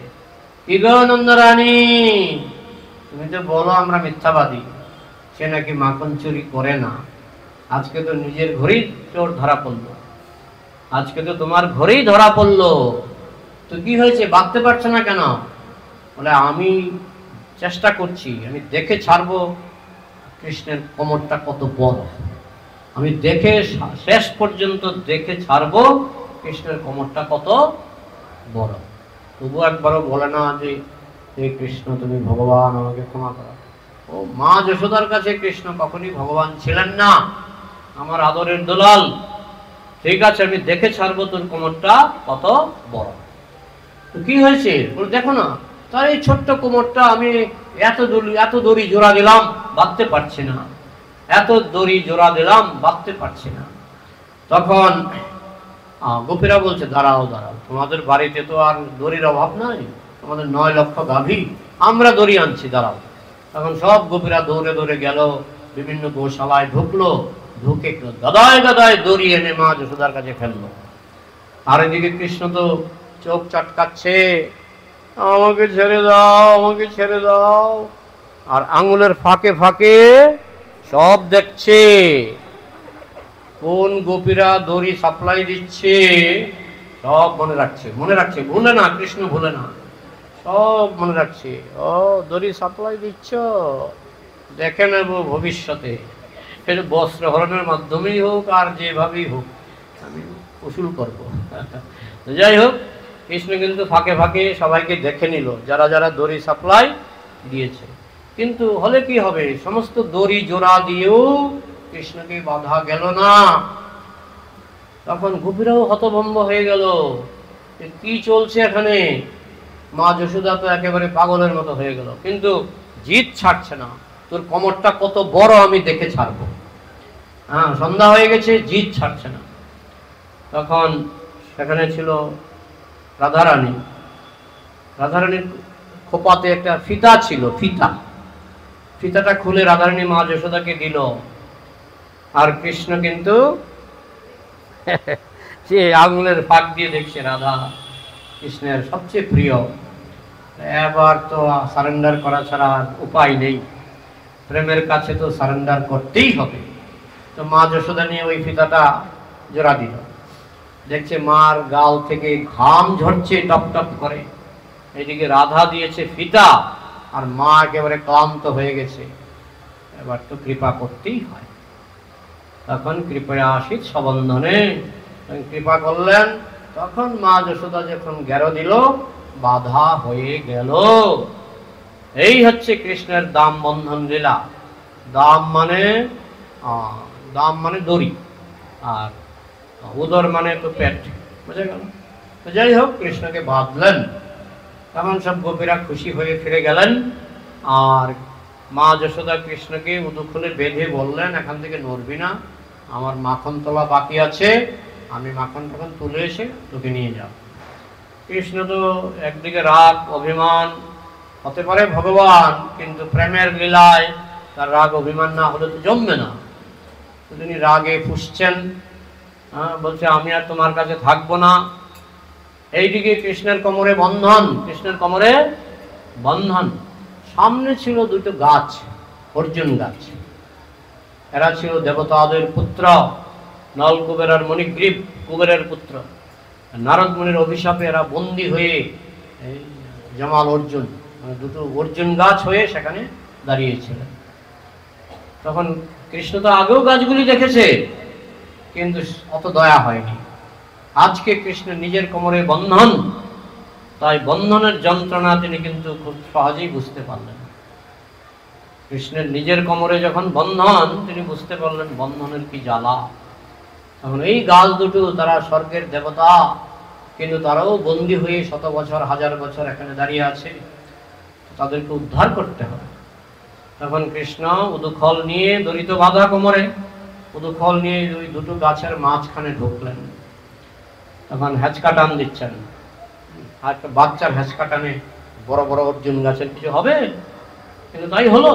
কি গো নন্দরানী, তুমি তো বলো আমরা মিথ্যাবাদী, সে নাকি মাখন চুরি করে না। আজকে তো নিজের ঘরেই চোর ধরা পড়লো, আজকে তো তোমার ঘরেই ধরা পড়লো। তো কি হয়েছে, বাঁধতে পারছো না কেন? বলে আমি চেষ্টা করছি, আমি দেখে ছাড়বো কৃষ্ণের কোমরটা কত বড়, আমি দেখে শেষ পর্যন্ত দেখে ছাড়বো কৃষ্ণের কোমরটা কত বড়। তবু একবারও বলে না যে হে কৃষ্ণ তুমি ভগবান, আমাকে ক্ষমা করো। ও মা যশোদার কাছে কৃষ্ণ কখনই ভগবান ছিলেন না, আমার আদরের দুলাল। ঠিক আছে, আমি দেখে ছাড়বো তোর কোমরটা কত বড়। তো কি হয়েছে, বলে দেখো না, তার এই ছোট্ট কোমরটা আমি এত দড়ি জোড়া দিলাম, বাঁধতে পারছি না, এত দড়ি জোড়া দিলাম, বাঁধতে পারছি না। তখন গোপীরা বলছে দাঁড়াও, তোমাদের বাড়িতে তো আর দড়ির অভাব নাই, তোমাদের 9 লক্ষ গাভী, আমরা দড়ি আনছি, দাঁড়াও। তখন সব গোপীরা দৌড়ে দৌড়ে গেল, বিভিন্ন গোশালায় ঢুকলো, ঢুকে গাদায় গাদায় দড়ি এনে মা যশোদার কাছে ফেললো। আর এদিকে কৃষ্ণ তো চোখ চটকাচ্ছে, আমাকে ছেড়ে দাও, আমাকে ছেড়ে দাও। আর আঙুলের ফাঁকে ফাঁকে সব দেখছে, কোন গোপীরা দড়ি সাপ্লাই দিচ্ছে সব মনে রাখছে, ভুলে না, কৃষ্ণ ভুলে না, সব মনে রাখছে। ও দড়ি সাপ্লাই দিচ্ছ, দেখে নেব ভবিষ্যতে, সেটা বস্ত্র হরণের মাধ্যমেই হোক আর যেভাবেই হোক আমি উসুল করব। যাই হোক, কৃষ্ণ কিন্তু ফাঁকে ফাঁকে সবাইকে দেখে নিল, যারা যারা দড়ি সাপ্লাই দিয়েছে। কিন্তু হলে কি হবে, সমস্ত দড়ি জোড়া দিয়েও কৃষ্ণকে বাধা গেল না। তখন গোপীরাও হতভম্ব হয়ে গেল, কি চলছে এখানে। মা যশোদা তো একেবারে পাগলের মতো হয়ে গেল, কিন্তু জিদ ছাড়ছে না, তোর কোমরটা কত বড় আমি দেখে ছাড়বো। হ্যাঁ, সন্ধ্যা হয়ে গেছে, জিদ ছাড়ছে না। তখন সেখানে ছিল রাধারানী, রাধারানীর খোপাতে একটা ফিতা ছিল, ফিতাটা খুলে রাধারানী মা যশোদাকে দিল। আর কৃষ্ণ কিন্তু সে আঙুলের ফাঁক দিয়ে দেখছে রাধা কৃষ্ণের সবচেয়ে প্রিয়। এবার তো সারেন্ডার করা ছাড়া উপায় নেই, প্রেমের কাছে তো সারেন্ডার করতেই হবে। তো মা যশোদা নিয়ে ওই ফিতাটা জোড়া দিল, দেখছে মার গাল থেকে ঘাম ঝরছে টপ টপ করে, এইদিকে রাধা দিয়েছে ফিতা, আর মা একেবারে ক্লান্ত হয়ে গেছে। এবার তো কৃপা করতেই হয়। তখন কৃপয়া আসিত সবন্ধনে, কৃপা করলেন। তখন মা যশোদা যখন গেরো দিল, বাধা হয়ে গেল। এই হচ্ছে কৃষ্ণের দাম বন্ধন লীলা। দাম মানে দড়ি, আর উদর মানে তো পেট, বুঝে গেল। তো যাই হোক, কৃষ্ণকে বাঁধলেন। তখন সব গোপীরা খুশি হয়ে ফিরে গেলেন। আর মা যশোদা কৃষ্ণকে উদু খুলে বেঁধে বললেন, এখান থেকে নড়বি না, আমার মাখন তোলা বাকি আছে, আমি মাখন তখন তুলে এসে তোকে নিয়ে যাব। কৃষ্ণ তো একদিকে রাগ অভিমান, হতে পারে ভগবান, কিন্তু প্রেমের লীলায় তার রাগ অভিমান না হলে তো জমবে না। তিনি রাগে ফুঁসছেন, বলছে আমি আর তোমার কাছে থাকবো না। এইদিকে কৃষ্ণের কোমরে বন্ধন, কৃষ্ণের কোমরে বন্ধন। সামনে ছিল দুটো গাছ, অর্জুন গাছ। এরা ছিল দেবতাদের পুত্র, নল কুবের আর মণিগ্রীব কুবেরের পুত্র। নারদ মুনির অভিশাপে এরা বন্দী হয়ে জামাল অর্জুন, দুটো অর্জুন গাছ হয়ে সেখানে দাঁড়িয়েছিলেন। তখন কৃষ্ণ তো আগেও গাছগুলি দেখেছে, কিন্তু অত দয়া হয়নি। আজকে কৃষ্ণ নিজের কোমরে বন্ধন, তাই বন্ধনের যন্ত্রণা তিনি কিন্তু খুব সহজেই বুঝতে পারলেন। কৃষ্ণের নিজের কোমরে যখন বন্ধন, তিনি বুঝতে পারলেন বন্ধনের কি জ্বালা। তখন এই গাছ দুটো, তারা স্বর্গের দেবতা, কিন্তু তারাও বন্দী হয়ে শত বছর হাজার বছর এখানে দাঁড়িয়ে আছে, তাদেরকে উদ্ধার করতে হবে। তখন কৃষ্ণ উদুখল নিয়ে, দড়িত বাঁধা কোমরে উদুখল নিয়ে ওই দুটো গাছের মাঝখানে ঢুকলেন। তখন হেঁচকা টান দিচ্ছেন, আর বাচ্চার হেঁচকা টানে বড় বড় অর্জুন গাছের কিছু হবে, কিন্তু তাই হলো।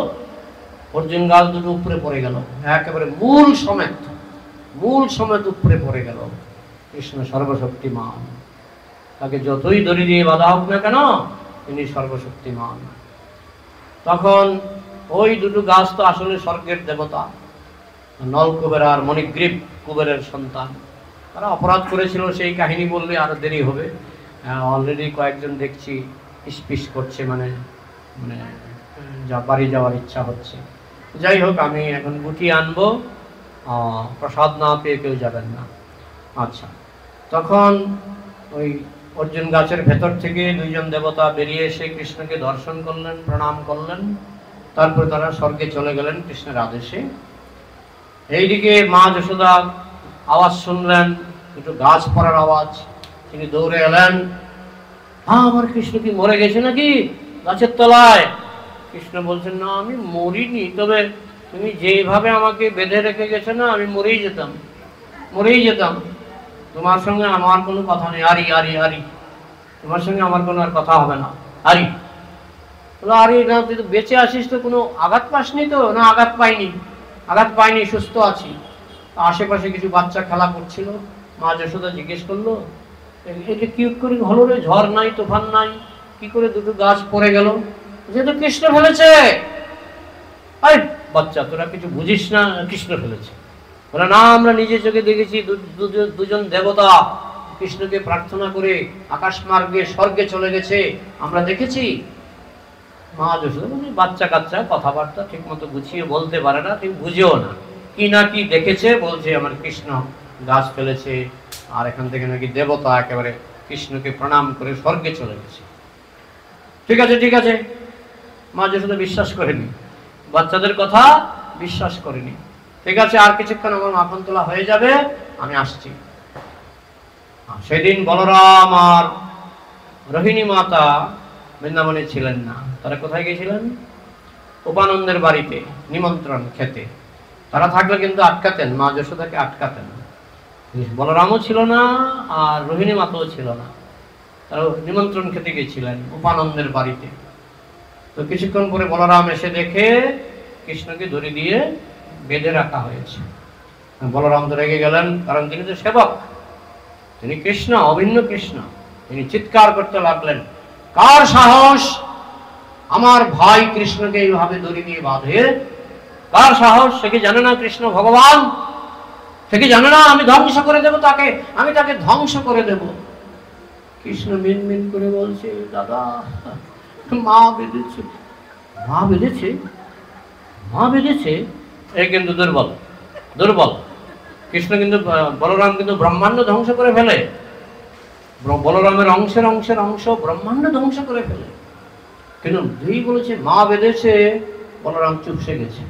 অর্জুন গাছ দুটো উপরে পড়ে গেল, একেবারে মূল সমেত উপরে পড়ে গেল। কৃষ্ণ সর্বশক্তিমান, তাকে যতই দড়ি দিয়ে বাঁধা হোক না কেন, তিনি সর্বশক্তিমান। তখন ওই দুটো গাছ তো আসলে স্বর্গের দেবতা, নল কুবের আর মণিগ্রীব কুবেরের সন্তান। তারা অপরাধ করেছিল, সেই কাহিনী বললে আরো দেরি হবে। অলরেডি কয়েকজন দেখছি পিস করছে, মানে বাড়ি যাওয়ার ইচ্ছা হচ্ছে। যাই হোক, আমি এখন গুটিয়ে আনবো, প্রসাদ না পেয়ে কেউ যাবেন না। আচ্ছা, তখন ওই অর্জুন গাছের ভেতর থেকে দুইজন দেবতা বেরিয়ে এসে কৃষ্ণকে দর্শন করলেন, প্রণাম করলেন। তারপর তারা স্বর্গে চলে গেলেন কৃষ্ণের আদেশে। এইদিকে মা যশোদা আওয়াজ শুনলেন, একটু গাছ পড়ার আওয়াজ। তিনি দৌড়ে এলেন, আমার কৃষ্ণ কি মরে গেছে নাকি গাছের তলায়? কৃষ্ণ বলছেন, না আমি মরিনি, তবে তুমি যেভাবে আমাকে বেঁধে রেখে গেছো না, আমি মরেই যেতাম। তোমার সঙ্গে আমার কোনো কথা নেই, আরি তোমার সঙ্গে আমার কোনো আর কথা হবে না। আরি না, তুই তো বেঁচে আসিস, তো কোনো আঘাত পাসনি তো? না, আঘাত পাইনি, সুস্থ আছি। আশেপাশে কিছু বাচ্চা খেলা করছিল। মা যশোদা জিজ্ঞেস করলো, এটা কি করে হলো রে? ঝড় নাই, তুফান নাই, কি করে দুটো গাছ পড়ে গেল? যেহেতু কৃষ্ণ ফেলেছে। আরে বাচ্চা, তোরা কিছু বুঝিস না, কৃষ্ণ ফেলেছে। বলে, না, আমরা নিজে চোখে দেখেছি, দুজন দেবতা কৃষ্ণকে প্রার্থনা করে আকাশ মার্গে স্বর্গে চলে গেছে, আমরা দেখেছি। মা যশোদা মানে বাচ্চা কাচ্চা, কথাবার্তা ঠিক মতো গুছিয়ে বলতে পারে না, ঠিক বুঝেও না। কি না কি দেখেছে, বলছে আমার কৃষ্ণ গাছ ফেলেছে, আর এখান থেকে নাকি দেবতা একেবারে কৃষ্ণকে প্রণাম করে স্বর্গে চলে গেছে। ঠিক আছে। মা যশোদা বিশ্বাস করেনি, বাচ্চাদের কথা বিশ্বাস করেনি। ঠিক আছে, আর কিছুক্ষণ আমার মাখন তোলা হয়ে যাবে, আমি আসছি। সেদিন বলরাম আর রোহিণী মাতা বৃন্দাবনে ছিলেন না। তারা কোথায় গেছিলেন? উপানন্দের বাড়িতে নিমন্ত্রণ খেতে। তারা থাকলে কিন্তু আটকাতেন, মা যশোদাকে আটকাতেন। বলরামও ছিল না, আর রোহিণী মাতাও ছিল না। তারা নিমন্ত্রণ খেতে গেছিলেন উপানন্দের বাড়িতে। তো কিছুক্ষণ পরে বলরাম এসে দেখে কৃষ্ণকে দড়ি দিয়ে বেঁধে রাখা হয়েছে। বলরাম তো রেগে গেলেন, কারণ তিনি তো সেবক, তিনি কৃষ্ণ, অভিন্ন কৃষ্ণ। তিনি চিৎকার করতে লাগলেন, কার সাহস আমার ভাই কৃষ্ণকে এইভাবে দড়ি দিয়ে বাঁধে? কার সাহস? সে কি জানে না কৃষ্ণ ভগবান? সে কি জানে না আমি ধ্বংস করে দেব তাকে, আমি তাকে ধ্বংস করে দেব? কৃষ্ণ মিনমিন করে বলছে, দাদা, মা বেঁধেছে। এই কিন্তু দুর্বল। কৃষ্ণ কিন্তু, বলরাম কিন্তু ব্রহ্মাণ্ড ধ্বংস করে ফেলে। বলরামের অংশের অংশ ব্রহ্মাণ্ড ধ্বংস করে ফেলে। কিন্তু দুই বলেছে মা বেঁধেছে, বলরাম চুপসে গেছে।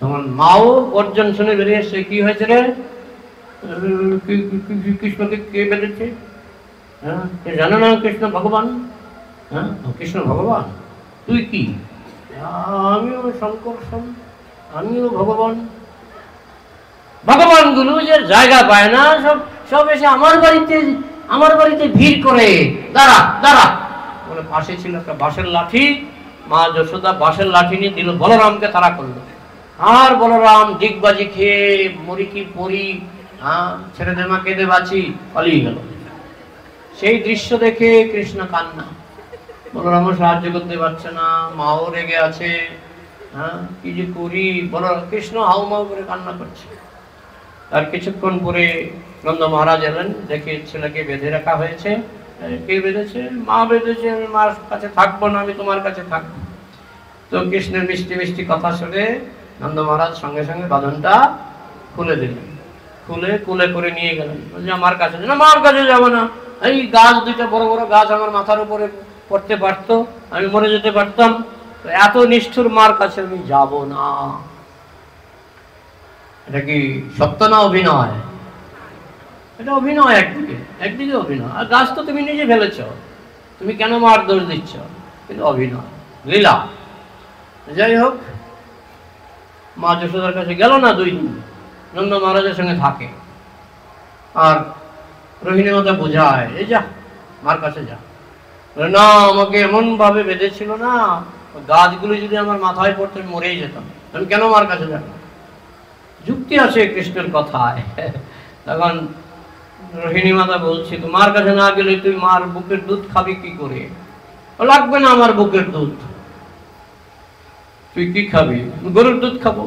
তখন মাও গর্জন শুনে বেরিয়ে এসছে, কি হয়েছে রে? কৃষ্ণকে কে বেঁধেছে? হ্যাঁ, জানো না কৃষ্ণ ভগবান? হ্যাঁ, কৃষ্ণ ভগবান। তুই কি? আমিও শঙ্কর্ষণ, আমিও ভগবান। ভগবানগুলো যে জায়গা পায় না, সব এসে আমার বাড়িতে আমার বাড়িতে ভিড় করে, দাঁড়া দাঁড়া বলে পাশে ছিল একটা বাঁশের লাঠি। মা যশোদা বাঁশের লাঠি নিয়ে দিল, বলরামকে তাড়া করলো। আর বলরাম ডিগবাজি খেয়ে মরি কি পড়ি, ছেড়ে দে মা, কেঁদে বাঁচি, পালিয়ে গেল। সেই দৃশ্য দেখে কৃষ্ণ কান্না, বলরামও সাহায্য করতে পারছে না, মাও রেগে আছে, কি যে করি। কৃষ্ণ হাউমাউ করে কান্না করছে। আর কিছুক্ষণ পরে নন্দ মহারাজ এলেন, দেখে ছেলেকে বেঁধে রাখা হয়েছে। কে বেঁধেছে? মা বেঁধেছে। আমি মার কাছে থাকবো না, আমি তোমার কাছে থাকবো। তো কৃষ্ণের মিষ্টি মিষ্টি কথা শুনে নন্দ মহারাজ সঙ্গে সঙ্গে বাঁধনটা খুলে দিলেন, খুলে কুলে করে নিয়ে গেলেন। বলছে আমার কাছে না, মার কাছে যাবো না। এই গাছ দুইটা বড় বড় গাছ আমার মাথার উপরে পড়তে পারতো, আমি মরে যেতে পারতাম, এত নিষ্ঠুর মার কাছে আমি যাব না। এটা কি সত্য না অভিনয়? এটা অভিনয়, একদিকে অভিনয়। আর গাছ তো তুমি নিজে ফেলেছ, তুমি কেন মার দোষ দিচ্ছ? কিন্তু অভিনয়, লীলা। যাই হোক, মা যশোদার কাছে গেল না 2 দিন, নন্দ মহারাজের সঙ্গে থাকে। আর রোহিণী মাতা বোঝায়, এই যা মার কাছে যা। না, আমাকে এমন ভাবে বেঁধেছিল না, গাছগুলো যদি আমার মাথায় পড়তো আমি মরেই যেতাম, আমি কেন মার কাছে যাব? যুক্তি আছে কৃষ্ণের কথায়। তখন রোহিণী মাতা বলছে, তোমার কাছে না গেলে তুই মার বুকের দুধ খাবি কি করে? লাগবে না আমার বুকের দুধ, তুই কি খাবি? গরুর দুধ খাবো।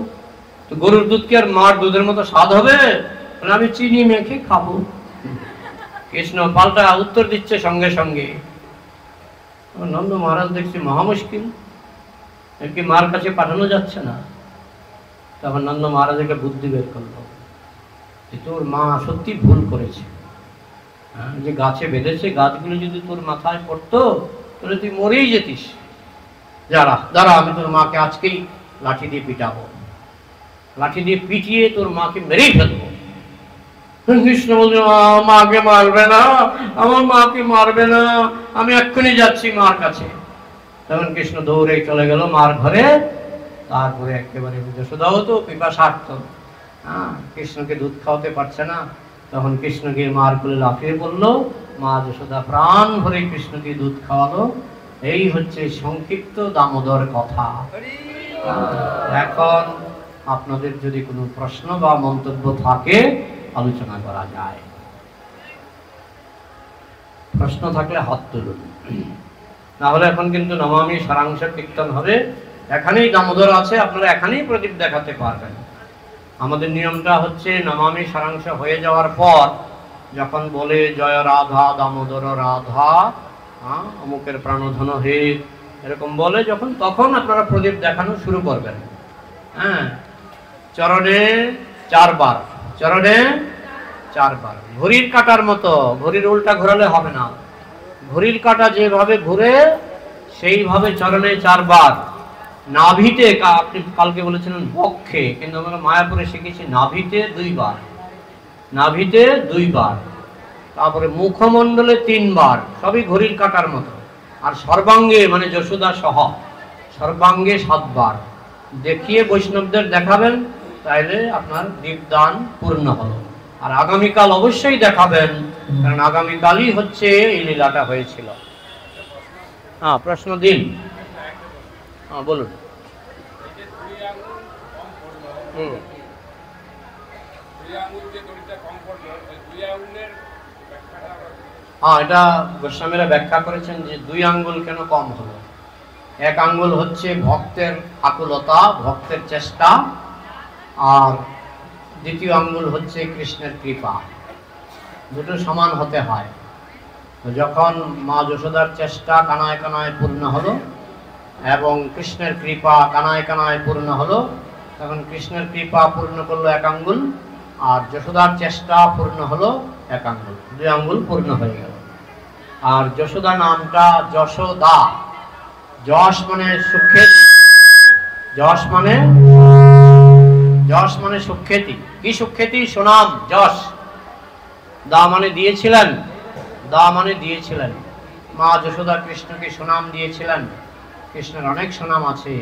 তো গরুর দুধ কি আর মার দুধের মতো স্বাদ হবে? আমি চিনি মেখে খাবো। কৃষ্ণ পাল্টা উত্তর দিচ্ছে সঙ্গে সঙ্গে। নন্দ মহারাজ দেখছি মহা মুশকিল, কি মার কাছে পাঠানো যাচ্ছে না। তখন নন্দ মহারাজকে বুদ্ধি বের করলো, তোর মা সত্যি ভুল করেছে, যে গাছে বেঁধেছে, গাছগুলো যদি তোর মাথায় পড়তো তাহলে তুই মরেই যেতিস। দাঁড়া দাঁড়া, আমি তোর মাকে আজকেই লাঠি দিয়ে পিটাবো, লাঠি দিয়ে পিটিয়ে তোর মাকে মেরেই ফেলবো। কৃষ্ণ বলছে, মাকে মারবে না, আমার মাকে মারবে না, আমি এক্ষুনি যাচ্ছি মার কাছে। তখন কৃষ্ণ দৌড়ে চলে গেল মার ঘরে। তারপরে একেবারে যশোদাও তো পিপাসার্থ, কৃষ্ণকে দুধ খাওয়াতে পারছে না। তখন কৃষ্ণ গিয়ে মার কোলে লাফিয়ে পড়লো। মা যশোদা প্রাণ ভরে কৃষ্ণকে দুধ খাওয়ালো। এই হচ্ছে সংক্ষিপ্ত দামোদর কথা। এখন আপনাদের যদি কোনো প্রশ্ন বা মন্তব্য থাকে আলোচনা করা যায়। প্রশ্ন থাকলে হাত তুলুন, না হলে এখন কিন্তু নমামি সারাংশ কীর্তন হবে। এখানেই দামোদর আছে, আপনারা এখানেই প্রদীপ দেখাতে পারবেন। আমাদের নিয়মটা হচ্ছে নমামি সারাংশ হয়ে যাওয়ার পর যখন বলে জয় রাধা দামোদর রাধা, অমুকের প্রাণধন হে, এরকম বলে যখন, তখন আপনারা প্রদীপ দেখানো শুরু করবেন। চরণে 4 বার, চরণে 4 বার, ঘড়ির কাটার মতো। ঘড়ির উল্টা ঘোরালে হবে না, ঘড়ির কাটা যেভাবে ঘুরে সেইভাবে চরণে 4 বার। নাভিতে, আপনি কালকে বলেছিলেন বক্ষে, কিন্তু আমরা মায়াপুরে শিখেছি নাভিতে 2 বার, নাভিতে 2 বার। তারপরে মুখমণ্ডলে 3 বার, সবই ঘড়ির কাটার মতো। আর সর্বাঙ্গে মানে যশোদা সহ সর্বাঙ্গে 7 বার দেখিয়ে বৈষ্ণবদের দেখাবেন, তাইলে আপনার দীপদান পূর্ণ হলো। আর আগামীকাল অবশ্যই দেখাবেন, কারণ আগামীকালই হচ্ছে এই লীলাটা হয়েছিল। প্রশ্ন দিন। বলুন। এটা গোস্বামীরা ব্যাখ্যা করেছেন যে 2 আঙ্গুল কেন কম হলো। 1 আঙ্গুল হচ্ছে ভক্তের আকুলতা, ভক্তের চেষ্টা, আর 2য় আঙ্গুল হচ্ছে কৃষ্ণের কৃপা। দুটো সমান হতে হয়। যখন মা যশোদার চেষ্টা কানায় কানায় পূর্ণ হলো এবং কৃষ্ণের কৃপা কানায় কানায় পূর্ণ হলো, তখন কৃষ্ণের কৃপা পূর্ণ করলো 1 আঙ্গুল, আর যশোদার চেষ্টা পূর্ণ হলো 1 আঙ্গুল, 2 আঙ্গুল পূর্ণ হয়ে গেল। আর যশোদা নামটা যশোদা, যশ মানে সুখ্যাতি, যশ মানে সুখ্যাতি। কি সুখ্যাতি? সুনাম, যশ। দা মানে দিয়েছিলেন, দা মানে দিয়েছিলেন। মা যশোদা কৃষ্ণকে সুনাম দিয়েছিলেন। কৃষ্ণের অনেক সুনাম আছে,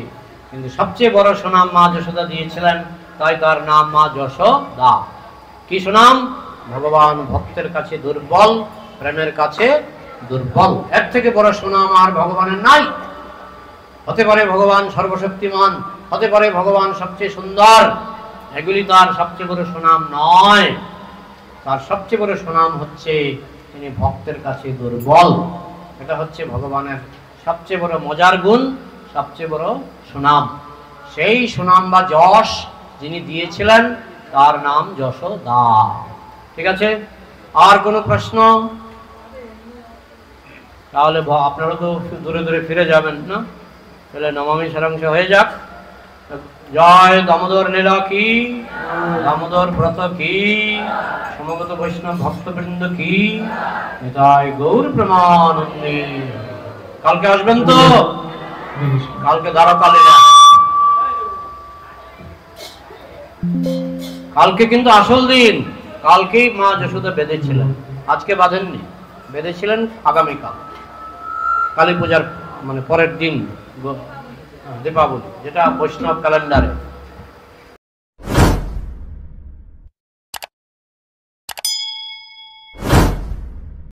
কিন্তু সবচেয়ে বড় সুনাম মা যশোদা দিয়েছিলেন, তাই তার নাম মা যশোদা। কি সুনাম? ভগবান ভক্তের কাছে দুর্বল, প্রেমের কাছে দুর্বল। এর থেকে বড় সুনাম আর ভগবানের নাই। হতে পারে ভগবান সর্বশক্তিমান, হতে পারে ভগবান সবচেয়ে সুন্দর, এগুলি তার সবচেয়ে বড় সুনাম নয়। তার সবচেয়ে বড় সুনাম হচ্ছে তিনি ভক্তের কাছে দুর্বল। এটা হচ্ছে ভগবানের সবচেয়ে বড় মজার গুণ, সবচেয়ে বড় সুনাম। সেই সুনাম বা যশ যিনি দিয়েছিলেন তার নাম যশোদা। ঠিক আছে, আর কোনো প্রশ্ন? তাহলে আপনারা তো দূরে দূরে ফিরে যাবেন না, তাহলে নমামি সারাংশ হয়ে যাক। জয় দামোদর লীলা কি, দামোদর ব্রত কি, সমবেত বৈষ্ণব ভক্তবৃন্দ কি, নিতাই গৌর প্রেমানন্দে। কালকে আসবেন তো? কালকে দ্বারকালে না, কালকে কিন্তু আসল দিন। কালকেই মা যশোদা বেঁধেছিলেন, আজকে বাঁধেননি, বেঁধেছিলেন আগামীকাল কালী পূজার মানে পরের দিন, দীপাবলি, যেটা বৈষ্ণব ক্যালেন্ডারে।